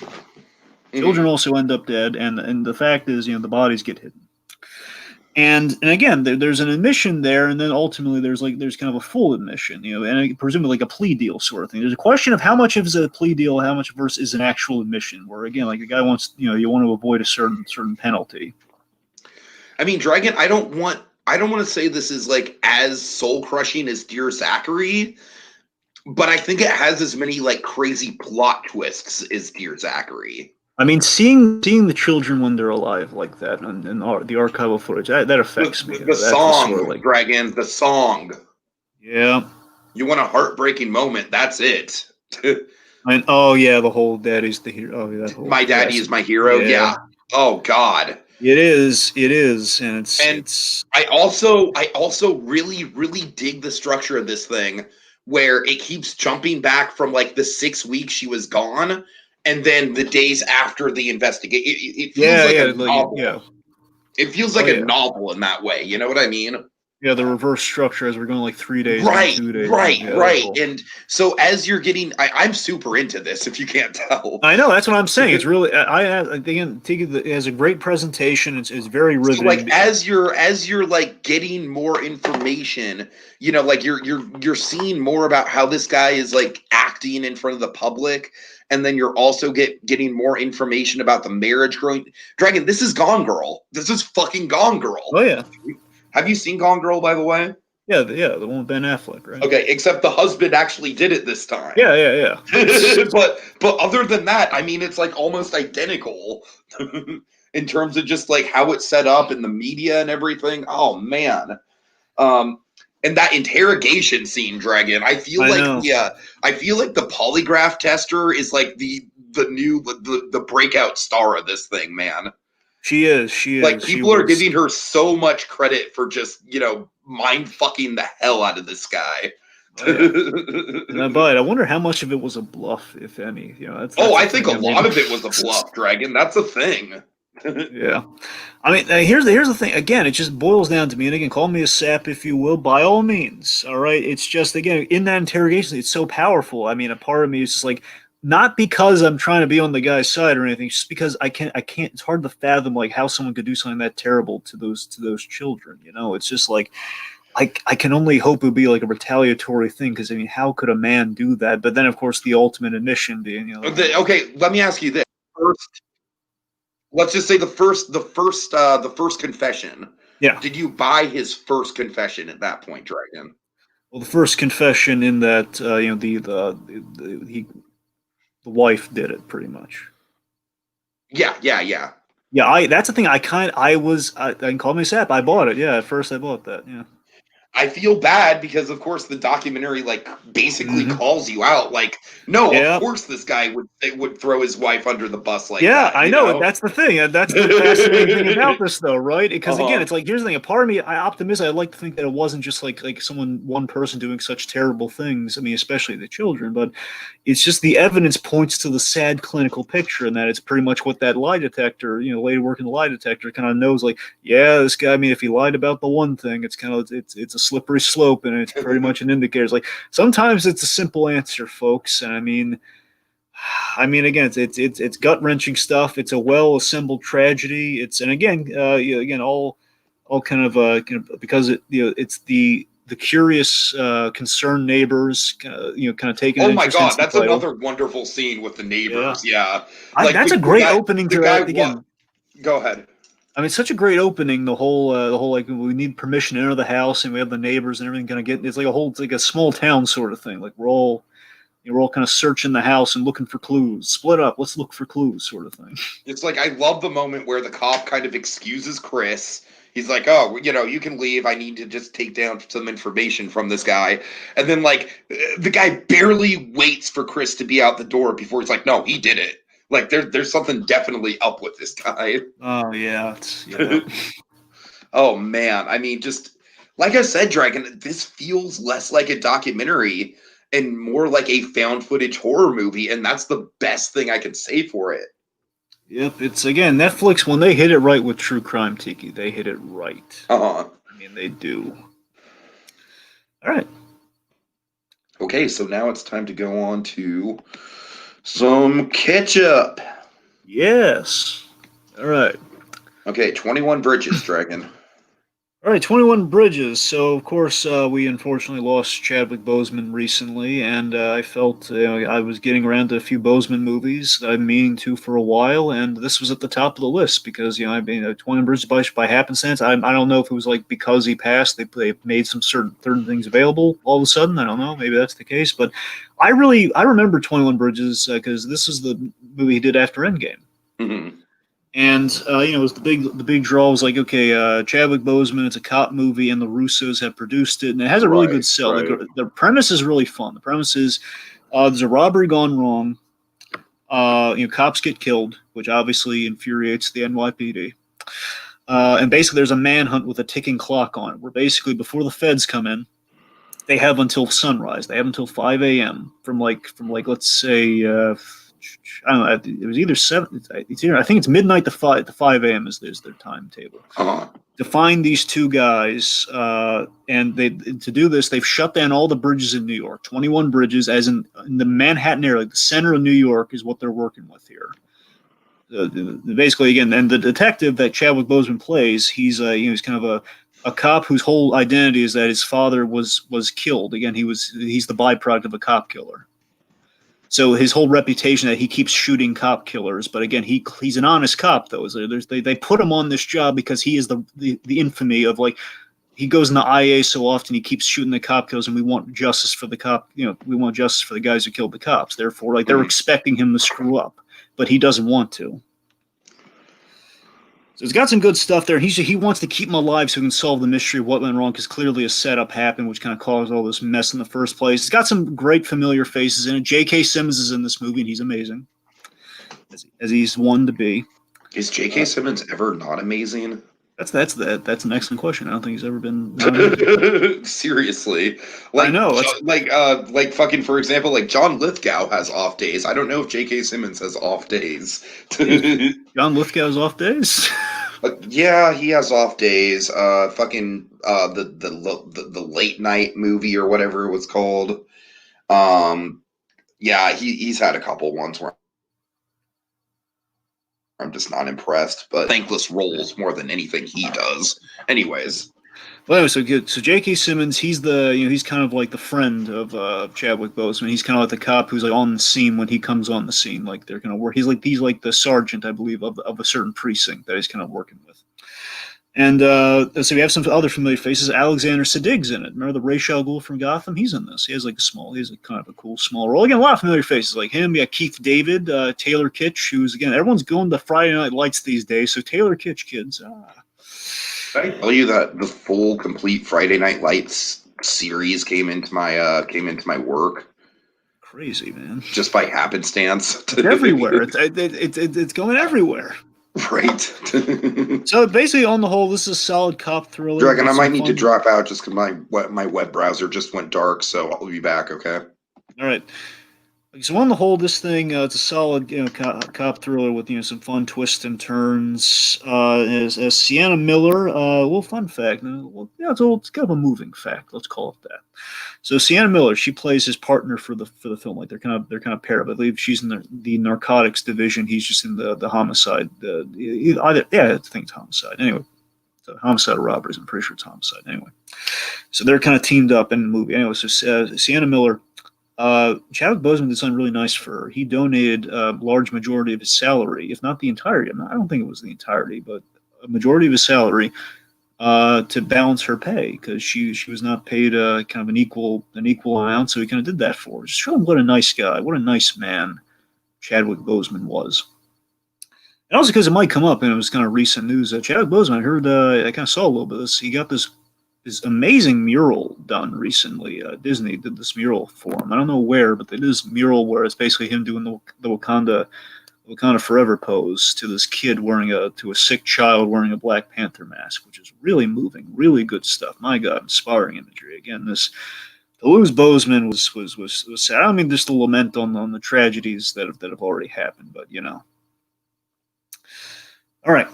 Children also end up dead, and the fact is, the bodies get hidden. And again, there's an admission there, and then ultimately there's kind of a full admission, and presumably like a plea deal sort of thing. There's a question of how much of is a plea deal, how much versus is an actual admission, where again, like the guy wants, you want to avoid a certain penalty. I mean, Dragon, I don't want to say this is like as soul crushing as Dear Zachary, but I think it has as many like crazy plot twists as Dear Zachary. I mean, seeing the children when they're alive like that, and the archival footage that affects me. The That's just sort of song, like, Dragon, the song. yeah. You want a heartbreaking moment? That's it. And oh yeah, the whole daddy's the hero. Oh, that whole My daddy is classic. my hero. Yeah, Yeah. Oh God. it is, and And it's I also really really dig the structure of this thing where it keeps jumping back from like the 6 weeks she was gone, and then the days after the investigation. It feels like a like novel. yeah. It feels Oh like a yeah, novel in that way. You know what I mean? yeah. The reverse structure as we're going like 3 days and then Right, 2 days. And, right, yeah, that right. whole. And so as you're getting, I'm super into this. If you can't tell. I know that's what I'm saying. It's really again, it has a great presentation. It's very So like riveting. as you're like getting more information, like you're seeing more about how this guy is like acting in front of the public, and then you're also getting more information about the marriage growing. Dragon, this is Gone Girl. This is fucking Gone Girl. Oh yeah, Have you seen Gone Girl, by the way? yeah, the one with Ben Affleck, right? Okay, except the husband actually did it this time. Yeah. but other than that, I mean, it's like almost identical in terms of just like how it's set up in the media and everything. Oh man, um, and that interrogation scene, Dragon. I know. I feel like the polygraph tester is like the breakout star of this thing, man. She is. She Like is. She people are was. giving her so much credit for just mind fucking the hell out of this guy. Oh yeah. But I wonder how much of it was a bluff, if any. That's Oh, the I think a thing. I lot mean, of it was a bluff, Dragon. That's a thing. yeah. I mean, here's the thing. Again, it just boils down to me. And again, call me a sap if you will, by all means. All right. It's just again in that interrogation, it's so powerful. I mean, a part of me is just like not because I'm trying to be on the guy's side or anything, just because I can't. It's hard to fathom like how someone could do something that terrible to those children. It's just like I can only hope it would be like a retaliatory thing because I mean, how could a man do that? But then, of course, the ultimate admission being, Okay, let me ask you this. First, let's just say the first confession. yeah. Did you buy his first confession at that point, Dragon? Well, the first confession in that the wife did it pretty much. Yeah, yeah, yeah. Yeah, I that's the thing. I can call me sap. I bought it. Yeah, at first I bought that. Yeah. I feel bad because, of course, the documentary like basically Hmm. calls you out. Like, no, of Yeah. course this guy would throw his wife under the bus like Yeah, that. I You know. know? That's the thing. That's the fascinating thing about this, though, right? Because again, Uh-huh. it's like here's the thing. A part of me, I optimistic. I'd like to think that it wasn't just like one person doing such terrible things. I mean, especially the children, but it's just the evidence points to the sad clinical picture, and that it's pretty much what that lie detector, lady working the lie detector, kind of knows. Like, yeah, this guy. I mean, if he lied about the one thing, it's kind of it's a slippery slope, and it's pretty much an indicator. It's like sometimes it's a simple answer, folks, and I mean, again, it's gut wrenching stuff. It's a well assembled tragedy. And again, again, all kind of because it's the curious, concerned neighbors, kind of taking an Oh my interest. Hence god, the that's title. another wonderful scene with the Yeah, neighbors. Yeah, like that's a the great guy, opening the to guy. that. What? Again, Go ahead. I mean, it's such a great opening. The whole like we need permission to enter the house, and we have the neighbors and everything. Kind of get it's like it's like a small town sort of thing. Like we're all kind of searching the house and looking for clues. Split up. Let's look for clues, sort of thing. It's like I love the moment where the cop kind of excuses Chris. He's like, "Oh, you can leave. I need to just take down some information from this guy." And then like the guy barely waits for Chris to be out the door before he's like, "No, he did it." Like there's something definitely up with this guy. Oh yeah, yeah. Oh man, I mean, just like I said, Dragon, this feels less like a documentary and more like a found footage horror movie, and that's the best thing I can say for it. Yep. It's again Netflix when they hit it right with true crime, Tiki. They hit it right. Uh-huh. I mean, they do. All right. Okay, so now it's time to go on to some ketchup. Yes. All right. Okay, 21 Bridges, Dragon. All right, 21 Bridges. So, of course, we unfortunately lost Chadwick Boseman recently, and I felt I was getting around to a few Boseman movies that I've been meaning to for a while, and this was at the top of the list because, I mean, 21 Bridges by happenstance. I don't know if it was like because he passed, they made some certain things available all of a sudden. I don't know. Maybe that's the case, but I remember 21 Bridges because this is the movie he did after Endgame. Mhm. And it was the big draw was like, okay, Chadwick Boseman, it's a cop movie, and the Russos have produced it, and it has a really Right, good sell. right. The premise is really fun. The premise is there's a robbery gone wrong. Cops get killed, which obviously infuriates the NYPD. And basically, there's a manhunt with a ticking clock on it, where basically before the feds come in, they have until sunrise. They have until 5 a.m. from let's say I don't know. It was either seven. It's either, I think it's midnight to 5 a.m. is their timetable Uh-huh. to find these two guys. And they to do this, they've shut down all the bridges in New York. 21 bridges, as in the Manhattan area, like the center of New York, is what they're working with here. Basically, again, and the detective that Chadwick Boseman plays, he's kind of a cop whose whole identity is that his father was killed. Again, he's the byproduct of a cop killer. So his whole reputation that he keeps shooting cop killers, but again, he's an honest cop though. They put him on this job because he is the infamy of like he goes in the IA so often he keeps shooting the cop killers, and we want justice for the cop. We want justice for the guys who killed the cops. Therefore, like they're expecting him to screw up, but he doesn't want to. So it's got some good stuff there. He wants to keep him alive so he can solve the mystery of what went wrong because clearly a setup happened, which kind of caused all this mess in the first place. It's got some great familiar faces in it. J.K. Simmons is in this movie, and he's amazing, as he's one to be. Is J.K. Simmons ever not amazing? That's an excellent question. I don't think he's ever been not amazing. Seriously, I like, know. like fucking, for example, like John Lithgow has off days. I don't know if J.K. Simmons has off days. John Lithgow's off days. Yeah, he has off days. Fucking the late night movie or whatever it was called. Um, yeah, he's had a couple ones where I'm just not impressed, but thankless roles more than anything he does. Anyways. Well, anyway, so good. So J.K. Simmons, he's kind of like the friend of Chadwick Boseman. He's kind of like the cop who's like on the scene when he comes on the scene. Like they're gonna work. He's like the sergeant, I believe, of a certain precinct that he's kind of working with. And so we have some other familiar faces. Alexander Siddig's in it. Remember the Ra's al Ghul from Gotham? He's in this. He has a kind of a cool small role. Again, a lot of familiar faces like him. Yeah, Keith David, Taylor Kitsch, who's again everyone's going to Friday Night Lights these days. So Taylor Kitsch, kids. Did I tell you that the full complete Friday Night Lights series came into my work Crazy, man. just by happenstance? It's everywhere. It's going everywhere. Right. So basically, on the whole, this is a solid cop thriller. Dragon, I might need to drop out just because my web browser just went dark, so I'll be back. Okay. All right. So on the whole, this thing it's a solid cop thriller with some fun twists and turns. As Sienna Miller, well, fun fact. Well, yeah, it's kind of a moving fact. Let's call it that. So Sienna Miller, she plays his partner for the film. Like they're kind of paired up. I believe she's in the narcotics division. He's just in the homicide. I think it's homicide. Anyway, so homicide or robberies. I'm pretty sure it's homicide. Anyway, so they're kind of teamed up in the movie. Anyway, so Sienna Miller. Chadwick Boseman did something really nice for her. He donated a large majority of his salary, if not the entirety. I don't think it was the entirety, but a majority of his salary to balance her pay because she was not paid kind of an equal amount. So he kind of did that for her. Just show him what a nice guy, what a nice man Chadwick Boseman was. And also because it might come up, and it was kind of recent news. Chadwick Boseman, I heard, I kind of saw a little bit of this. He got this amazing mural done recently. Disney did this mural for him. I don't know where, but it is mural where it's basically him doing the Wakanda Forever pose to this kid to a sick child wearing a Black Panther mask, which is really moving, really good stuff. My God, inspiring imagery. Again, to lose Boseman was sad. I don't mean just to lament on the tragedies that have already happened, but All right.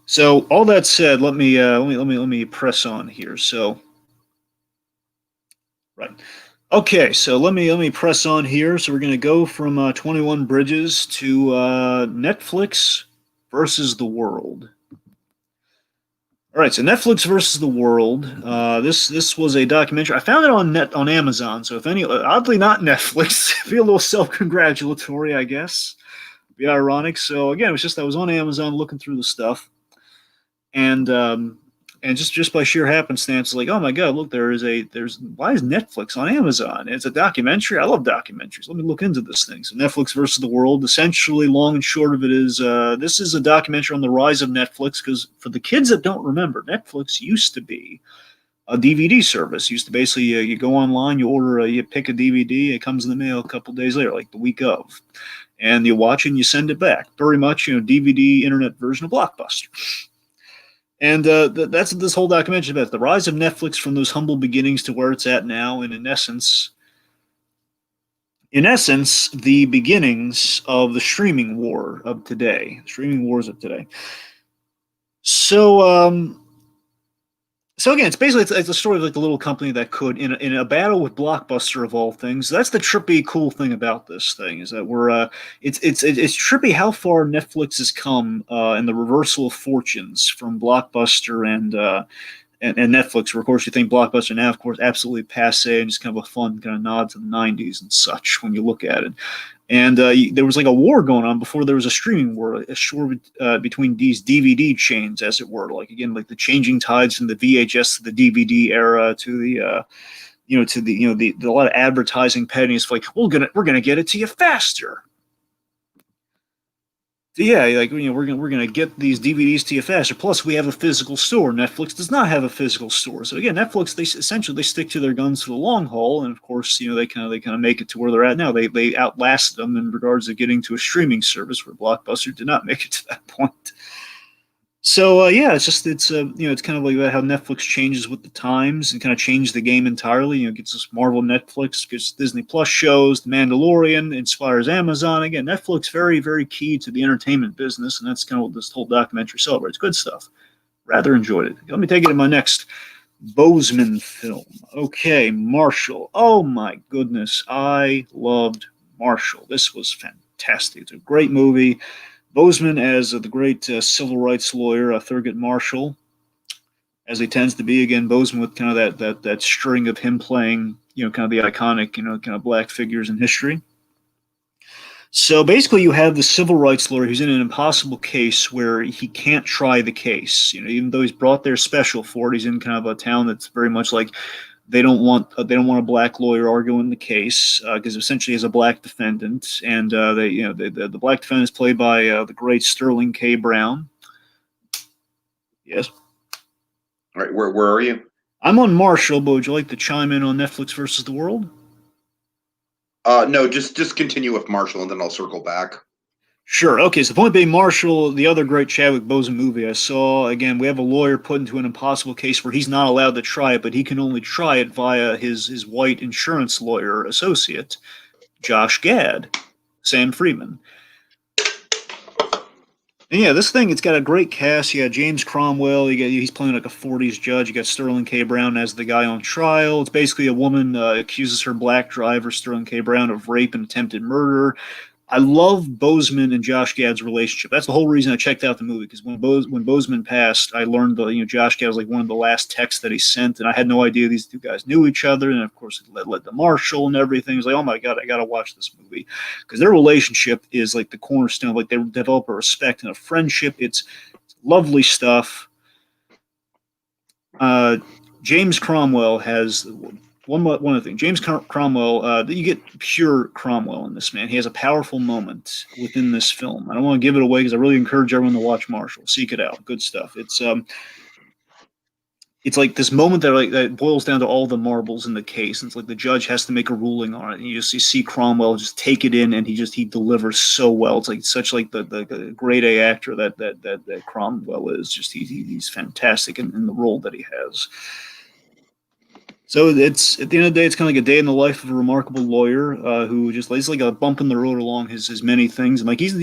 So all that said, let me press on here. So, right, okay. So let me press on here. So we're gonna go from 21 Bridges to Netflix versus the world. All All right, so Netflix versus the world. This was a documentary. I found it on Amazon. So if any, oddly not Netflix. Feel a little self-congratulatory, I guess. Be ironic. So again, it was just I was on Amazon looking through the stuff, and just by sheer happenstance, like, oh my god, look, there's why is Netflix on Amazon? It's a documentary. I love documentaries. Let me look into this thing. So Netflix versus the world. Essentially, long and short of it is this is a documentary on the rise of Netflix. Because for the kids that don't remember, Netflix used to be a DVD service. Used to basically you go online, you order, you pick a DVD, it comes in the mail a couple days later, like the week of, and you watch it and you send it back. Very much, DVD internet version of Blockbuster. And that's what this whole documentary is about: the rise of Netflix from those humble beginnings to where it's at now, and in essence, the beginnings of the streaming war of today, streaming wars of today. So, so again, it's a story of like the little company that could in a battle with Blockbuster of all things. That's the trippy cool thing about this thing is that it's trippy how far Netflix has come in the reversal of fortunes from Blockbuster and Netflix. Where of course you think Blockbuster now, of course, absolutely passe and just kind of a fun kind of nod to the '90s and such when you look at it. And there was like a war going on before there was a streaming war, a war between these DVD chains, as it were. Like again, like the changing tides from the VHS to the DVD era to the a lot of advertising pennies. Like we're gonna get it to you faster. So yeah, like we're gonna get these DVDs to you faster. Plus, we have a physical store. Netflix does not have a physical store. So again, Netflix they stick to their guns for the long haul, and of course, they kind of make it to where they're at now. They outlast them in regards to getting to a streaming service where Blockbuster did not make it to that point. So yeah, it's kind of like how Netflix changes with the times and kind of changed the game entirely. Gets us Marvel, Netflix, gets Disney Plus shows, The Mandalorian, inspires Amazon. Again, Netflix very very key to the entertainment business, and that's kind of what this whole documentary celebrates. Good stuff. Rather enjoyed it. Let me take it to my next Boseman film. Okay, Marshall. Oh my goodness, I loved Marshall. This was fantastic. It's a great movie. Boseman as the great civil rights lawyer, Thurgood Marshall, as he tends to be. Again, Boseman with kind of that string of him playing, kind of the iconic, kind of black figures in history. So basically, you have the civil rights lawyer who's in an impossible case where he can't try the case. Even though he's brought there special for it, he's in kind of a town that's very much like they don't want a black lawyer arguing the case because essentially he's a black defendant, and the black defendant is played by the great Sterling K. Brown. Yes. All right, where are you? I'm on Marshall, but would you like to chime in on Netflix versus the world? No, just continue with Marshall, and then I'll circle back. Sure. Okay. So the point being, Marshall, the other great Chadwick Boseman movie I saw. Again, we have a lawyer put into an impossible case where he's not allowed to try it, but he can only try it via his white insurance lawyer associate, Josh Gad, Sam Freeman. And yeah, this thing, it's got a great cast. You got James Cromwell. He's playing like a '40s judge. You got Sterling K. Brown as the guy on trial. It's basically a woman accuses her black driver, Sterling K. Brown, of rape and attempted murder. I love Boseman and Josh Gad's relationship. That's the whole reason I checked out the movie, because when Boseman passed, I learned that Josh Gad was like one of the last texts that he sent, and I had no idea these two guys knew each other. And of course, it led to Marshall and everything. It was like, oh my god, I got to watch this movie, because their relationship is like the cornerstone. Like they develop a respect and a friendship. It's lovely stuff. James Cromwell has one other thing. James Cromwell, you get pure Cromwell in this, man. He has a powerful moment within this film. I don't want to give it away because I really encourage everyone to watch Marshall. Seek it out. Good stuff. It's like this moment that boils down to all the marbles in the case. And it's like the judge has to make a ruling on it, and you see Cromwell just take it in, and he delivers so well. It's like such like the grade A actor that Cromwell is. Just he's fantastic in the role that he has. So it's at the end of the day, it's kind of like a day in the life of a remarkable lawyer who just he's like a bump in the road along his many things. And like he doesn't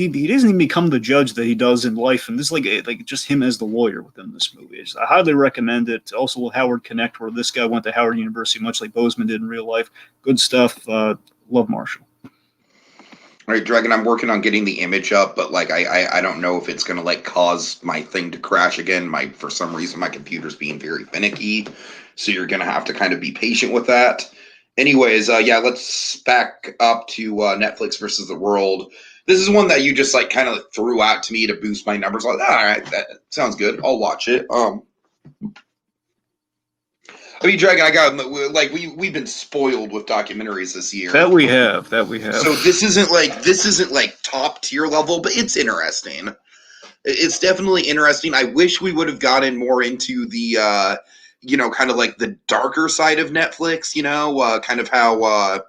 even become the judge that he does in life. And this is like just him as the lawyer within this movie. I highly recommend it. Also, Howard Connect, where this guy went to Howard University, much like Boseman did in real life. Good stuff. Love Marshall. All right, Dragon, I'm working on getting the image up, but like I don't know if it's gonna like cause my thing to crash again. My for some reason my computer's being very finicky, so you're gonna have to kind of be patient with that. Anyways, yeah, let's back up to Netflix versus the World. This is one that you just like kind of threw out to me to boost my numbers. Like, all right, that sounds good. I'll watch it. I mean, Dragon, I got like we've been spoiled with documentaries this year. That we have. That we have. So this isn't like top tier level, but it's interesting. It's definitely interesting. I wish we would have gotten more into the kind of like the darker side of Netflix, kind of how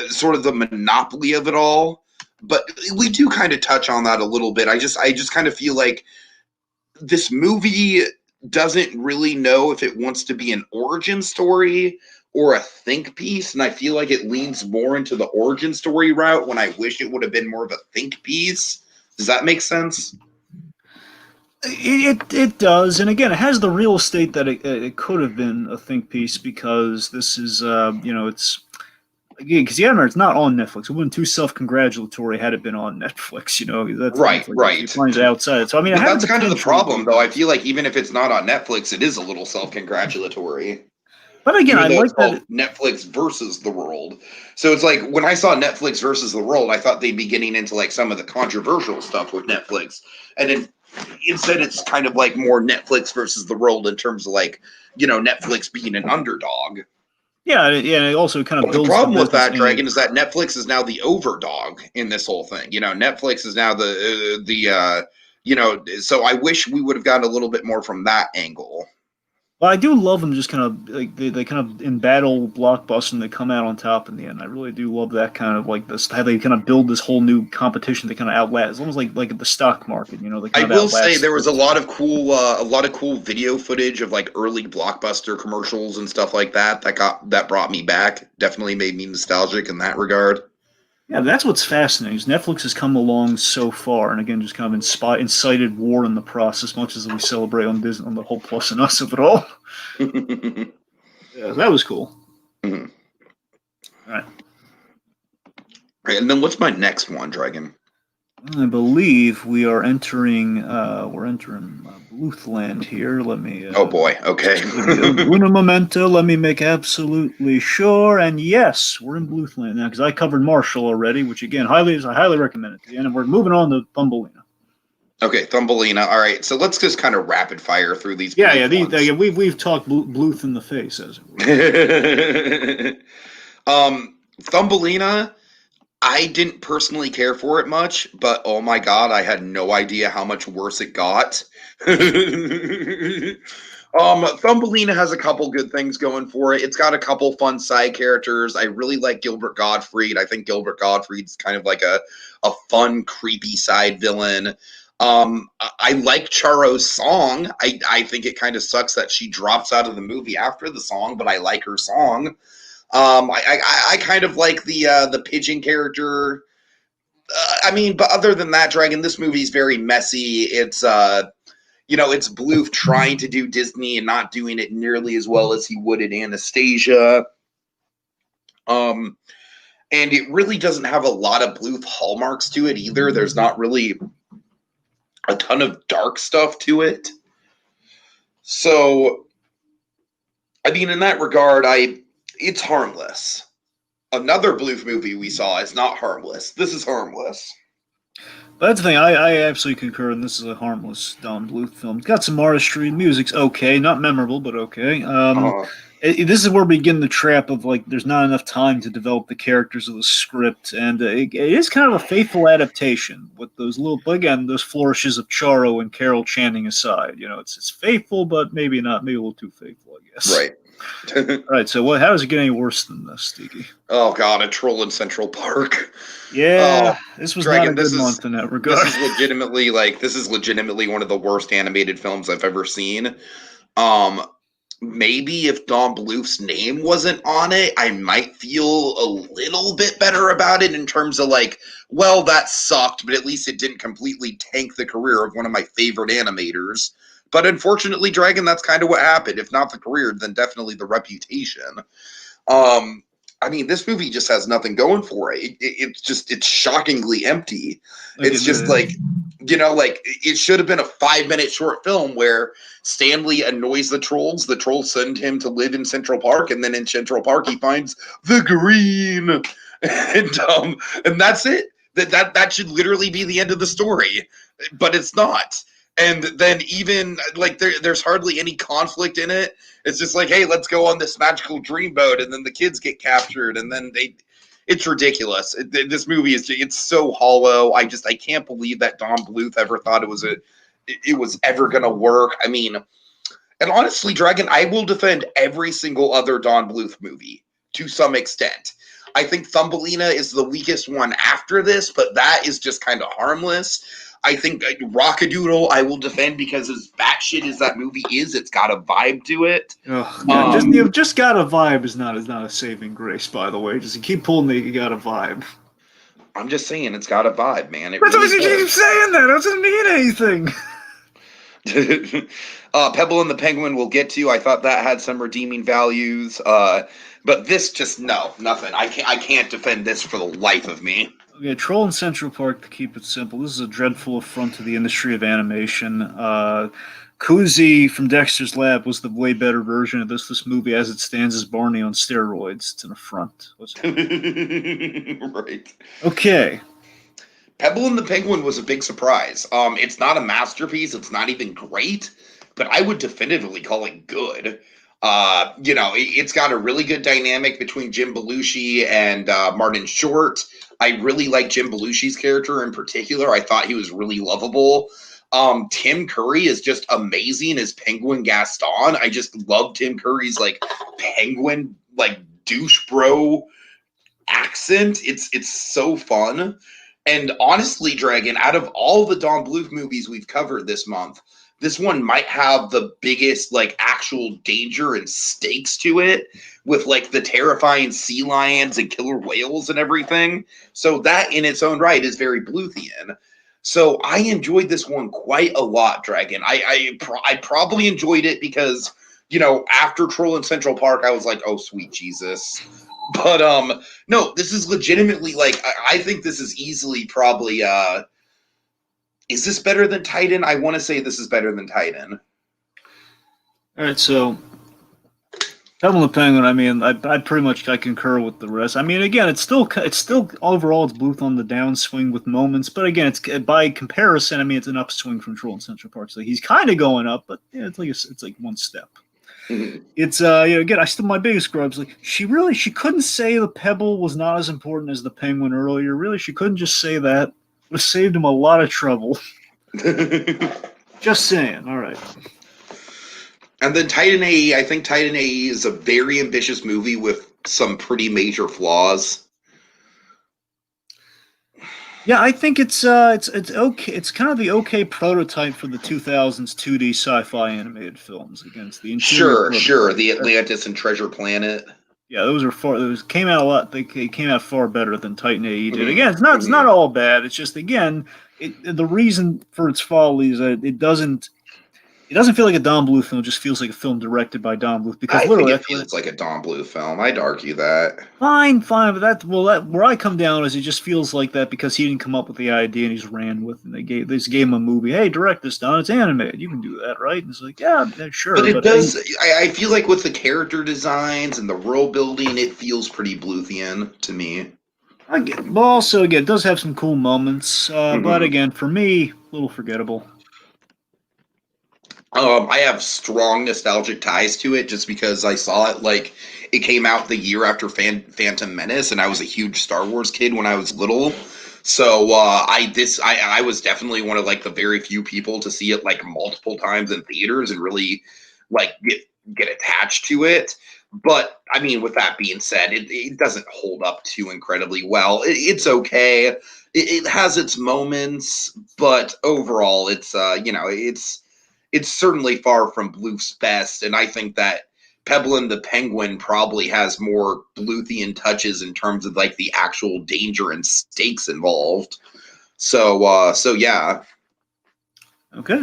sort of the monopoly of it all. But we do kind of touch on that a little bit. I just kind of feel like this movie doesn't really know if it wants to be an origin story or a think piece, and I feel like it leans more into the origin story route when I wish it would have been more of a think piece. Does that make sense? It does, and again, it has the real estate that it could have been a think piece because this is it's again because the it's not on Netflix. It wouldn't too self congratulatory had it been on Netflix. That's Right, Netflix. You right. find it outside. So I mean, it But had that's the kind of the potential to problem, be though. I good. feel like even if it's not on Netflix, it is a little self congratulatory. But again, I Even though it's like that. called Netflix versus the world. So it's like when I saw Netflix versus the world, I thought they'd be getting into like some of the controversial stuff with Netflix. And then instead it's kind of like more Netflix versus the world in terms of like, Netflix being an underdog. Yeah, yeah. It also kind of But the builds the problem with business that, image. Dragon, is that Netflix is now the overdog in this whole thing. Netflix is now so I wish we would have gotten a little bit more from that angle. Well, I do love them just kind of like they kind of in battle blockbuster and they come out on top in the end. I really do love that kind of like this how they kind of build this whole new competition that kind of outlast. It's almost like the stock market, they I kind of will say outlast there was it. a lot of cool video footage of like early blockbuster commercials and stuff like that brought me back. Definitely made me nostalgic in that regard. Yeah, that's what's fascinating. Is Netflix has come along so far, and again, just kind of incited war in the process, much as we celebrate on Disney on the whole plus and us of it all. Yeah, that was cool. Mhm. All right. Right, and then what's my next one, Dragon? I believe we're entering Bluthland here. Let me Oh boy. Okay. just give me una momento. Let me make absolutely sure. And yes, we're in Bluthland now because I covered Marshall already, which again, I highly recommend it to you. And we're moving on to Thumbelina. Okay, Thumbelina. All right, so let's just kind of rapid fire through these Yeah, Bluth ones. yeah. We've talked Bluth in the face, as it were. Thumbelina. I didn't personally care for it much, but oh my god, I had no idea how much worse it got. Thumbelina has a couple good things going for it. It's got a couple fun side characters. I really like Gilbert Gottfried. I think Gilbert Gottfried's kind of like a fun, creepy side villain. I like Charo's song. I think it kind of sucks that she drops out of the movie after the song, but I like her song. I kind of like the pigeon character. I mean, but other than that, Dragon, this movie's very messy. It's Bluth trying to do Disney and not doing it nearly as well as he would in Anastasia. Um, and it really doesn't have a lot of Bluth hallmarks to it either. There's not really a ton of dark stuff to it. So, I mean, in that regard, it's harmless. Another Bluth movie we saw is not harmless. This is harmless. But that's the thing. I absolutely concur, and this is a harmless Don Bluth film. It's got some artistry. Music's okay, not memorable, but okay. Uh, This is where we begin the trap of like there's not enough time to develop the characters of the script, and it is kind of a faithful adaptation with those little again those flourishes of Charo and Carol Channing aside. It's faithful, but maybe not, maybe a little too faithful, I guess. right. All right. So what? How does it get any worse than this, Tiki? Oh god, a troll in Central Park. Yeah, Oh, this was not a Dragon, good month in that regard. this is legitimately one of the worst animated films I've ever seen. Um, Maybe if Don Bluth's name wasn't on it, I might feel a little bit better about it in terms of like, well, that sucked, but at least it didn't completely tank the career of one of my favorite animators. But unfortunately, Dragon, that's kind of what happened. If not the career, then definitely the reputation. Um, I mean, this movie just has nothing going for it. It's shockingly empty. Like It's just like, like it should have been a 5-minute short film where Stanley annoys the trolls. The trolls send him to live in Central Park, and then in Central Park he finds the green, and that's it. That should literally be the end of the story, but it's not. And then even like there's hardly any conflict in it. It's just like, hey, let's go on this magical dreamboat, and then the kids get captured, and then it's ridiculous. This movie it's so hollow. I can't believe that Don Bluth ever thought it was ever gonna work. I mean, and honestly, Dragon, I will defend every single other Don Bluth movie to some extent. I think Thumbelina is the weakest one after this, but that is just kind of harmless. I think Rockadoodle I will defend because as batshit as that movie is, it's got a vibe to it. Oh, God. Just got a vibe is not a saving grace, by the way. Just keep pulling the you got a vibe. I'm just saying it's got a vibe, man. But really you keep saying that. It doesn't mean anything. Pebble and the Penguin we'll get to. I thought that had some redeeming values. But this just nothing. I can't defend this for the life of me. Okay, Troll in Central Park, to keep it simple. This is a dreadful affront to the industry of animation. Kuzi from Dexter's Lab was the way better version of this. This movie, as it stands, is Barney on steroids. It's an affront. Right. Okay. Pebble and the Penguin was a big surprise. It's not a masterpiece. It's not even great, but I would definitively call it good. It's got a really good dynamic between Jim Belushi and Martin Short. I really like Jim Belushi's character in particular. I thought he was really lovable. Tim Curry is just amazing as Penguin Gaston. I just love Tim Curry's like penguin, like douche bro accent. It's so fun. And honestly, Dragon, out of all the Don Bluth movies we've covered this month, this one might have the biggest like actual danger and stakes to it, with like the terrifying sea lions and killer whales and everything. So that in its own right is very Bluthian. So I enjoyed this one quite a lot, Dragon. I probably enjoyed it because, after Troll in Central Park, I was like, oh, sweet Jesus. But no, this is legitimately like I think this is easily probably is this better than Titan? I want to say this is better than Titan. All right, so Pebble and the Penguin. I mean, I pretty much concur with the rest. I mean, again, it's still overall it's Bluth on the downswing with moments, but again, it's by comparison. I mean, it's an upswing from Troll in Central Park, so he's kind of going up, but yeah, it's like one step. Mm-hmm. It's again, I still my biggest grub is like she couldn't say the Pebble was not as important as the Penguin earlier. Really, she couldn't just say that. It would have saved him a lot of trouble. Just saying. All right. And then Titan AE, I think Titan AE is a very ambitious movie with some pretty major flaws. Yeah, I think it's okay. It's kind of the okay prototype for the 2000s 2D sci-fi animated films against the sure, the Atlantis and Treasure Planet. Yeah, those came out a lot. They came out far better than Titan AE did. Again, it's not all bad. It's just again, the reason for its folly is that it doesn't feel like a Don Bluth film. It just feels like a film directed by Don Bluth. Because I think it feels like a Don Bluth film. I'd argue that. Fine, but where I come down is it just feels like that because he didn't come up with the idea and he just ran with it. And they just gave him a movie. Hey, direct this, Don. It's animated. You can do that, right? And it's like, yeah, sure. But it does. I feel like with the character designs and the world building, it feels pretty Bluthian to me. But also, again, it does have some cool moments. But again, for me, a little forgettable. I have strong nostalgic ties to it just because I saw it it came out the year after Phantom Menace, and I was a huge Star Wars kid when I was little. So I was definitely one of the very few people to see it multiple times in theaters and really get attached to it. But I mean, with that being said, it doesn't hold up too incredibly well. It's okay. It has its moments, but overall, it's certainly far from Bluth's best, and I think that Pebble and the Penguin probably has more Bluthian touches in terms of the actual danger and stakes involved. So yeah. Okay.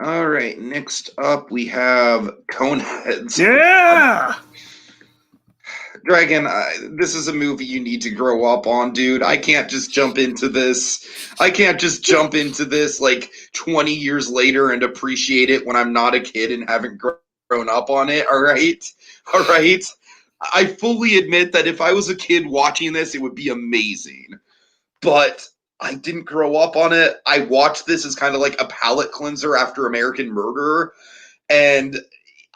All right. Next up, we have Coneheads. Yeah. Dragon, this is a movie you need to grow up on, dude. I can't just jump into this. I can't just jump into this like 20 years later and appreciate it when I'm not a kid and haven't grown up on it. All right, all right. I fully admit that if I was a kid watching this, it would be amazing. But I didn't grow up on it. I watched this as kind of like a palate cleanser after American Murderer, and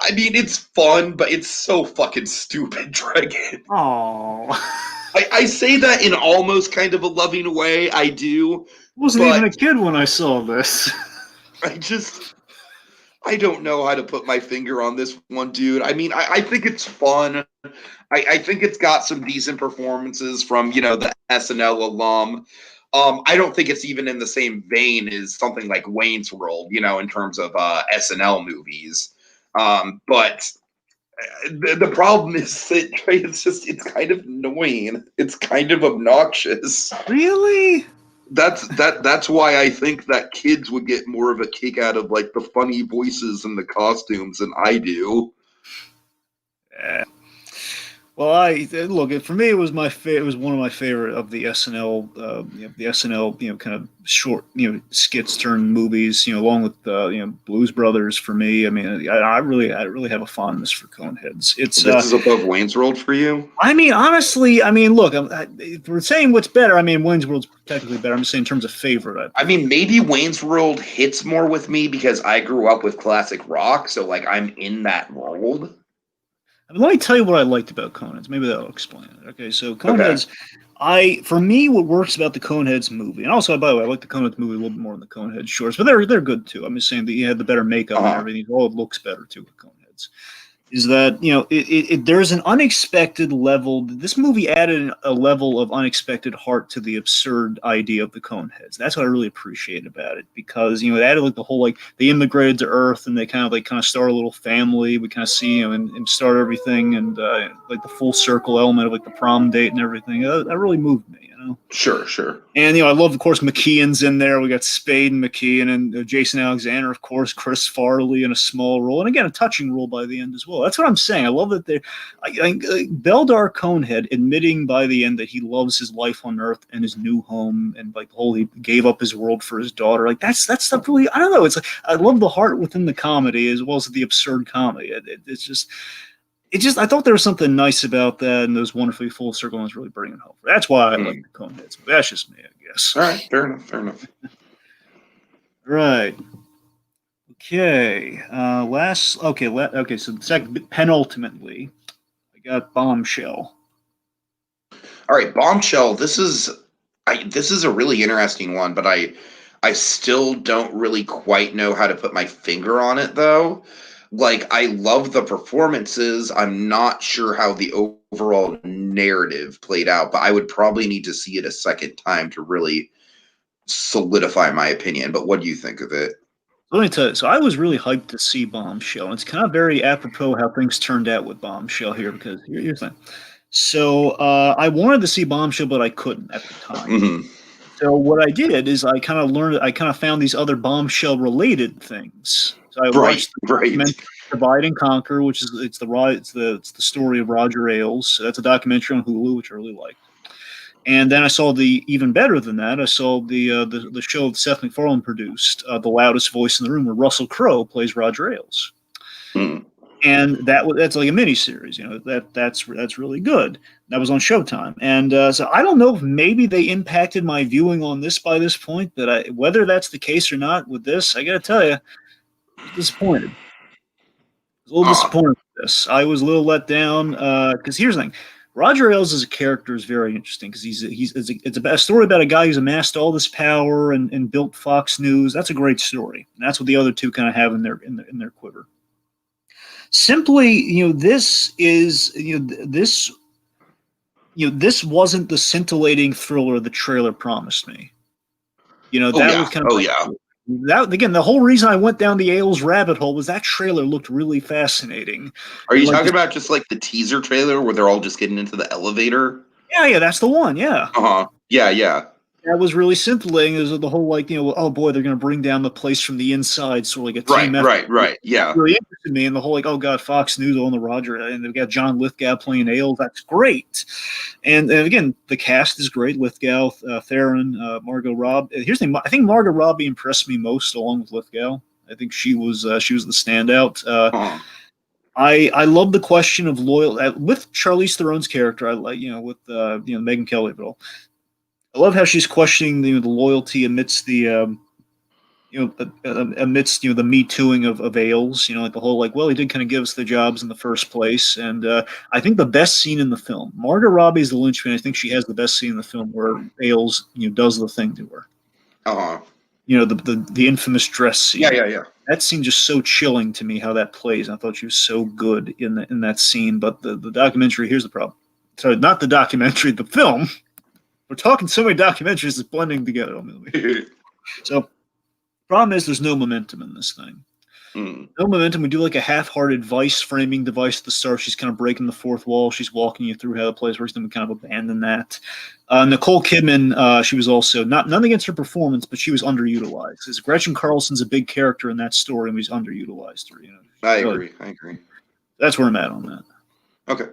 I mean, it's fun, but it's so fucking stupid, Dragon. Oh, I say that in almost kind of a loving way. I do. wasn't But even a kid when I saw this. I don't know how to put my finger on this one, dude. I mean, I think it's fun. I think it's got some decent performances from, the SNL alum. I don't think it's even in the same vein as something like Wayne's World, in terms of SNL movies. But the problem is that it's kind of annoying. It's kind of obnoxious. Really? That's why I think that kids would get more of a kick out of like the funny voices and the costumes than I do. Well, I look. For me, it was It was one of my favorite of the SNL, the SNL, kind of short, skits turned movies. Along with Blues Brothers. For me, I mean, I really have a fondness for Coneheads. It's This is above Wayne's World for you. I mean, honestly, look, if we're saying what's better, I mean, Wayne's World's technically better. I'm just saying in terms of favorite. I mean, maybe Wayne's World hits more with me because I grew up with classic rock, so like I'm in that world. Let me tell you what I liked about Coneheads. Maybe that'll explain it. Okay, so Coneheads, for me, what works about the Coneheads movie, and also, by the way, I like the Coneheads movie a little bit more than the Coneheads shorts, but they're good too. I'm just saying that you had the better makeup and everything. All it looks better too with Coneheads. Is that there's an unexpected level. This movie added a level of unexpected heart to the absurd idea of the Coneheads. That's what I really appreciate about it, because it added like the whole, like, they immigrated to Earth and they kind of start a little family. We kind of see and start everything, and like the full circle element of like the prom date and everything. That really moved me. Sure. And I love, of course, McKeon's in there. We got Spade and McKeon, and Jason Alexander, of course, Chris Farley in a small role, and again a touching role by the end as well. That's what I'm saying. I love that Beldar Conehead admitting by the end that he loves his life on Earth and his new home, and like the whole, he gave up his world for his daughter. Like that stuff really, I don't know. It's like, I love the heart within the comedy as well as the absurd comedy. It's just. I thought there was something nice about that, and those wonderfully full circle ones really bringing it home. That's why I like the Coneheads. That's just me, I guess. All right, fair enough. Right. Okay. So the second, penultimately, I got Bombshell. All right, Bombshell. This is a really interesting one, but I still don't really quite know how to put my finger on it, though. Like, I love the performances. I'm not sure how the overall narrative played out, but I would probably need to see it a second time to really solidify my opinion. But what do you think of it? Let me tell you. So I was really hyped to see Bombshell. And it's kind of very apropos how things turned out with Bombshell here, because here's the thing. So I wanted to see Bombshell, but I couldn't at the time. Mm-hmm. So what I did is I kind of found these other Bombshell-related things. So I watched Divide and Conquer, which is it's the story of Roger Ailes. So that's a documentary on Hulu, which I really liked. And then I saw even better than that. I saw the show that Seth MacFarlane produced, The Loudest Voice in the Room, where Russell Crowe plays Roger Ailes. Mm. And that's like a miniseries, that's really good. That was on Showtime, and so I don't know if maybe they impacted my viewing on this by this point, but whether that's the case or not with this, I got to tell you, I was disappointed. With this. I was a little let down because here's the thing: Roger Ailes as a character is very interesting because it's a story about a guy who's amassed all this power and built Fox News. That's a great story, and that's what the other two kind of have in their quiver. Simply, this wasn't the scintillating thriller the trailer promised me. Was kind of that, again, the whole reason I went down the Ailes rabbit hole was that trailer looked really fascinating. Are you talking about just like the teaser trailer where they're all just getting into the elevator? Yeah, that's the one. Yeah. Yeah. that was really scintillating. Is the whole like oh boy, they're going to bring down the place from the inside, so like a Right, team effort. right, right. Yeah. Really interested me, and the whole like oh god, Fox News on the Roger, and they've got John Lithgow playing Ale. That's great. And again, the cast is great. Lithgow, Theron, Margot Robbie. Here's the thing: I think Margot Robbie impressed me most, along with Lithgow. I think she was the standout. Uh-huh. I love the question of loyal with Charlize Theron's character. I like with Megan Kelly, but all. I love how she's questioning the loyalty amidst the amidst the me tooing of Ailes. Like the whole like well he did kind of give us the jobs in the first place, and I think the best scene in the film. Margot Robbie is the linchpin. I think she has the best scene in the film where Ailes does the thing to her. Uh-huh. The infamous dress scene. Yeah. That scene just so chilling to me how that plays. I thought she was so good in that scene. But the documentary, here's the problem. Sorry, not the documentary, the film. We're talking so many documentaries that's blending together. So, problem is there's no momentum in this thing. No momentum. We do like a half-hearted vice framing device at the start. She's kind of breaking the fourth wall. She's walking you through how the place works. Then we kind of abandon that. Nicole Kidman, she was also nothing against her performance, but she was underutilized. Because Gretchen Carlson's a big character in that story, and we underutilized her. I agree. That's where I'm at on that. Okay.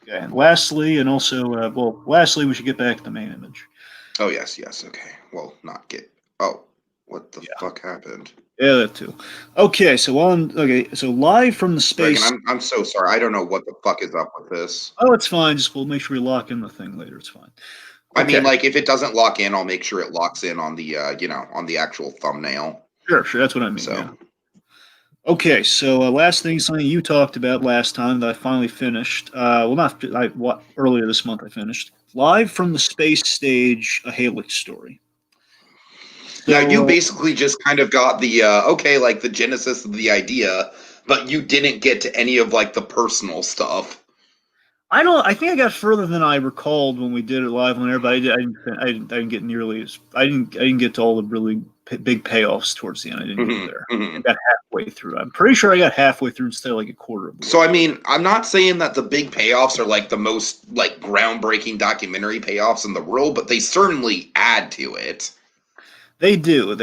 Okay. And lastly, we should get back to the main image. Oh yes. Okay. Well, not get. Oh, what the fuck happened? Yeah, that too. Okay, so live from the space. Dragon, I'm so sorry. I don't know what the fuck is up with this. Oh, it's fine. Just we'll make sure we lock in the thing later. It's fine. Okay. I mean, like if it doesn't lock in, I'll make sure it locks in on the on the actual thumbnail. Sure. That's what I mean. So. Yeah. Okay, so last thing, something you talked about last time that I finally finished. Earlier this month I finished. Live from the space stage, a Helix story. So, now you basically just kind of got the like the genesis of the idea, but you didn't get to any of like the personal stuff. I think I got further than I recalled when we did it live on air, but I didn't get nearly as I didn't get to all the really big payoffs towards the end. I didn't get there. I got halfway through. I'm pretty sure I got halfway through instead of like a quarter of the way. So I mean, I'm not saying that the big payoffs are like the most like groundbreaking documentary payoffs in the world, but they certainly add to it. They do.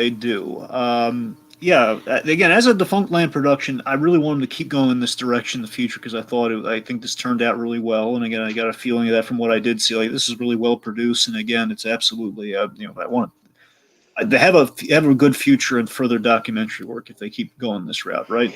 Yeah, again, as a Defunct Land production, I really wanted to keep going in this direction in the future because I think this turned out really well. And again, I got a feeling of that from what I did see. Like this is really well produced, and again, it's absolutely I want they have a good future in further documentary work if they keep going this route, right?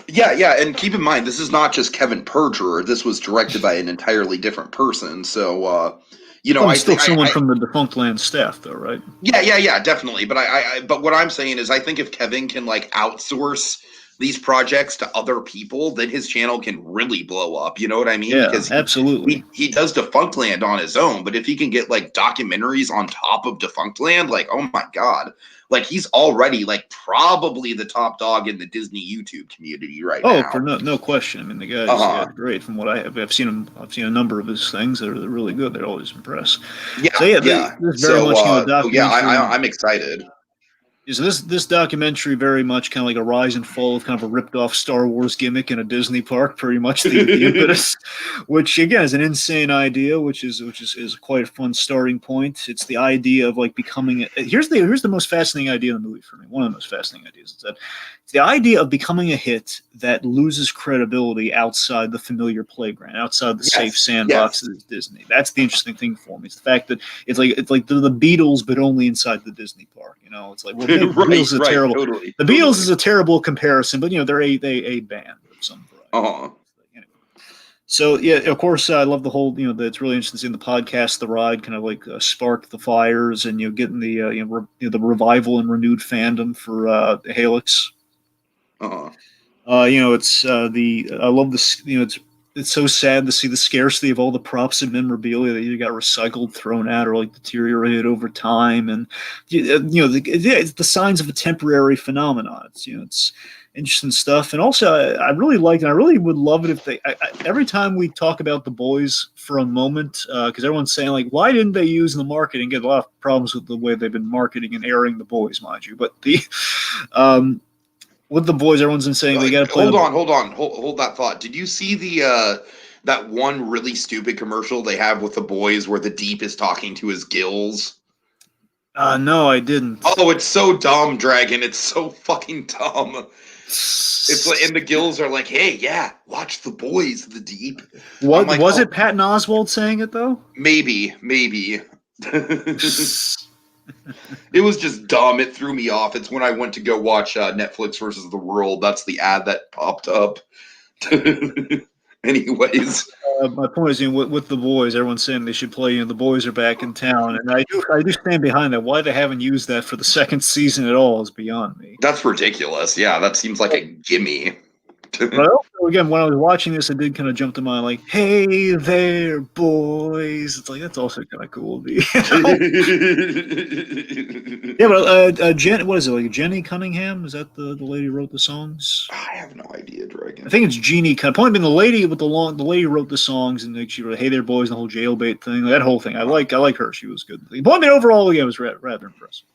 Yeah, and keep in mind this is not just Kevin Perjurer. This was directed by an entirely different person, so. I think someone from the Defunct Land staff, though, right? Yeah, definitely. But but what I'm saying is, I think if Kevin can like outsource these projects to other people, then his channel can really blow up. You know what I mean? Yeah, because absolutely. He does Defunct Land on his own, but if he can get like documentaries on top of Defunct Land, like oh my god, like he's already like probably the top dog in the Disney YouTube community now. Oh, for no question. I mean, the guy's great. From what I've seen him. I've seen a number of his things that are really good. They're always impressed. Yeah, There's very much documentary. I'm excited. So this documentary very much kind of like a rise and fall of kind of a ripped off Star Wars gimmick in a Disney park, pretty much the impetus, which again is an insane idea, which is quite a fun starting point. It's the idea of like becoming here's the most fascinating idea in the movie for me. One of the most fascinating ideas is that it's the idea of becoming a hit that loses credibility outside the familiar playground, outside the safe sandbox that is Disney. That's the interesting thing for me. It's the fact that it's like the Beatles, but only inside the Disney park. It's like the Beatles is terrible. Totally, the Beatles is a terrible comparison, but they're a band of some variety. Anyway. So yeah, of course, I love the whole. It's really interesting seeing the podcast, the ride, kind of like spark the fires, and getting the the revival and renewed fandom for Helix. It's I love this. It's so sad to see the scarcity of all the props and memorabilia that either got recycled, thrown out, or like deteriorated over time, and it's the signs of a temporary phenomenon. It's interesting stuff, and also I really like, and I really would love it if they every time we talk about The Boys for a moment, because everyone's saying like, why didn't they use the marketing? Get a lot of problems with the way they've been marketing and airing The Boys, mind you, but the with The Boys, everyone's been saying they got to play. Hold that thought. Did you see the that one really stupid commercial they have with The Boys where the Deep is talking to his gills? No, I didn't. Oh, it's so dumb, Dragon. It's so fucking dumb. It's like, and the gills are like, "Hey, yeah, watch The Boys, The Deep." I'm What like, was "Oh, it? Patton Oswalt saying it though? maybe." It was just dumb. It threw me off. It's when I went to go watch Netflix versus the World. That's the ad that popped up. Anyways, My point is, with the boys, everyone's saying they should play. The boys are back in town, and I do stand behind that. Why they haven't used that for the second season at all is beyond me. that's ridiculous. Yeah, that seems like a gimme. But also, again, when I was watching this, it did kind of jump to mind, like, "Hey there, boys." It's like that's also kind of cool. Yeah, but Jen, what is it like? Jenny Cunningham? Is that the lady who wrote the songs? I have no idea, I Dragon. think it's Jeannie. Point being, the lady with the lady who wrote the songs, and like, she wrote "Hey There Boys" and the whole jailbait thing. That whole thing, I like her. She was good. Point being, overall, yeah, it was rather impressive.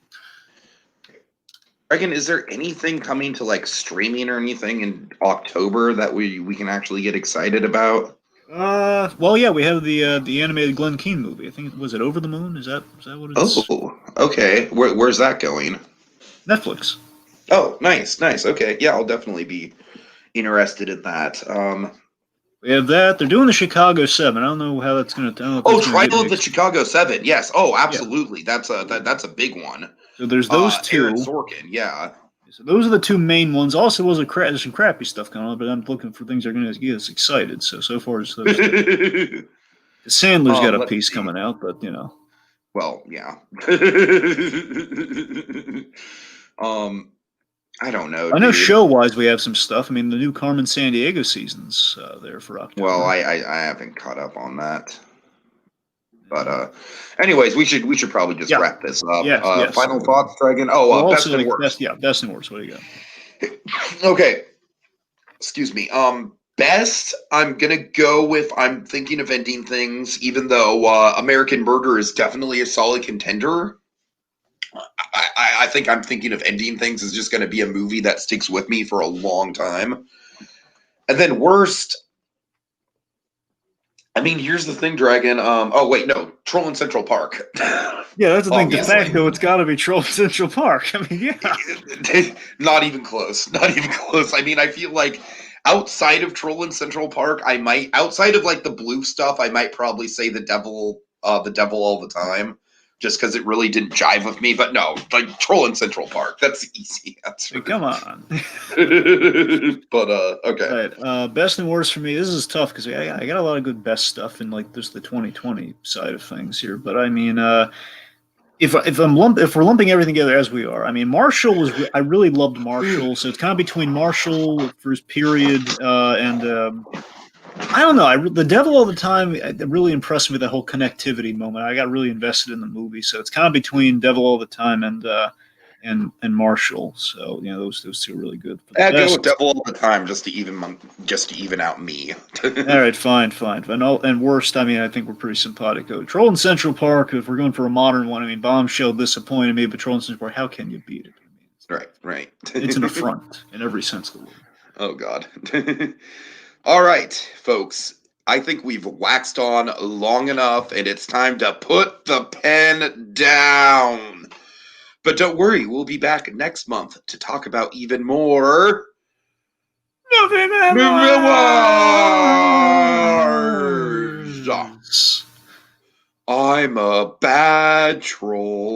Dragon, is there anything coming to like streaming or anything in October that we can actually get excited about? Well, yeah, we have the animated Glenn Keane movie. I think was it Over the Moon? Is that what it's? Oh, okay. Where's that going? Netflix. Oh, nice. Okay, yeah, I'll definitely be interested in that. We have that. They're doing the Chicago Seven. I don't know how that's gonna. I don't know if Oh, that's gonna get Trial of the mixed. Chicago Seven. Yes. Oh, Yeah. absolutely. That's a big one. So there's those Aaron two. Sorkin. Yeah. So those are the two main ones. Also, there's some crappy stuff going on, but I'm looking for things that are going to get us excited. So far, it's those two. Sandler's got a Let's piece see. coming out, but Well, yeah. I don't know, I know dude. show wise we have some stuff. I mean, the new Carmen San Diego season's there for October. Well, I haven't caught up on that. But anyways, we should probably just wrap this up. Yes. Final thoughts, Dragon. Oh, Well, best also and like worst. best and worst. What do you got? Okay. Excuse me. Best. I'm gonna go with. I'm thinking of ending things, even though American Murder is definitely a solid contender. I think I'm thinking of ending things is just going to be a movie that sticks with me for a long time. And then worst. I mean, here's the thing, Dragon. Oh wait, no, Troll in Central Park. Yeah, that's the thing. De Obviously. facto, it's got to be Troll Central Park. I mean, yeah. Not even close. Not even close. I mean, I feel like outside of Troll in Central Park, I might outside of like the blue stuff, I might probably say the devil all the time. Just because it really didn't jive with me, but no, like Troll in Central Park, that's the easy answer. Hey, come on. But okay. Right. Best and worst for me. This is tough because I got a lot of good best stuff in like this the 2020 side of things here. But I mean, if we're lumping everything together as we are, I mean, Marshall was I really loved Marshall, so it's kind of between Marshall for his period and I don't know. The Devil all the time it really impressed me. That whole connectivity moment. I got really invested in the movie, so it's kind of between Devil all the time and Marshall. So those two are really good. For the I go best. with Devil all the time just to even out me. All right, fine. And worst, I mean, I think we're pretty simpatico. Troll in Central Park, if we're going for a modern one, I mean, Bombshell disappointed me, but Troll in Central Park, how can you beat it? I mean, Right. it's an affront in every sense of the word. Oh God. All right, folks. I think we've waxed on long enough, and it's time to put the pen down. But don't worry, we'll be back next month to talk about even more memoirs. I'm a bad troll.